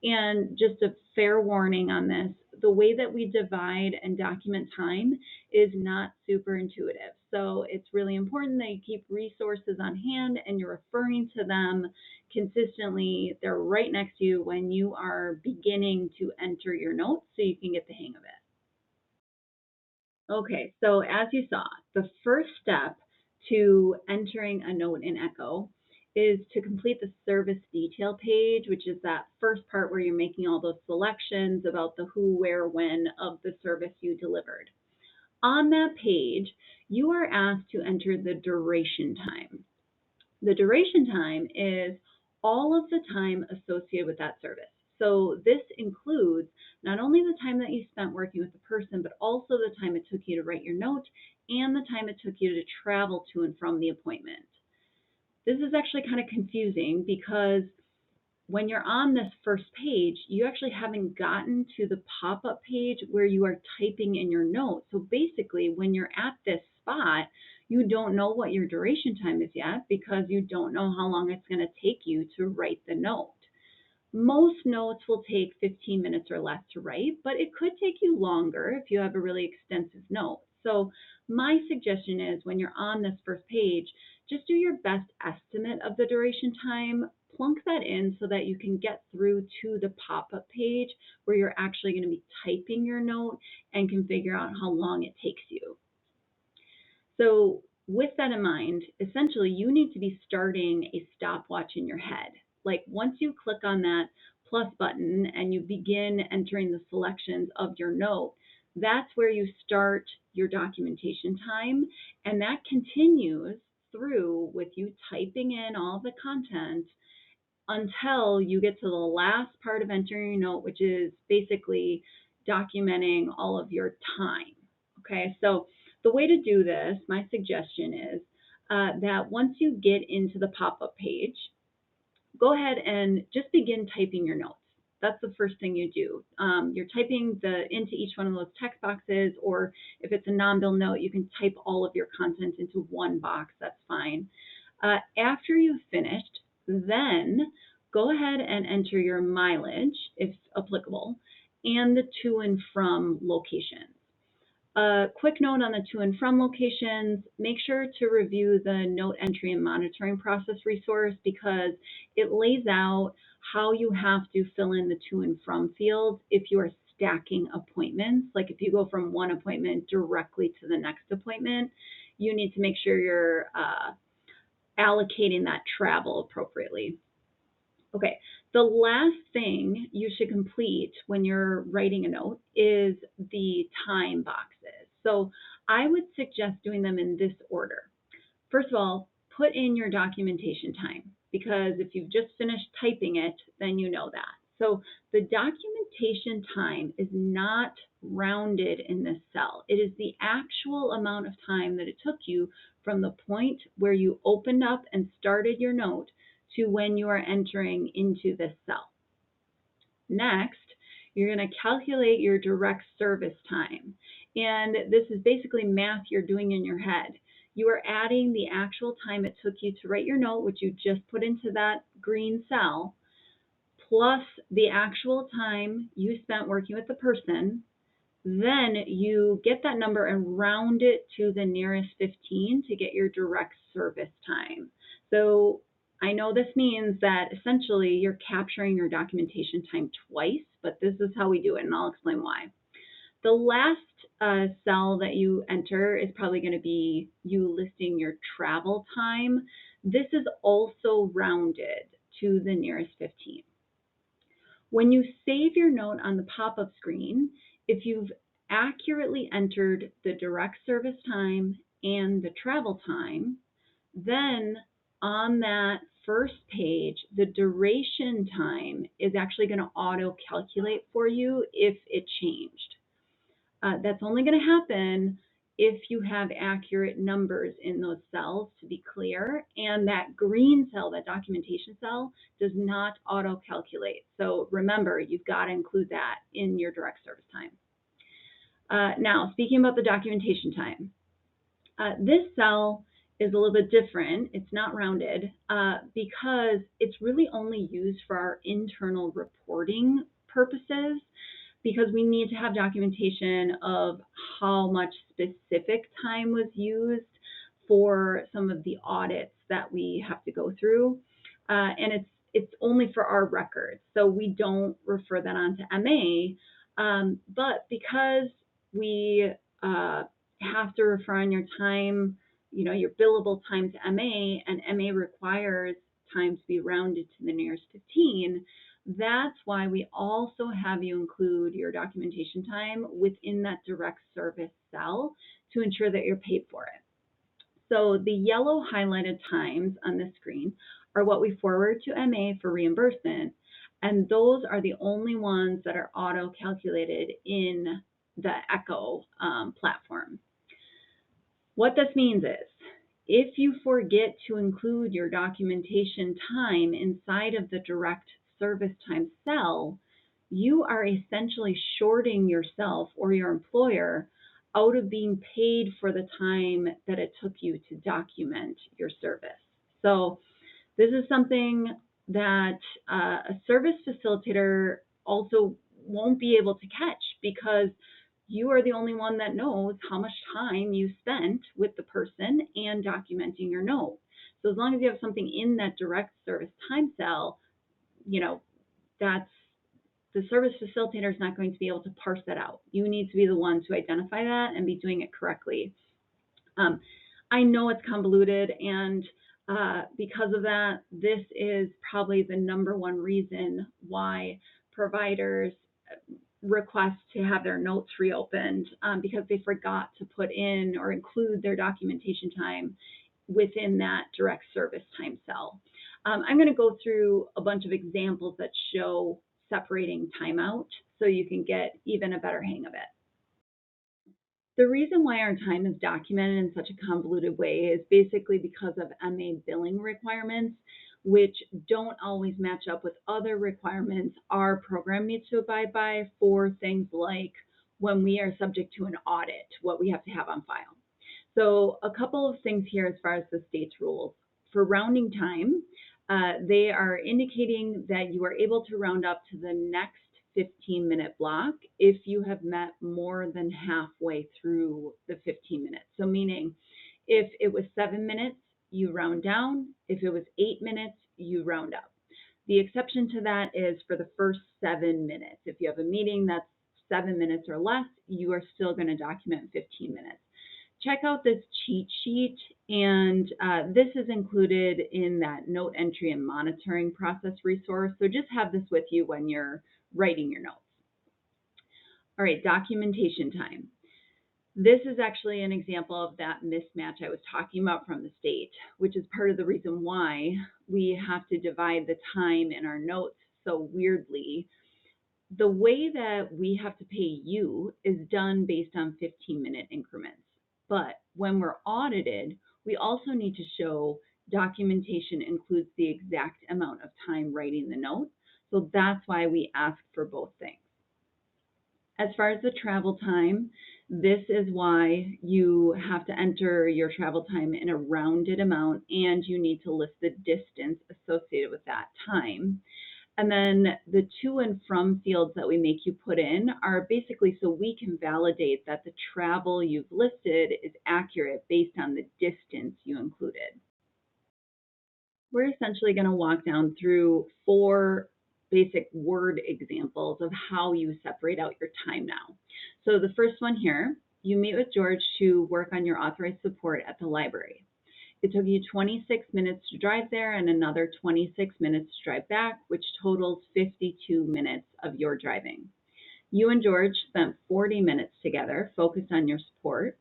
And just a fair warning on this, the way that we divide and document time is not super intuitive. So it's really important that you keep resources on hand and you're referring to them consistently. They're right next to you when you are beginning to enter your notes so you can get the hang of it. Okay, so as you saw, the first step to entering a note in Echo is to complete the service detail page, which is that first part where you're making all those selections about the who, where, when of the service you delivered. On that page, you are asked to enter the duration time. The duration time is all of the time associated with that service. So this includes not only the time that you spent working with the person, but also the time it took you to write your note and the time it took you to travel to and from the appointment. This is actually kind of confusing because when you're on this first page, you actually haven't gotten to the pop-up page where you are typing in your note. So basically, when you're at this spot, you don't know what your duration time is yet because you don't know how long it's going to take you to write the note. Most notes will take 15 minutes or less to write, but it could take you longer if you have a really extensive note. So my suggestion is when you're on this first page, just do your best estimate of the duration time, plunk that in so that you can get through to the pop-up page where you're actually going to be typing your note and can figure out how long it takes you. So with that in mind, essentially you need to be starting a stopwatch in your head. Like once you click on that plus button and you begin entering the selections of your note, that's where you start your documentation time, and that continues through with you typing in all the content until you get to the last part of entering your note, which is basically documenting all of your time. Okay, so the way to do this, my suggestion is that once you get into the pop-up page, go ahead and just begin typing your notes. That's the first thing you do. You're typing into each one of those text boxes, or if it's a non-bill note, you can type all of your content into one box. That's fine. After you've finished, then go ahead and enter your mileage, if applicable, and the to and from locations. A quick note on the to and from locations, make sure to review the note entry and monitoring process resource because it lays out how you have to fill in the to and from fields if you are stacking appointments. Like if you go from one appointment directly to the next appointment, you need to make sure you're allocating that travel appropriately. Okay, the last thing you should complete when you're writing a note is the time boxes. So I would suggest doing them in this order. First of all, put in your documentation time because if you've just finished typing it, then you know that. So the documentation time is not rounded in this cell. It is the actual amount of time that it took you from the point where you opened up and started your note to when you are entering into this cell. Next, you're going to calculate your direct service time. And this is basically math you're doing in your head. You are adding the actual time it took you to write your note, which you just put into that green cell, plus the actual time you spent working with the person. Then you get that number and round it to the nearest 15 to get your direct service time. So I know this means that essentially you're capturing your documentation time twice, but this is how we do it, and I'll explain why. The last cell that you enter is probably going to be you listing your travel time. This is also rounded to the nearest 15. When you save your note on the pop-up screen, if you've accurately entered the direct service time and the travel time, then on that first page, the duration time is actually going to auto-calculate for you if it changed. That's only going to happen if you have accurate numbers in those cells, to be clear, and that green cell, that documentation cell, does not auto-calculate. So remember, you've got to include that in your direct service time. Now, speaking about the documentation time, this cell is a little bit different. It's not rounded because it's really only used for our internal reporting purposes, because we need to have documentation of how much specific time was used for some of the audits that we have to go through. And it's only for our records. So we don't refer that on to MA, but because we have to refer on your time, your billable time to MA, and MA requires time to be rounded to the nearest 15, that's why we also have you include your documentation time within that direct service cell to ensure that you're paid for it. So the yellow highlighted times on this screen are what we forward to MA for reimbursement, and those are the only ones that are auto-calculated in the ECHO platform. What this means is, if you forget to include your documentation time inside of the direct service time cell, you are essentially shorting yourself or your employer out of being paid for the time that it took you to document your service. So this is something that a service facilitator also won't be able to catch, because you are the only one that knows how much time you spent with the person and documenting your note. So as long as you have something in that direct service time cell, that's the service facilitator is not going to be able to parse that out. You need to be the one to identify that and be doing it correctly. I know it's convoluted, and because of that, this is probably the number one reason why providers request to have their notes reopened, because they forgot to put in or include their documentation time within that direct service time cell. I'm going to go through a bunch of examples that show separating time out so you can get even a better hang of it. The reason why our time is documented in such a convoluted way is basically because of MA billing requirements, which don't always match up with other requirements our program needs to abide by for things like when we are subject to an audit, what we have to have on file. So a couple of things here as far as the state's rules. For rounding time, they are indicating that you are able to round up to the next 15-minute block if you have met more than halfway through the 15 minutes. So meaning if it was 7 minutes, you round down. If it was 8 minutes, you round up. The exception to that is for the first 7 minutes. If you have a meeting that's 7 minutes or less, you are still going to document 15 minutes. Check out this cheat sheet, and this is included in that note entry and monitoring process resource. So just have this with you when you're writing your notes. All right, documentation time. This is actually an example of that mismatch I was talking about from the state, which is part of the reason why we have to divide the time in our notes so weirdly. The way that we have to pay you is done based on 15-minute increments. But when we're audited, we also need to show documentation includes the exact amount of time writing the note. So that's why we ask for both things. As far as the travel time, this is why you have to enter your travel time in a rounded amount, and you need to list the distance associated with that time. And then the to and from fields that we make you put in are basically so we can validate that the travel you've listed is accurate based on the distance you included. We're essentially going to walk down through 4 basic word examples of how you separate out your time now. So the first one here, you meet with George to work on your authorized support at the library. It took you 26 minutes to drive there and another 26 minutes to drive back, which totals 52 minutes of your driving. You and George spent 40 minutes together focused on your support,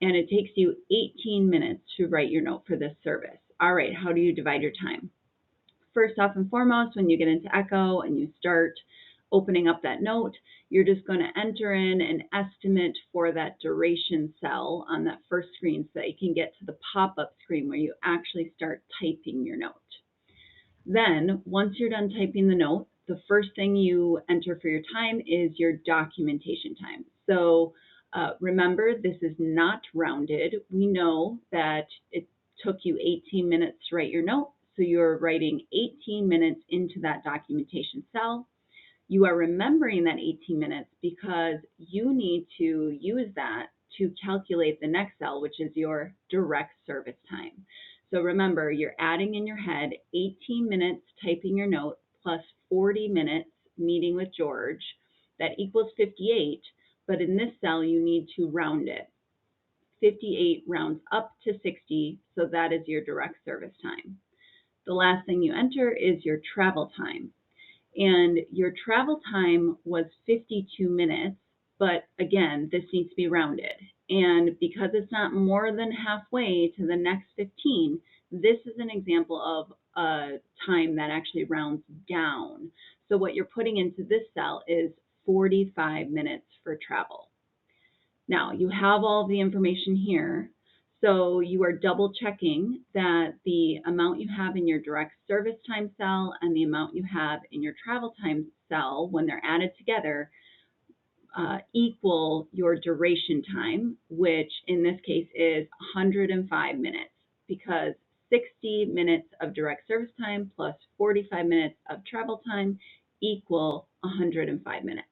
and it takes you 18 minutes to write your note for this service. All right, how do you divide your time? First off and foremost, when you get into Echo and you start opening up that note, you're just going to enter in an estimate for that duration cell on that first screen so that you can get to the pop-up screen where you actually start typing your note. Then, once you're done typing the note, the first thing you enter for your time is your documentation time. So remember, this is not rounded. We know that it took you 18 minutes to write your note, so you're writing 18 minutes into that documentation cell. You are remembering that 18 minutes because you need to use that to calculate the next cell, which is your direct service time. So remember, you're adding in your head 18 minutes typing your note plus 40 minutes meeting with George. That equals 58, but in this cell, you need to round it. 58 rounds up to 60, so that is your direct service time. The last thing you enter is your travel time. And your travel time was 52 minutes, but again, this needs to be rounded. And because it's not more than halfway to the next 15, this is an example of a time that actually rounds down. So what you're putting into this cell is 45 minutes for travel. Now, you have all of the information here. So you are double checking that the amount you have in your direct service time cell and the amount you have in your travel time cell, when they're added together, equal your duration time, which in this case is 105 minutes, because 60 minutes of direct service time plus 45 minutes of travel time equal 105 minutes.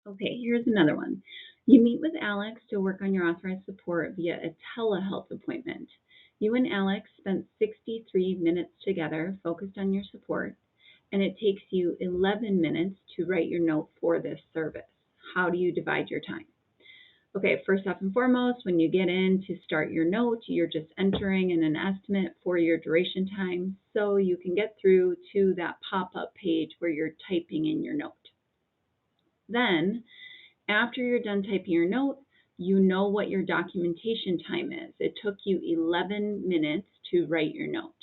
Okay, here's another one. You meet with Alex to work on your authorized support via a telehealth appointment. You and Alex spent 63 minutes together focused on your support, and it takes you 11 minutes to write your note for this service. How do you divide your time? Okay, first off and foremost, when you get in to start your note, you're just entering in an estimate for your duration time so you can get through to that pop-up page where you're typing in your note. Then, after you're done typing your note, you know what your documentation time is. It took you 11 minutes to write your note.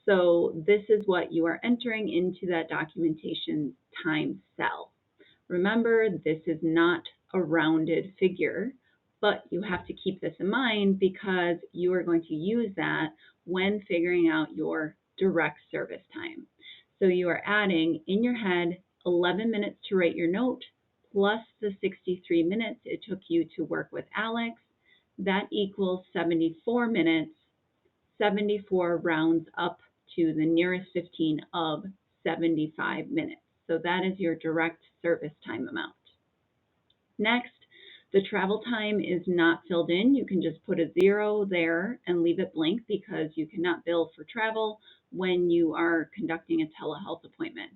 So this is what you are entering into that documentation time cell. Remember, this is not a rounded figure, but you have to keep this in mind because you are going to use that when figuring out your direct service time. So you are adding in your head 11 minutes to write your note plus the 63 minutes it took you to work with Alex. That equals 74 minutes. 74 rounds up to the nearest 15 of 75 minutes. So that is your direct service time amount. Next, the travel time is not filled in. You can just put a 0 there and leave it blank because you cannot bill for travel when you are conducting a telehealth appointment.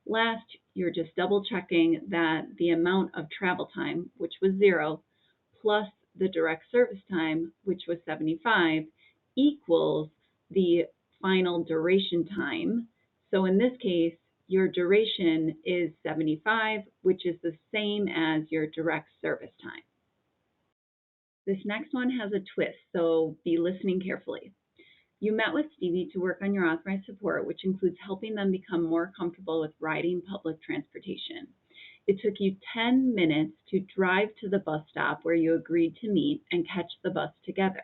Last, you're just double checking that the amount of travel time, which was 0, plus the direct service time, which was 75, equals the final duration time. So in this case, your duration is 75, which is the same as your direct service time. This next one has a twist, so be listening carefully. You met with Stevie to work on your authorized support, which includes helping them become more comfortable with riding public transportation. It took you 10 minutes to drive to the bus stop where you agreed to meet and catch the bus together.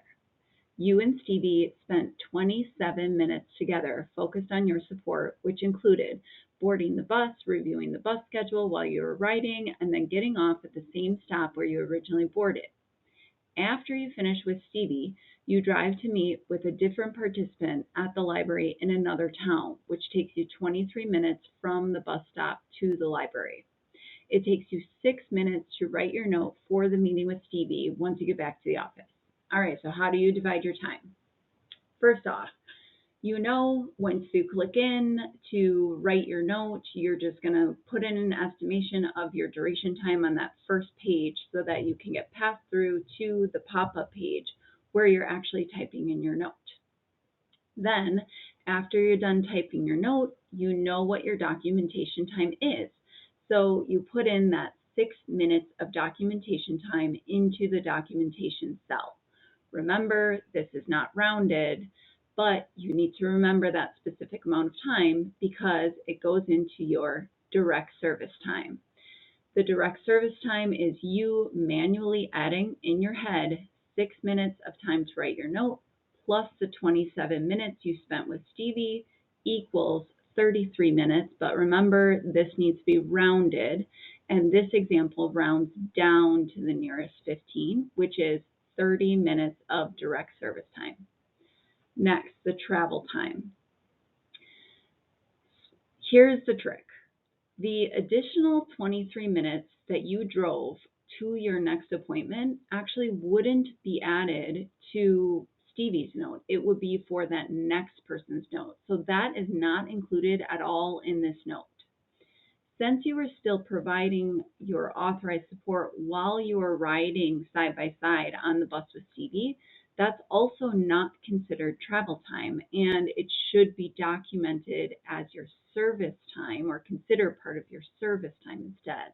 You and Stevie spent 27 minutes together focused on your support, which included boarding the bus, reviewing the bus schedule while you were riding, and then getting off at the same stop where you originally boarded. After you finish with Stevie, you drive to meet with a different participant at the library in another town, which takes you 23 minutes from the bus stop to the library. It takes you 6 minutes to write your note for the meeting with Stevie once you get back to the office. All right, so how do you divide your time? First off, you know once you click in to write your note, you're just going to put in an estimation of your duration time on that first page so that you can get passed through to the pop-up page where you're actually typing in your note. Then, after you're done typing your note, you know what your documentation time is. So you put in that 6 minutes of documentation time into the documentation cell. Remember, this is not rounded, but you need to remember that specific amount of time because it goes into your direct service time. The direct service time is you manually adding in your head 6 minutes of time to write your note plus the 27 minutes you spent with Stevie equals 33 minutes. But remember, this needs to be rounded, and this example rounds down to the nearest 15, which is 30 minutes of direct service time. Next, the travel time. Here's the trick. The additional 23 minutes that you drove to your next appointment actually wouldn't be added to Stevie's note. It would be for that next person's note. So that is not included at all in this note. Since you are still providing your authorized support while you are riding side by side on the bus with Stevie, that's also not considered travel time, and it should be documented as your service time or considered part of your service time instead.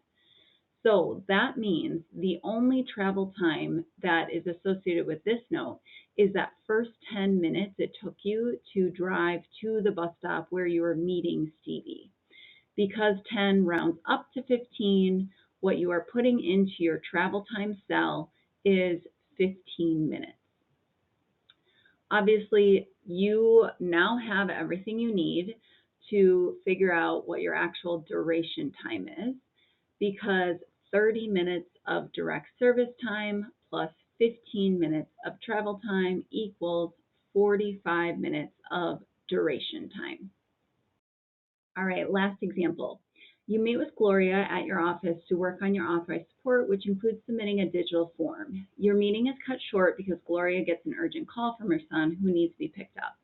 So that means the only travel time that is associated with this note is that first 10 minutes it took you to drive to the bus stop where you were meeting Stevie. Because 10 rounds up to 15, what you are putting into your travel time cell is 15 minutes. Obviously, you now have everything you need to figure out what your actual duration time is because 30 minutes of direct service time plus 15 minutes of travel time equals 45 minutes of duration time. All right, last example. You meet with Gloria at your office to work on your authorized support, which includes submitting a digital form. Your meeting is cut short because Gloria gets an urgent call from her son who needs to be picked up.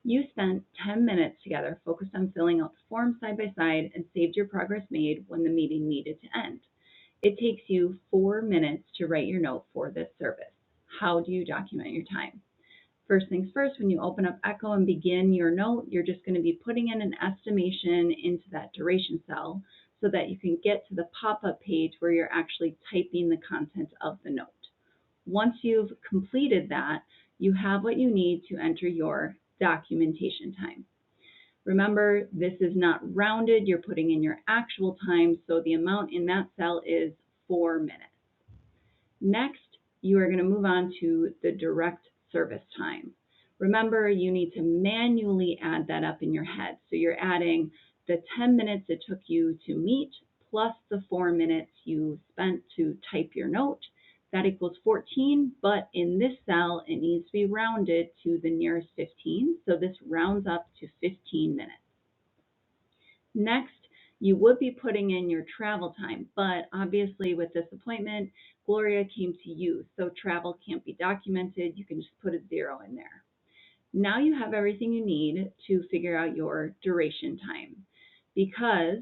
You spent 10 minutes together focused on filling out the form side by side and saved your progress made when the meeting needed to end. It takes you 4 minutes to write your note for this service. How do you document your time? First things first, when you open up Echo and begin your note, you're just going to be putting in an estimation into that duration cell so that you can get to the pop-up page where you're actually typing the content of the note. Once you've completed that, you have what you need to enter your documentation time. Remember, this is not rounded. You're putting in your actual time, so the amount in that cell is 4 minutes. Next, you are going to move on to the direct service time. Remember, you need to manually add that up in your head. So you're adding the 10 minutes it took you to meet plus the 4 minutes you spent to type your note. That equals 14, but in this cell, it needs to be rounded to the nearest 15. So this rounds up to 15 minutes. Next, you would be putting in your travel time, but obviously with this appointment, Gloria came to you, so travel can't be documented. You can just put a 0 in there. Now you have everything you need to figure out your duration time, because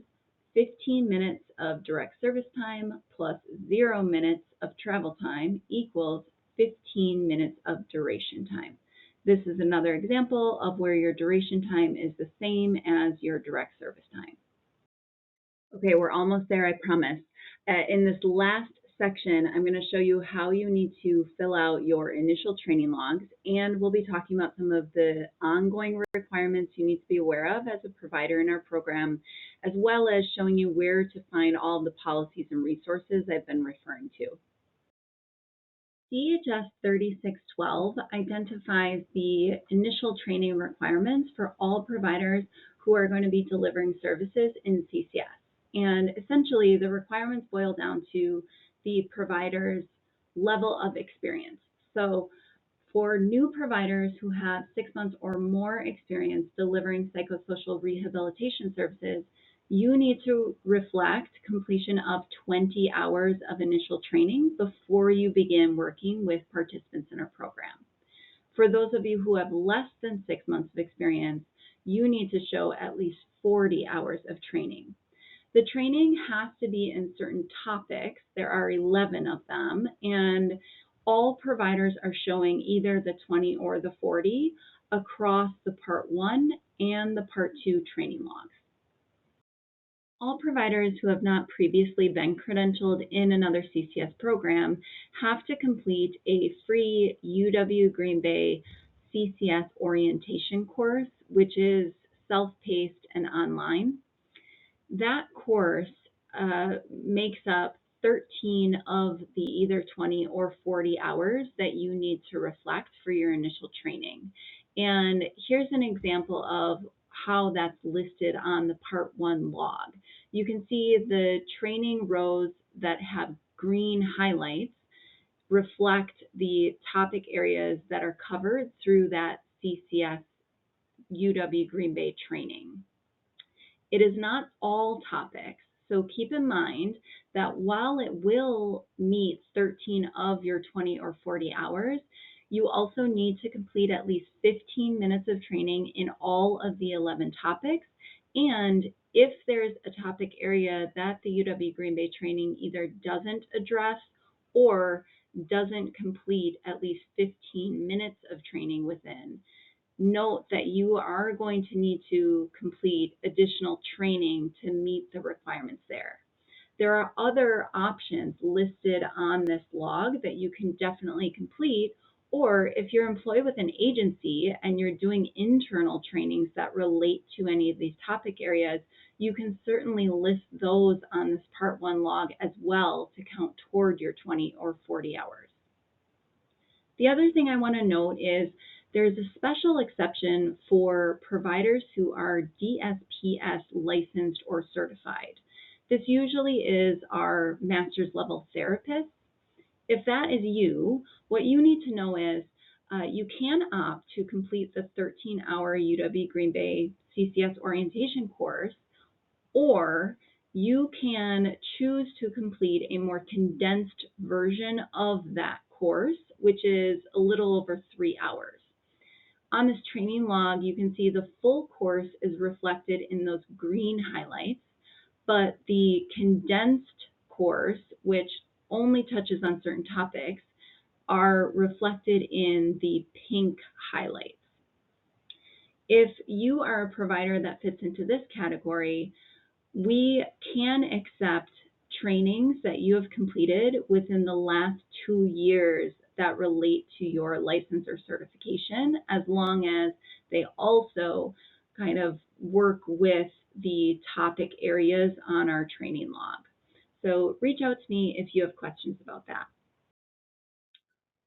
15 minutes of direct service time plus 0 minutes of travel time equals 15 minutes of duration time. This is another example of where your duration time is the same as your direct service time. Okay, we're almost there, I promise. In this last section, I'm going to show you how you need to fill out your initial training logs, and we'll be talking about some of the ongoing requirements you need to be aware of as a provider in our program, as well as showing you where to find all of the policies and resources I've been referring to. CHS 3612 identifies the initial training requirements for all providers who are going to be delivering services in CCS. And essentially, the requirements boil down to the provider's level of experience. So for new providers who have 6 months or more experience delivering psychosocial rehabilitation services, you need to reflect completion of 20 hours of initial training before you begin working with participants in our program. For those of you who have less than 6 months of experience, you need to show at least 40 hours of training. The training has to be in certain topics. There are 11 of them, and all providers are showing either the 20 or the 40 across the Part 1 and the Part 2 training logs. All providers who have not previously been credentialed in another CCS program have to complete a free UW Green Bay CCS orientation course, which is self-paced and online. That course makes up 13 of the either 20 or 40 hours that you need to reflect for your initial training. And here's an example of how that's listed on the Part 1 log. You can see the training rows that have green highlights reflect the topic areas that are covered through that CCS UW Green Bay training. It is not all topics, so keep in mind that while it will meet 13 of your 20 or 40 hours, you also need to complete at least 15 minutes of training in all of the 11 topics. And if there's a topic area that the UW Green Bay training either doesn't address or doesn't complete at least 15 minutes of training within, note that you are going to need to complete additional training to meet the requirements there. There are other options listed on this log that you can definitely complete, or if you're employed with an agency and you're doing internal trainings that relate to any of these topic areas, you can certainly list those on this Part 1 log as well to count toward your 20 or 40 hours. The other thing I want to note is there's a special exception for providers who are DSPS licensed or certified. This usually is our master's level therapist. If that is you, what you need to know is you can opt to complete the 13-hour UW Green Bay CCS orientation course, or you can choose to complete a more condensed version of that course, which is a little over 3 hours. On this training log, you can see the full course is reflected in those green highlights, but the condensed course, which only touches on certain topics, are reflected in the pink highlights. If you are a provider that fits into this category, we can accept trainings that you have completed within the last 2 years that relate to your license or certification, as long as they also kind of work with the topic areas on our training log. So reach out to me if you have questions about that.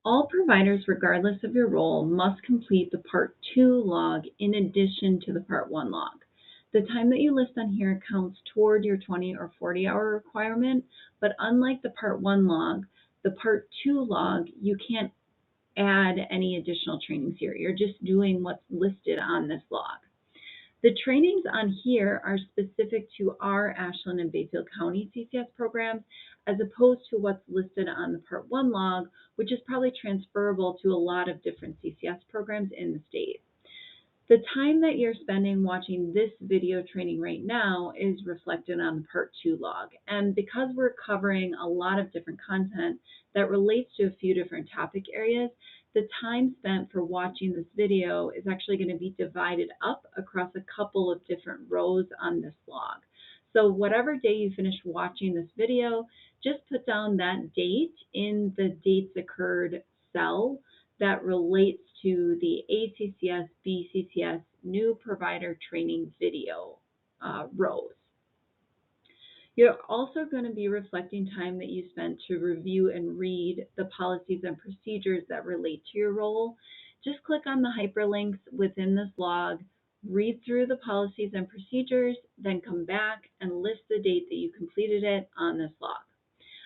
All providers, regardless of your role, must complete the Part 2 log in addition to the Part 1 log. The time that you list on here counts toward your 20 or 40-hour requirement, but unlike the Part 1 log, the Part 2 log, you can't add any additional trainings here. You're just doing what's listed on this log. The trainings on here are specific to our Ashland and Bayfield County CCS programs, as opposed to what's listed on the Part 1 log, which is probably transferable to a lot of different CCS programs in the state. The time that you're spending watching this video training right now is reflected on the Part 2 log. And because we're covering a lot of different content that relates to a few different topic areas, the time spent for watching this video is actually going to be divided up across a couple of different rows on this log. So whatever day you finish watching this video, just put down that date in the dates occurred cell that relates to the ACCS, BCCS new provider training video rows. You're also going to be reflecting time that you spent to review and read the policies and procedures that relate to your role. Just click on the hyperlinks within this log, read through the policies and procedures, then come back and list the date that you completed it on this log.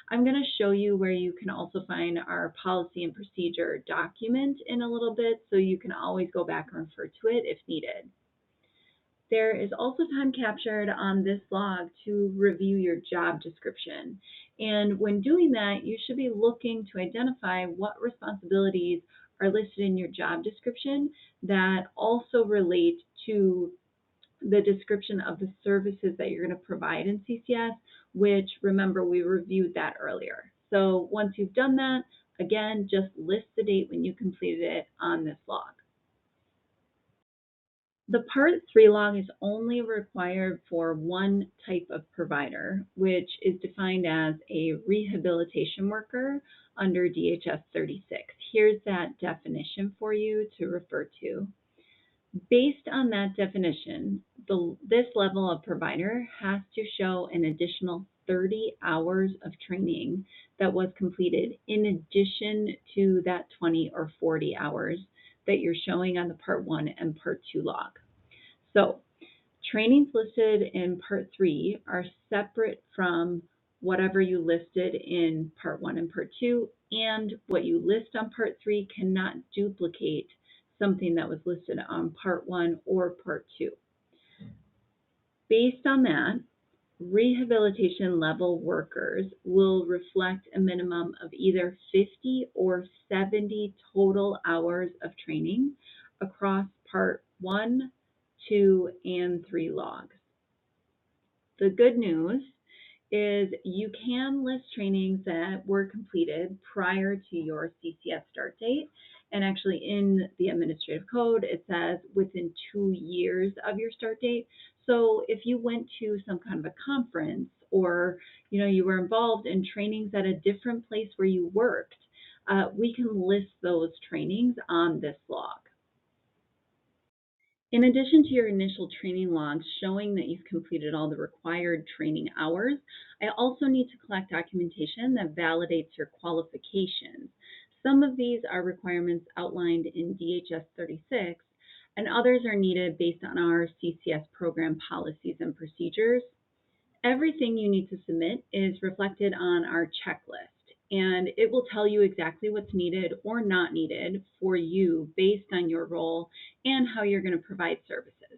I'm going to show you where you can also find our policy and procedure document in a little bit, so you can always go back and refer to it if needed. There is also time captured on this log to review your job description. And when doing that, you should be looking to identify what responsibilities are listed in your job description that also relate to the description of the services that you're going to provide in CCS, which, remember, we reviewed that earlier. So once you've done that, again, just list the date when you completed it on this log. The Part 3 log is only required for one type of provider, which is defined as a rehabilitation worker under DHS 36. Here's that definition for you to refer to. Based on that definition, this level of provider has to show an additional 30 hours of training that was completed in addition to that 20 or 40 hours that you're showing on the Part 1 and Part 2 log. So trainings listed in Part 3 are separate from whatever you listed in Part 1 and Part 2, and what you list on Part 3 cannot duplicate something that was listed on Part 1 or Part 2. Based on that, rehabilitation level workers will reflect a minimum of either 50 or 70 total hours of training across Part 1, 2, and 3 logs. The good news is you can list trainings that were completed prior to your CCS start date. And actually in the administrative code, it says within 2 years of your start date. So if you went to some kind of a conference, or you were involved in trainings at a different place where you worked, we can list those trainings on this log. In addition to your initial training logs showing that you've completed all the required training hours, I also need to collect documentation that validates your qualifications. Some of these are requirements outlined in DHS 36, and others are needed based on our CCS program policies and procedures. Everything you need to submit is reflected on our checklist, and it will tell you exactly what's needed or not needed for you based on your role and how you're going to provide services.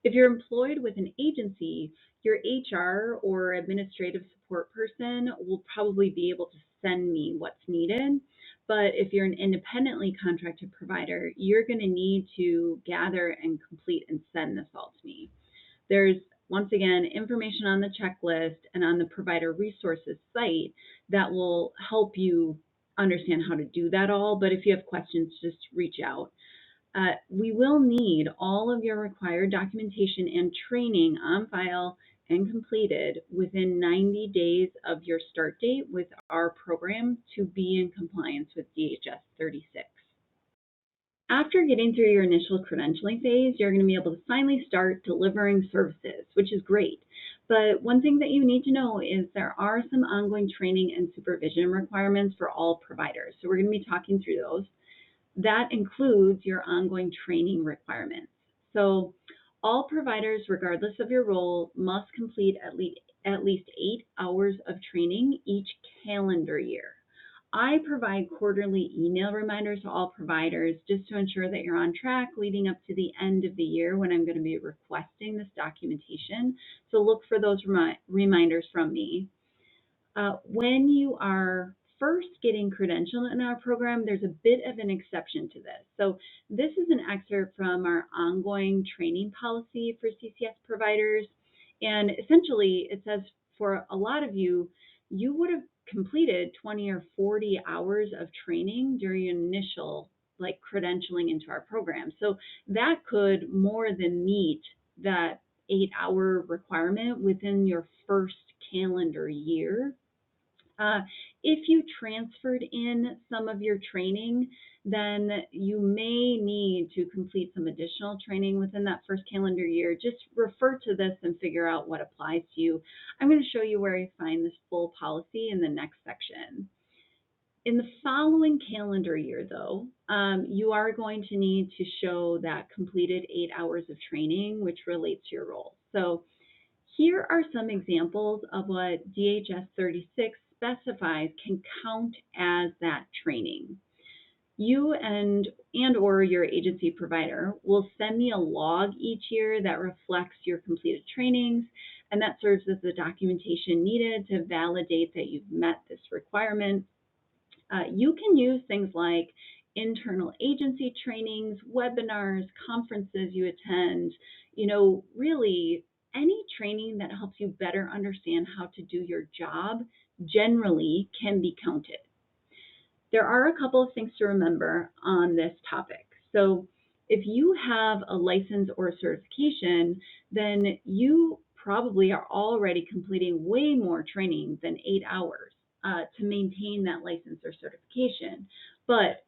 If you're employed with an agency, your HR or administrative support person will probably be able to send me what's needed. But if you're an independently contracted provider, you're going to need to gather and complete and send this all to me. There's, once again, information on the checklist and on the provider resources site that will help you understand how to do that all. But if you have questions, just reach out. We will need all of your required documentation and training on file and completed within 90 days of your start date with our program to be in compliance with DHS 36. After getting through your initial credentialing phase, you're going to be able to finally start delivering services, which is great. But one thing that you need to know is there are some ongoing training and supervision requirements for all providers. So we're going to be talking through those. That includes your ongoing training requirements. So all providers, regardless of your role, must complete at least 8 hours of training each calendar year. I provide quarterly email reminders to all providers just to ensure that you're on track leading up to the end of the year when I'm going to be requesting this documentation. So look for those reminders from me. When you are first getting credentialed in our program, there's a bit of an exception to this. So this is an excerpt from our ongoing training policy for CCS providers. And essentially, it says for a lot of you, you would have completed 20 or 40 hours of training during your initial credentialing into our program. So that could more than meet that 8-hour requirement within your first calendar year. If you transferred in some of your training, then you may need to complete some additional training within that first calendar year. Just refer to this and figure out what applies to you. I'm going to show you where you find this full policy in the next section. In the following calendar year, though, you are going to need to show that completed 8 hours of training, which relates to your role. So here are some examples of what DHS 36 specifies can count as that training. You and or your agency provider will send me a log each year that reflects your completed trainings, and that serves as the documentation needed to validate that you've met this requirement. You can use things like internal agency trainings, webinars, conferences you attend, really any training that helps you better understand how to do your job generally can be counted. There are a couple of things to remember on this topic. So if you have a license or a certification, then you probably are already completing way more training than 8 hours to maintain that license or certification. But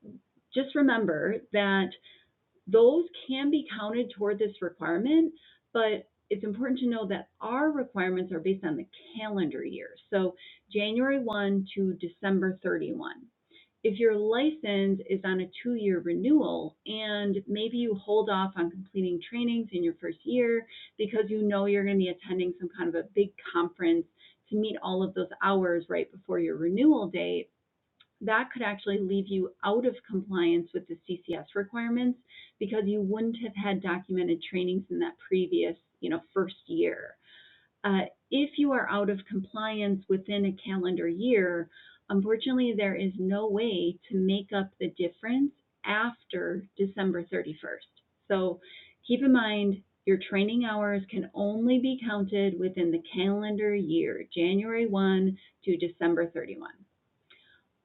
just remember that those can be counted toward this requirement, but it's important to know that our requirements are based on the calendar year. So January 1 to December 31. If your license is on a 2-year renewal and maybe you hold off on completing trainings in your first year because you know you're going to be attending some kind of a big conference to meet all of those hours right before your renewal date, that could actually leave you out of compliance with the CCS requirements because you wouldn't have had documented trainings in that previous, first year. If you are out of compliance within a calendar year, unfortunately, there is no way to make up the difference after December 31st. So keep in mind, your training hours can only be counted within the calendar year, January 1 to December 31.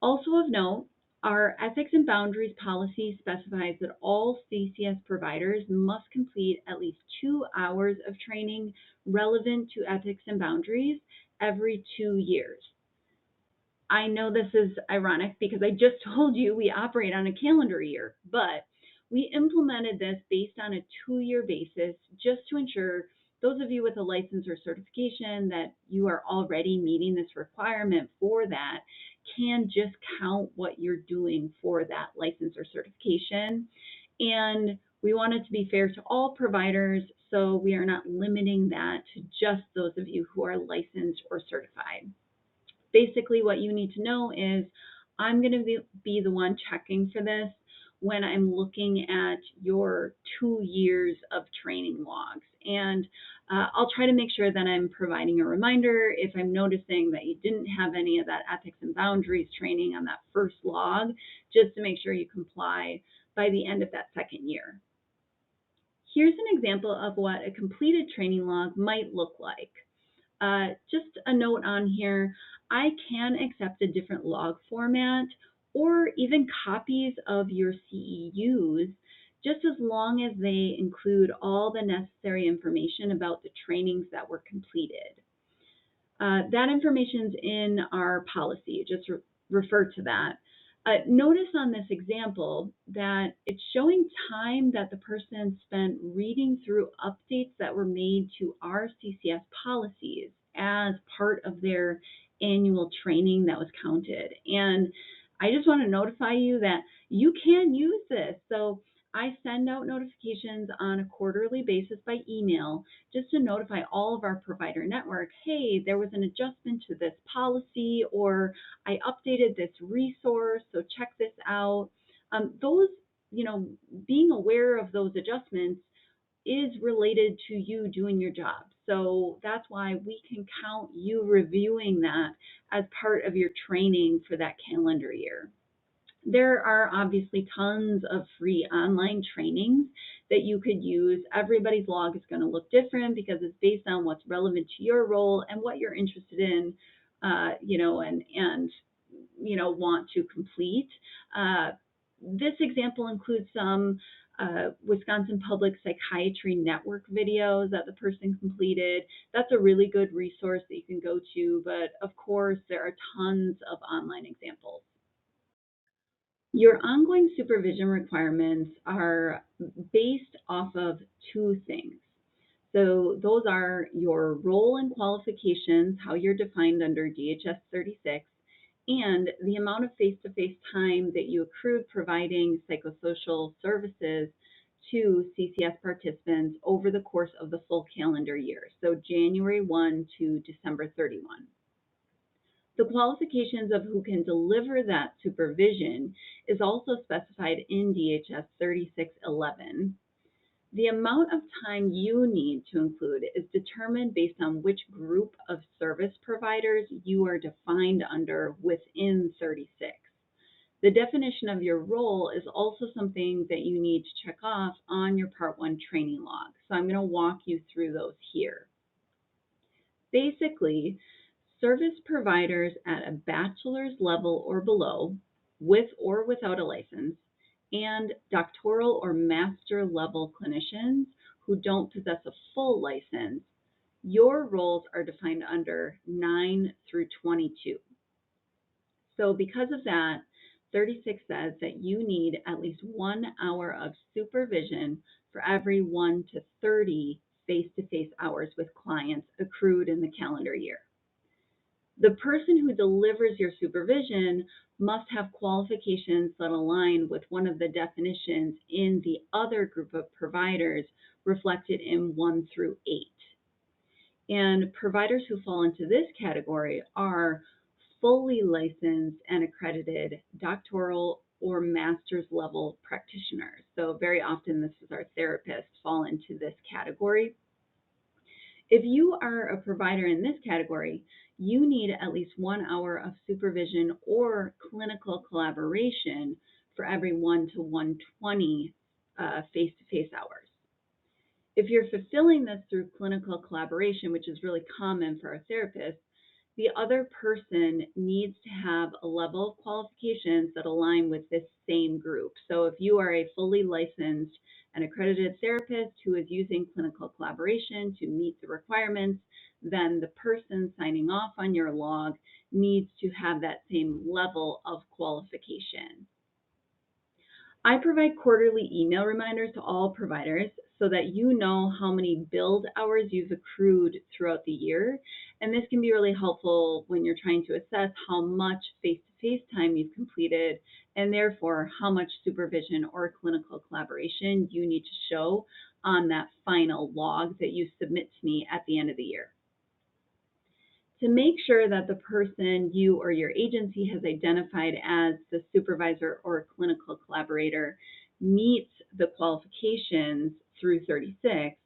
Also of note, our ethics and boundaries policy specifies that all CCS providers must complete at least 2 hours of training relevant to ethics and boundaries every 2 years. I know this is ironic because I just told you we operate on a calendar year, but we implemented this based on a 2-year basis just to ensure those of you with a license or certification that you are already meeting this requirement for that can just count what you're doing for that license or certification. And we want it to be fair to all providers, so we are not limiting that to just those of you who are licensed or certified. Basically, what you need to know is I'm going to be the one checking for this when I'm looking at your 2 years of training logs. And I'll try to make sure that I'm providing a reminder if I'm noticing that you didn't have any of that ethics and boundaries training on that first log, just to make sure you comply by the end of that second year. Here's an example of what a completed training log might look like. Just a note on here, I can accept a different log format or even copies of your CEUs just as long as they include all the necessary information about the trainings that were completed. That information's in our policy, just refer to that. Notice on this example that it's showing time that the person spent reading through updates that were made to our CCS policies as part of their annual training that was counted. And I just want to notify you that you can use this. So I send out notifications on a quarterly basis by email just to notify all of our provider network, hey, there was an adjustment to this policy, or I updated this resource, so check this out. Those, being aware of those adjustments is related to you doing your job. So that's why we can count you reviewing that as part of your training for that calendar year. There are obviously tons of free online trainings that you could use. Everybody's log is going to look different because it's based on what's relevant to your role and what you're interested in, and want to complete. This example includes some Wisconsin Public Psychiatry Network videos that the person completed. That's a really good resource that you can go to, but of course there are tons of online examples. Your ongoing supervision requirements are based off of two things. So those are your role and qualifications, how you're defined under DHS 36, and the amount of face-to-face time that you accrued providing psychosocial services to CCS participants over the course of the full calendar year, so January 1 to December 31. The qualifications of who can deliver that supervision is also specified in DHS 3611. The amount of time you need to include is determined based on which group of service providers you are defined under within 36. The definition of your role is also something that you need to check off on your Part 1 training log. So I'm going to walk you through those here. Basically, service providers at a bachelor's level or below, with or without a license, and doctoral or master level clinicians who don't possess a full license, your roles are defined under 9 through 22. So because of that, 36 says that you need at least 1 hour of supervision for every 1 to 30 face-to-face hours with clients accrued in the calendar year. The person who delivers your supervision must have qualifications that align with one of the definitions in the other group of providers reflected in 1 through 8. And providers who fall into this category are fully licensed and accredited doctoral or master's level practitioners. So very often this is our therapists fall into this category. If you are a provider in this category, you need at least 1 hour of supervision or clinical collaboration for every 1 to 120 face-to-face hours. If you're fulfilling this through clinical collaboration, which is really common for our therapists, the other person needs to have a level of qualifications that align with this same group. So if you are a fully licensed and accredited therapist who is using clinical collaboration to meet the requirements, then the person signing off on your log needs to have that same level of qualification. I provide quarterly email reminders to all providers so that you know how many billed hours you've accrued throughout the year. And this can be really helpful when you're trying to assess how much face-to-face time you've completed and therefore how much supervision or clinical collaboration you need to show on that final log that you submit to me at the end of the year. To make sure that the person you or your agency has identified as the supervisor or clinical collaborator meets the qualifications through 36,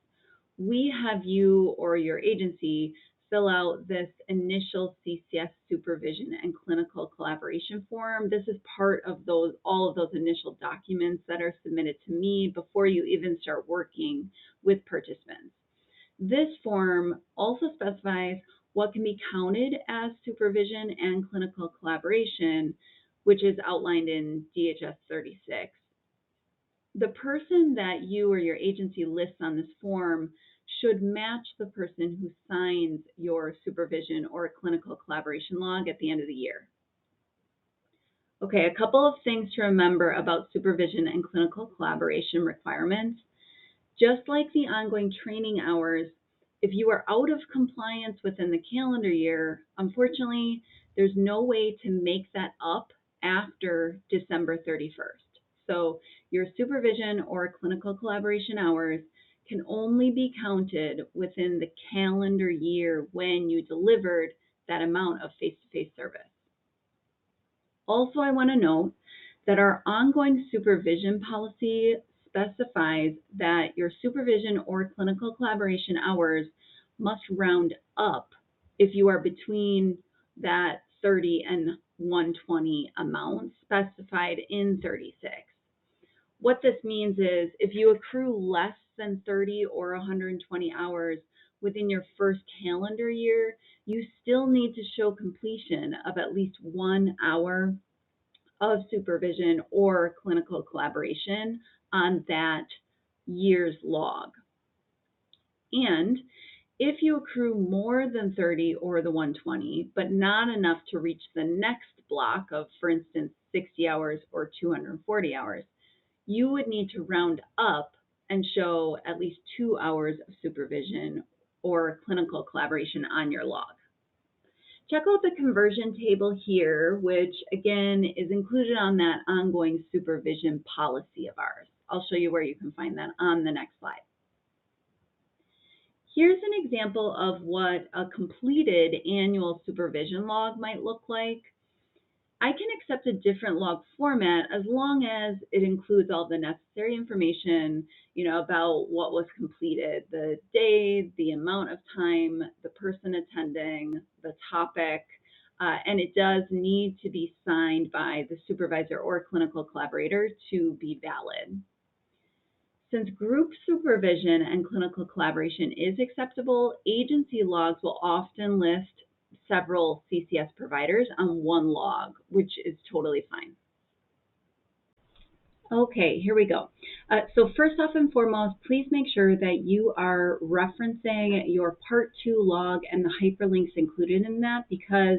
we have you or your agency fill out this initial CCS supervision and clinical collaboration form. This is part of all of those initial documents that are submitted to me before you even start working with participants. This form also specifies what can be counted as supervision and clinical collaboration, which is outlined in DHS 36. The person that you or your agency lists on this form should match the person who signs your supervision or clinical collaboration log at the end of the year. Okay, a couple of things to remember about supervision and clinical collaboration requirements. Just like the ongoing training hours, if you are out of compliance within the calendar year, unfortunately, there's no way to make that up after December 31st. So your supervision or clinical collaboration hours can only be counted within the calendar year when you delivered that amount of face-to-face service. Also, I want to note that our ongoing supervision policy specifies that your supervision or clinical collaboration hours must round up if you are between that 30 and 120 amount specified in 36. What this means is if you accrue less than 30 or 120 hours within your first calendar year, you still need to show completion of at least 1 hour of supervision or clinical collaboration on that year's log. And if you accrue more than 30 or the 120, but not enough to reach the next block of, for instance, 60 hours or 240 hours, you would need to round up and show at least 2 hours of supervision or clinical collaboration on your log. Check out the conversion table here, which again is included on that ongoing supervision policy of ours. I'll show you where you can find that on the next slide. Here's an example of what a completed annual supervision log might look like. I can accept a different log format as long as it includes all the necessary information, about what was completed, the day, the amount of time, the person attending, the topic, and it does need to be signed by the supervisor or clinical collaborator to be valid. Since group supervision and clinical collaboration is acceptable, agency logs will often list several CCS providers on one log, which is totally fine. Okay, here we go. So first off and foremost, please make sure that you are referencing your Part 2 log and the hyperlinks included in that, because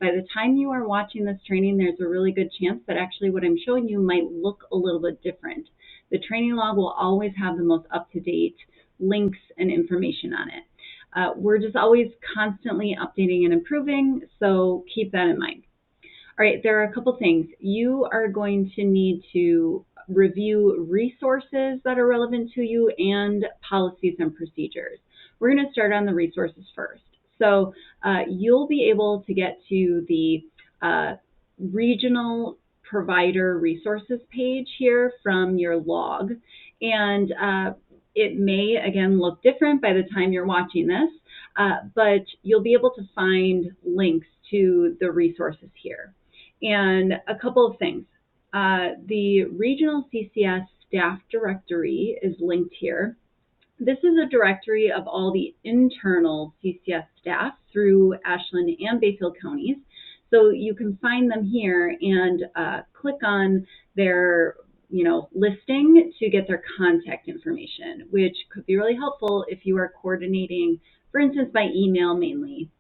by the time you are watching this training, there's a really good chance that actually what I'm showing you might look a little bit different. The training log will always have the most up-to-date links and information on it. We're just always constantly updating and improving, so keep that in mind. All right, there are a couple things. You are going to need to review resources that are relevant to you and policies and procedures. We're going to start on the resources first. So you'll be able to get to the regional provider resources page here from your log. And it may, again, look different by the time you're watching this, but you'll be able to find links to the resources here. And a couple of things. The regional CCS staff directory is linked here. This is a directory of all the internal CCS staff through Ashland and Bayfield counties. So you can find them here and click on their listing to get their contact information, which could be really helpful if you are coordinating, for instance, by email mainly.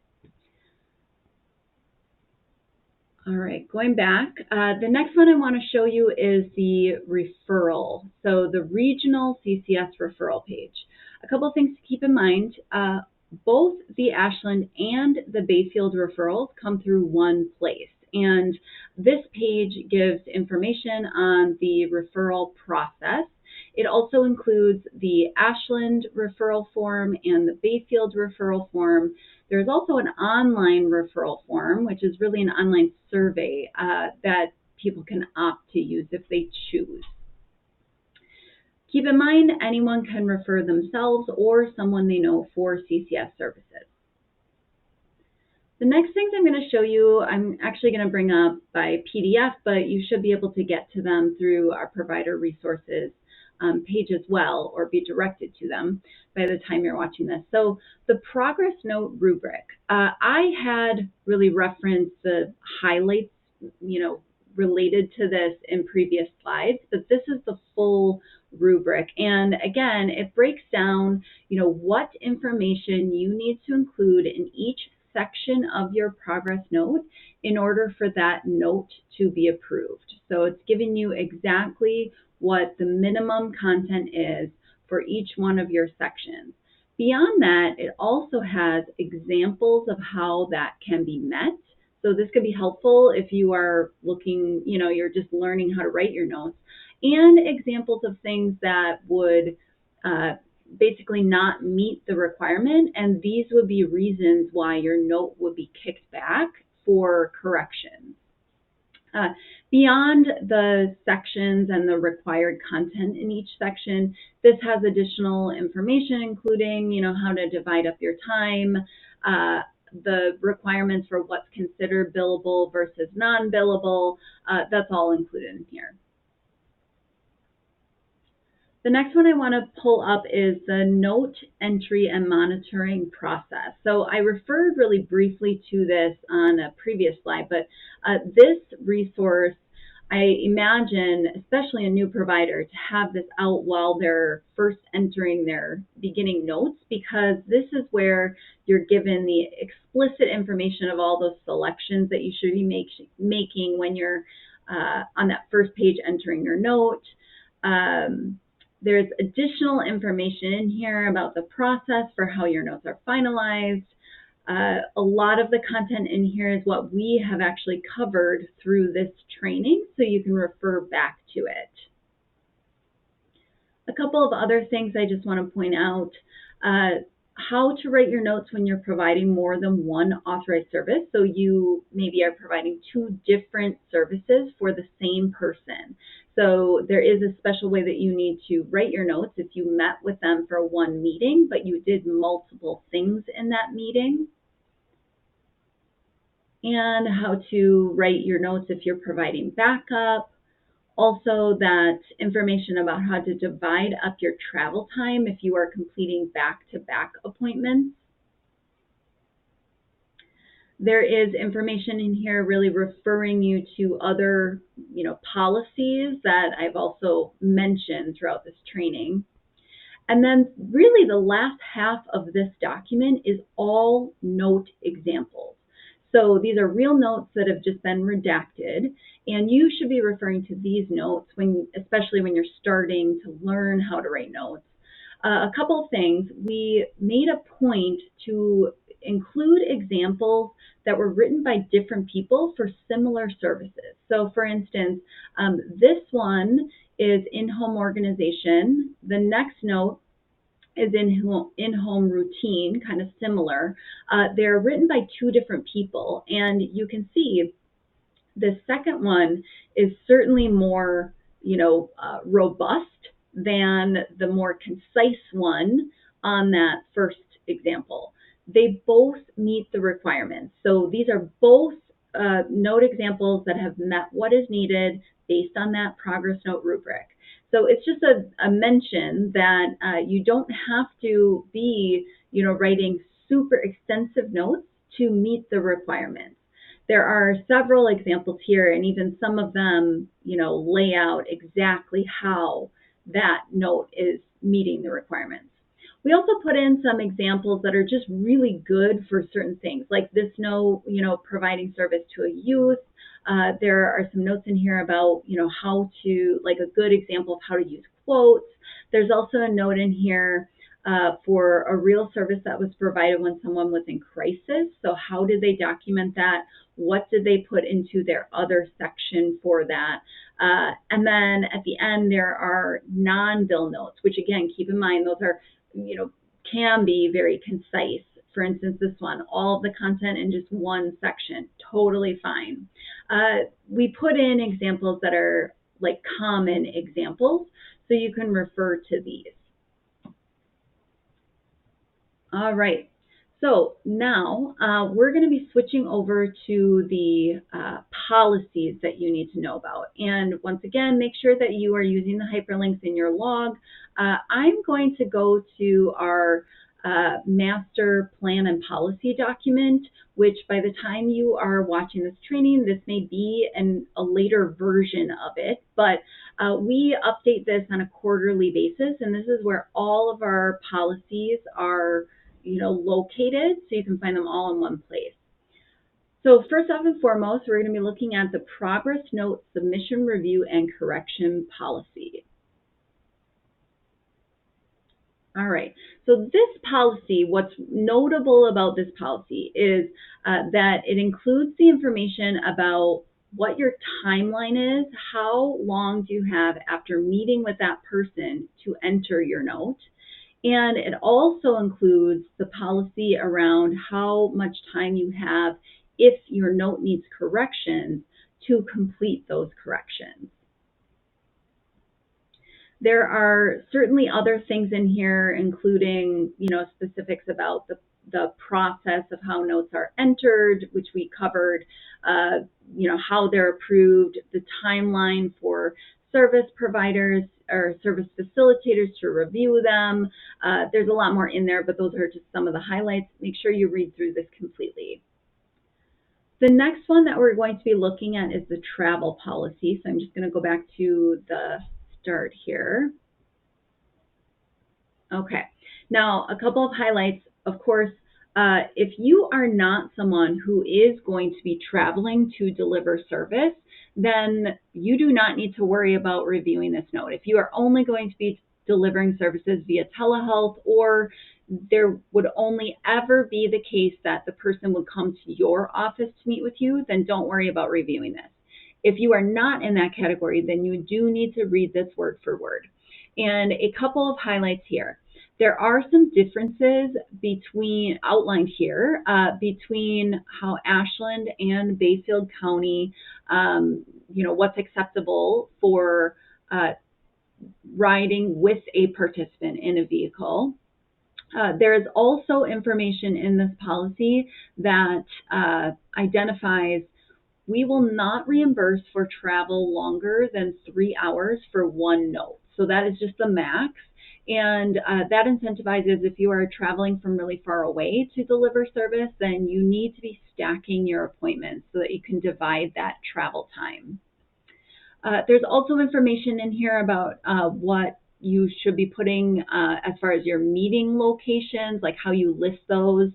All right, going back, the next one I want to show you is the referral. So the regional CCS referral page. A couple of things to keep in mind. Both the Ashland and the Bayfield referrals come through one place. And this page gives information on the referral process. It also includes the Ashland referral form and the Bayfield referral form. There's also an online referral form, which is really an online survey that people can opt to use if they choose. Keep in mind, anyone can refer themselves or someone they know for CCS services. The next things I'm going to show you, I'm actually going to bring up by PDF, but you should be able to get to them through our provider resources page as well, or be directed to them by the time you're watching this. So the progress note rubric, I had really referenced the highlights, related to this in previous slides, but this is the full rubric. And again, it breaks down, what information you need to include in each section of your progress note in order for that note to be approved. So it's giving you exactly what the minimum content is for each one of your sections. Beyond that, it also has examples of how that can be met. So this could be helpful if you are looking, you're just learning how to write your notes, and examples of things that would basically not meet the requirement, and these would be reasons why your note would be kicked back for correction. Beyond the sections and the required content in each section, this has additional information, including, how to divide up your time, the requirements for what's considered billable versus non-billable. That's all included in here. The next one I want to pull up is the note entry and monitoring process. So I referred really briefly to this on a previous slide, but this resource, I imagine, especially a new provider, to have this out while they're first entering their beginning notes, because this is where you're given the explicit information of all those selections that you should be making when you're on that first page entering your note. There's additional information in here about the process for how your notes are finalized. A lot of the content in here is what we have actually covered through this training, so you can refer back to it. A couple of other things I just want to point out. How to write your notes when you're providing more than one authorized service. So you maybe are providing 2 different services for the same person. So there is a special way that you need to write your notes if you met with them for one meeting, but you did multiple things in that meeting. And how to write your notes if you're providing backup. Also, that information about how to divide up your travel time if you are completing back-to-back appointments. There is information in here really referring you to other, policies that I've also mentioned throughout this training. And then really the last half of this document is all note examples. So these are real notes that have just been redacted, and you should be referring to these notes especially when you're starting to learn how to write notes. A couple of things. We made a point to include examples that were written by different people for similar services. So for instance, this one is in-home organization. The next note is in-home routine, kind of similar. They're written by 2 different people, and you can see the second one is certainly more, robust than the more concise one on that first example. They both meet the requirements. So these are both note examples that have met what is needed based on that progress note rubric. So it's just a mention that you don't have to be, writing super extensive notes to meet the requirements. There are several examples here, and even some of them, lay out exactly how that note is meeting the requirements. We also put in some examples that are just really good for certain things, like this note, providing service to a youth. There are some notes in here about, how to, like a good example of how to use quotes. There's also a note in here for a real service that was provided when someone was in crisis. So how did they document that? What did they put into their other section for that? And then at the end, there are non-bill notes, which again, keep in mind, those are, can be very concise. For instance, this one, all of the content in just one section, totally fine. We put in examples that are like common examples, so you can refer to these. All right, so now we're going to be switching over to the policies that you need to know about. And once again, make sure that you are using the hyperlinks in your log. I'm going to go to our master plan and policy document, which by the time you are watching this training, this may be a later version of it, but we update this on a quarterly basis, and this is where all of our policies are, located, so you can find them all in one place. So first off and foremost, we're going to be looking at the progress note submission review and correction policy. All right, so this policy, what's notable about this policy is that it includes the information about what your timeline is, how long do you have after meeting with that person to enter your note, and it also includes the policy around how much time you have if your note needs corrections to complete those corrections. There are certainly other things in here, including, specifics about the process of how notes are entered, which we covered, how they're approved, the timeline for service providers or service facilitators to review them. There's a lot more in there, but those are just some of the highlights. Make sure you read through this completely. The next one that we're going to be looking at is the travel policy. So I'm just going to go back to the start here. Okay, now a couple of highlights. Of course, if you are not someone who is going to be traveling to deliver service, then you do not need to worry about reviewing this note. If you are only going to be delivering services via telehealth, or there would only ever be the case that the person would come to your office to meet with you, then don't worry about reviewing this. If you are not in that category, then you do need to read this word for word. And a couple of highlights here. There are some differences outlined here between how Ashland and Bayfield County, what's acceptable for riding with a participant in a vehicle. There is also information in this policy that identifies we will not reimburse for travel longer than 3 hours for one note. So that is just the max. And that incentivizes if you are traveling from really far away to deliver service, then you need to be stacking your appointments so that you can divide that travel time. There's also information in here about what you should be putting as far as your meeting locations, like how you list those.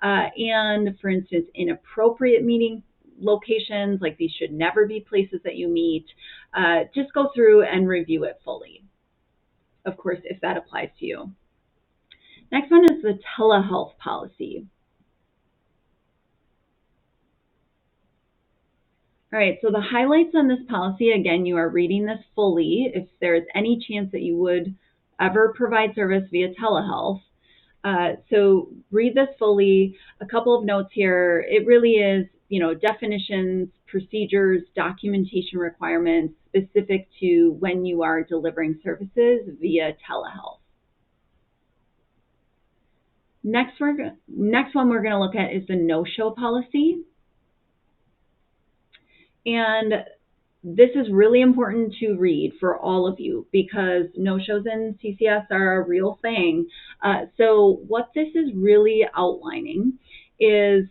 And for instance, inappropriate meeting locations, like these should never be places that you meet. Just go through and review it fully, of course, if that applies to you. Next one is the telehealth policy. All right, so the highlights on this policy, again, you are reading this fully. If there's any chance that you would ever provide service via telehealth, so read this fully. A couple of notes here. It really is, definitions, procedures, documentation requirements specific to when you are delivering services via telehealth. Next one we're going to look at is the no-show policy. And this is really important to read for all of you because no-shows in CCS are a real thing. So what this is really outlining is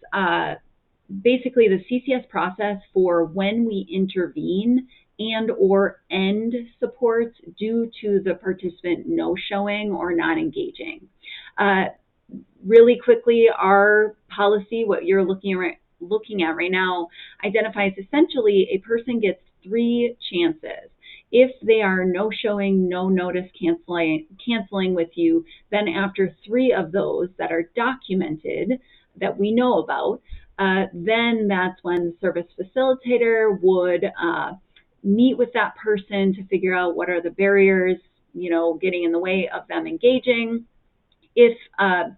basically the CCS process for when we intervene and or end support due to the participant no-showing or not engaging. Really quickly, our policy, what you're looking at right now, identifies essentially a person gets 3 chances. If they are no-showing, no notice canceling with you, then after 3 of those that are documented that we know about, then that's when the service facilitator would meet with that person to figure out what are the barriers, getting in the way of them engaging. If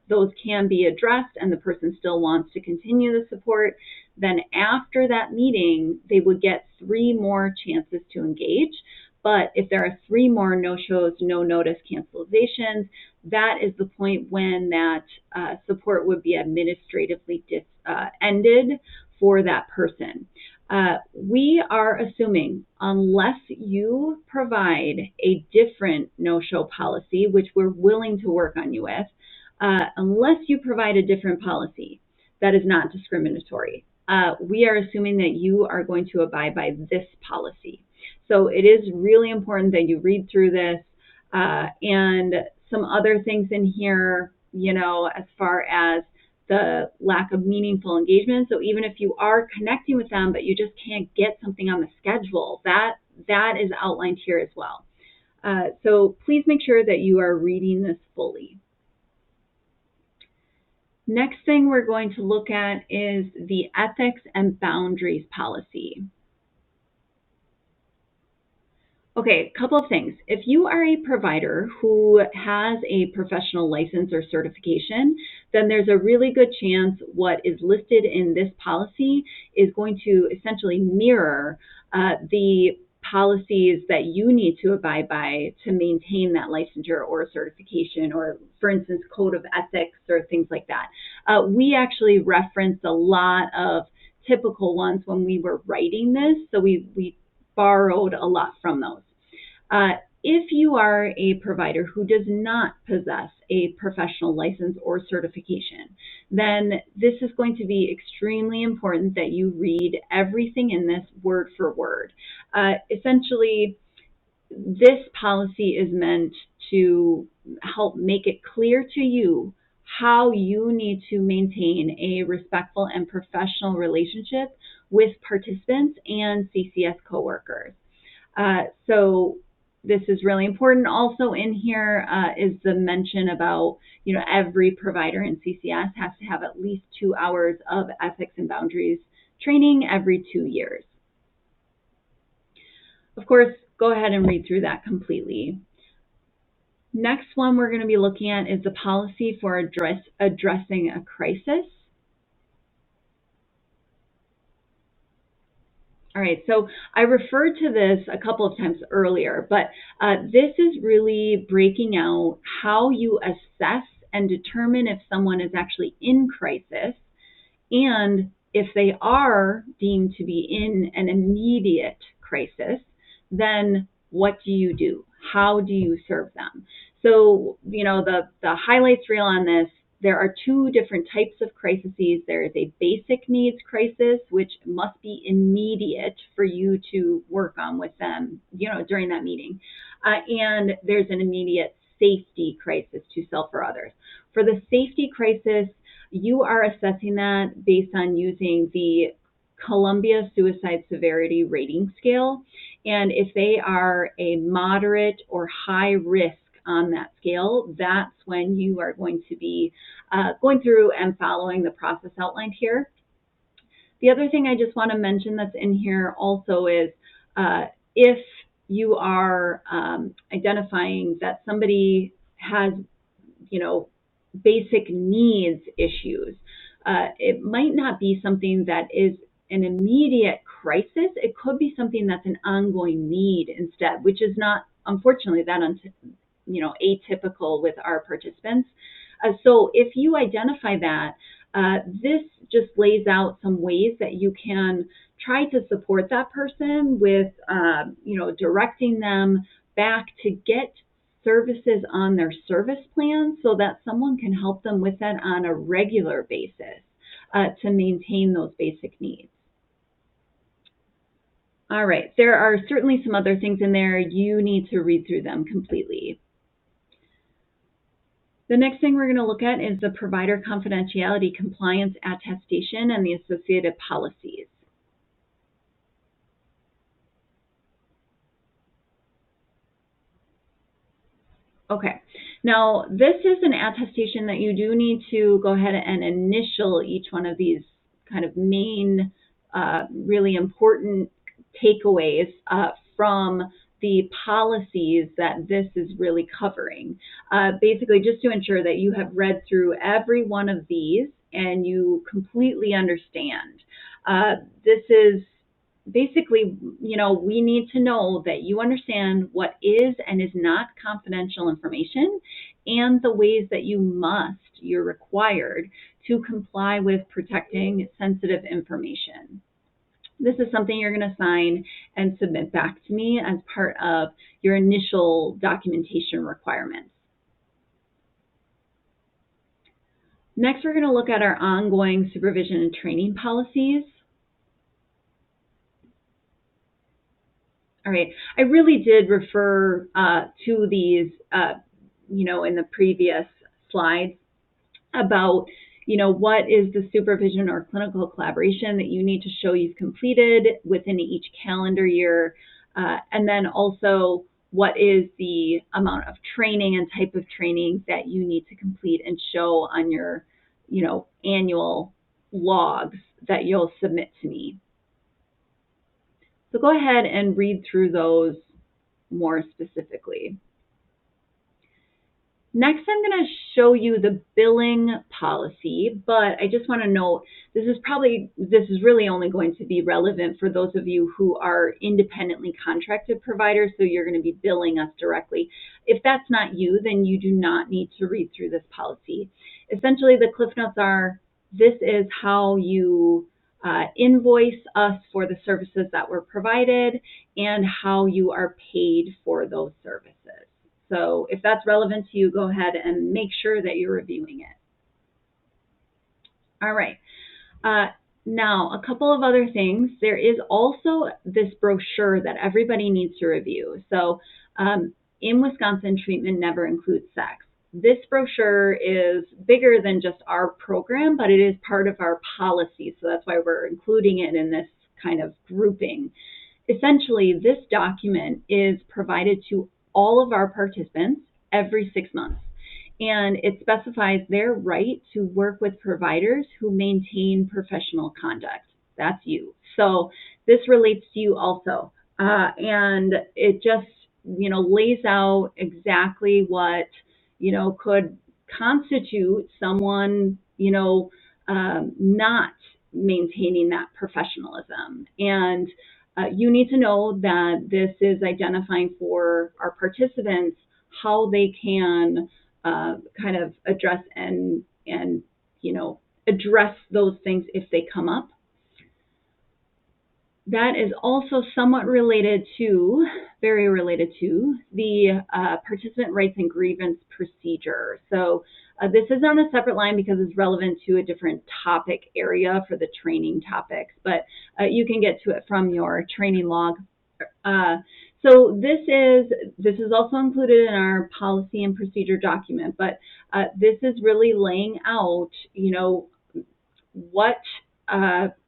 those can be addressed and the person still wants to continue the support, then after that meeting, they would get 3 more chances to engage. But if there are 3 more no-shows, no notice cancelizations, that is the point when that support would be administratively ended for that person. We are assuming unless you provide a different no-show policy, which we're willing to work on you with, unless you provide a different policy that is not discriminatory, we are assuming that you are going to abide by this policy. So it is really important that you read through this, and some other things in here, as far as the lack of meaningful engagement. So even if you are connecting with them, but you just can't get something on the schedule, that is outlined here as well. So please make sure that you are reading this fully. Next thing we're going to look at is the ethics and boundaries policy. Okay, a couple of things. If you are a provider who has a professional license or certification, then there's a really good chance what is listed in this policy is going to essentially mirror the policies that you need to abide by to maintain that licensure or certification, or for instance, code of ethics or things like that. We actually referenced a lot of typical ones when we were writing this, so we borrowed a lot from those. If you are a provider who does not possess a professional license or certification, then this is going to be extremely important that you read everything in this word for word. Essentially, this policy is meant to help make it clear to you how you need to maintain a respectful and professional relationship with participants and CCS coworkers. So this is really important. Also in here is the mention about, every provider in CCS has to have at least 2 hours of ethics and boundaries training every 2 years. Of course, go ahead and read through that completely. Next one we're going to be looking at is the policy for addressing a crisis. All right, so I referred to this a couple of times earlier, but this is really breaking out how you assess and determine if someone is actually in crisis, and if they are deemed to be in an immediate crisis, then what do you do? How do you serve them? So, the highlights reel on this, there are 2 different types of crises. There is a basic needs crisis, which must be immediate for you to work on with them, during that meeting. And there's an immediate safety crisis to self or others. For the safety crisis, you are assessing that based on using the Columbia Suicide Severity Rating Scale. And if they are a moderate or high risk on that scale, that's when you are going to be going through and following the process outlined here. The other thing I just want to mention that's in here also is if you are identifying that somebody has, basic needs issues, it might not be something that is an immediate crisis. It could be something that's an ongoing need instead, which is not, unfortunately, that atypical with our participants. So if you identify that, this just lays out some ways that you can try to support that person with, directing them back to get services on their service plan so that someone can help them with that on a regular basis to maintain those basic needs. All right, there are certainly some other things in there. You need to read through them completely. The next thing we're going to look at is the provider confidentiality compliance attestation and the associated policies. Okay, now this is an attestation that you do need to go ahead and initial each one of these kind of main, really important takeaways from the policies that this is really covering. Basically, just to ensure that you have read through every one of these and you completely understand. This is basically, we need to know that you understand what is and is not confidential information and the ways that you're required to comply with protecting sensitive information. This is something you're going to sign and submit back to me as part of your initial documentation requirements. Next, we're going to look at our ongoing supervision and training policies. All right, I really did refer to these, in the previous slides about, what is the supervision or clinical collaboration that you need to show you've completed within each calendar year, and then also what is the amount of training and type of training that you need to complete and show on your, annual logs that you'll submit to me. So go ahead and read through those more specifically. Next, I'm going to show you the billing policy, but I just want to note this is really only going to be relevant for those of you who are independently contracted providers, so you're going to be billing us directly. If that's not you, then you do not need to read through this policy. Essentially, the Cliff Notes are, this is how you invoice us for the services that were provided and how you are paid for those services. So if that's relevant to you, go ahead and make sure that you're reviewing it. All right. Now, a couple of other things. There is also this brochure that everybody needs to review. So in Wisconsin, treatment never includes sex. This brochure is bigger than just our program, but it is part of our policy. So that's why we're including it in this kind of grouping. Essentially, this document is provided to all of our participants every 6 months, and it specifies their right to work with providers who maintain professional conduct. That's you. So this relates to you also, and it just lays out exactly what could constitute someone not maintaining that professionalism. And you need to know that this is identifying for our participants how they can kind of address and address those things if they come up. That is also somewhat related to, very related to, the participant rights and grievance procedure. So this is on a separate line because it's relevant to a different topic area for the training topics, but you can get to it from your training log. So this is also included in our policy and procedure document, but this is really laying out, what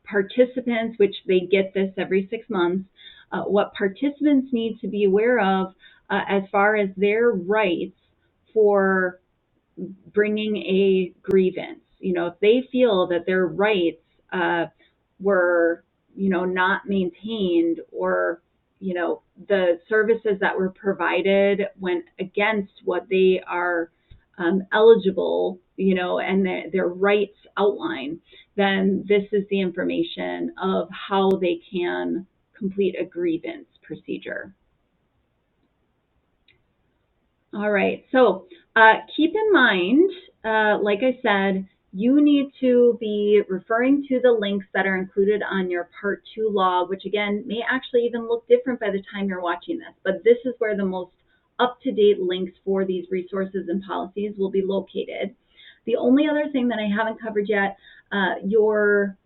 participants, which they get this every 6 months, what participants need to be aware of as far as their rights for bringing a grievance. If they feel that their rights were, not maintained, or, the services that were provided went against what they are eligible, and their rights outline, then this is the information of how they can complete a grievance procedure. All right, so keep in mind, like I said, you need to be referring to the links that are included on your Part 2 log, which again may actually even look different by the time you're watching this, but this is where the most up-to-date links for these resources and policies will be located. The only other thing that I haven't covered yet, your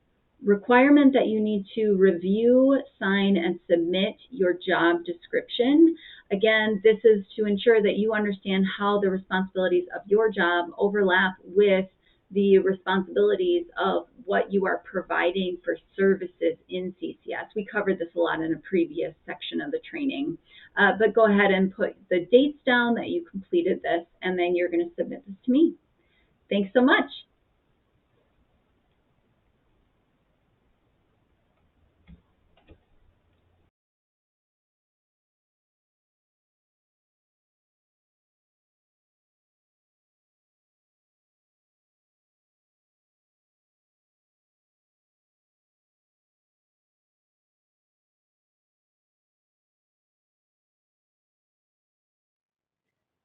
requirement that you need to review, sign, and submit your job description. Again, this is to ensure that you understand how the responsibilities of your job overlap with the responsibilities of what you are providing for services in CCS. We covered this a lot in a previous section of the training, but go ahead and put the dates down that you completed this, and then you're going to submit this to me. Thanks so much.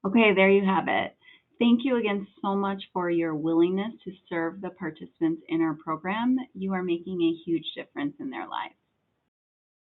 Okay, there you have it. Thank you again so much for your willingness to serve the participants in our program. You are making a huge difference in their lives.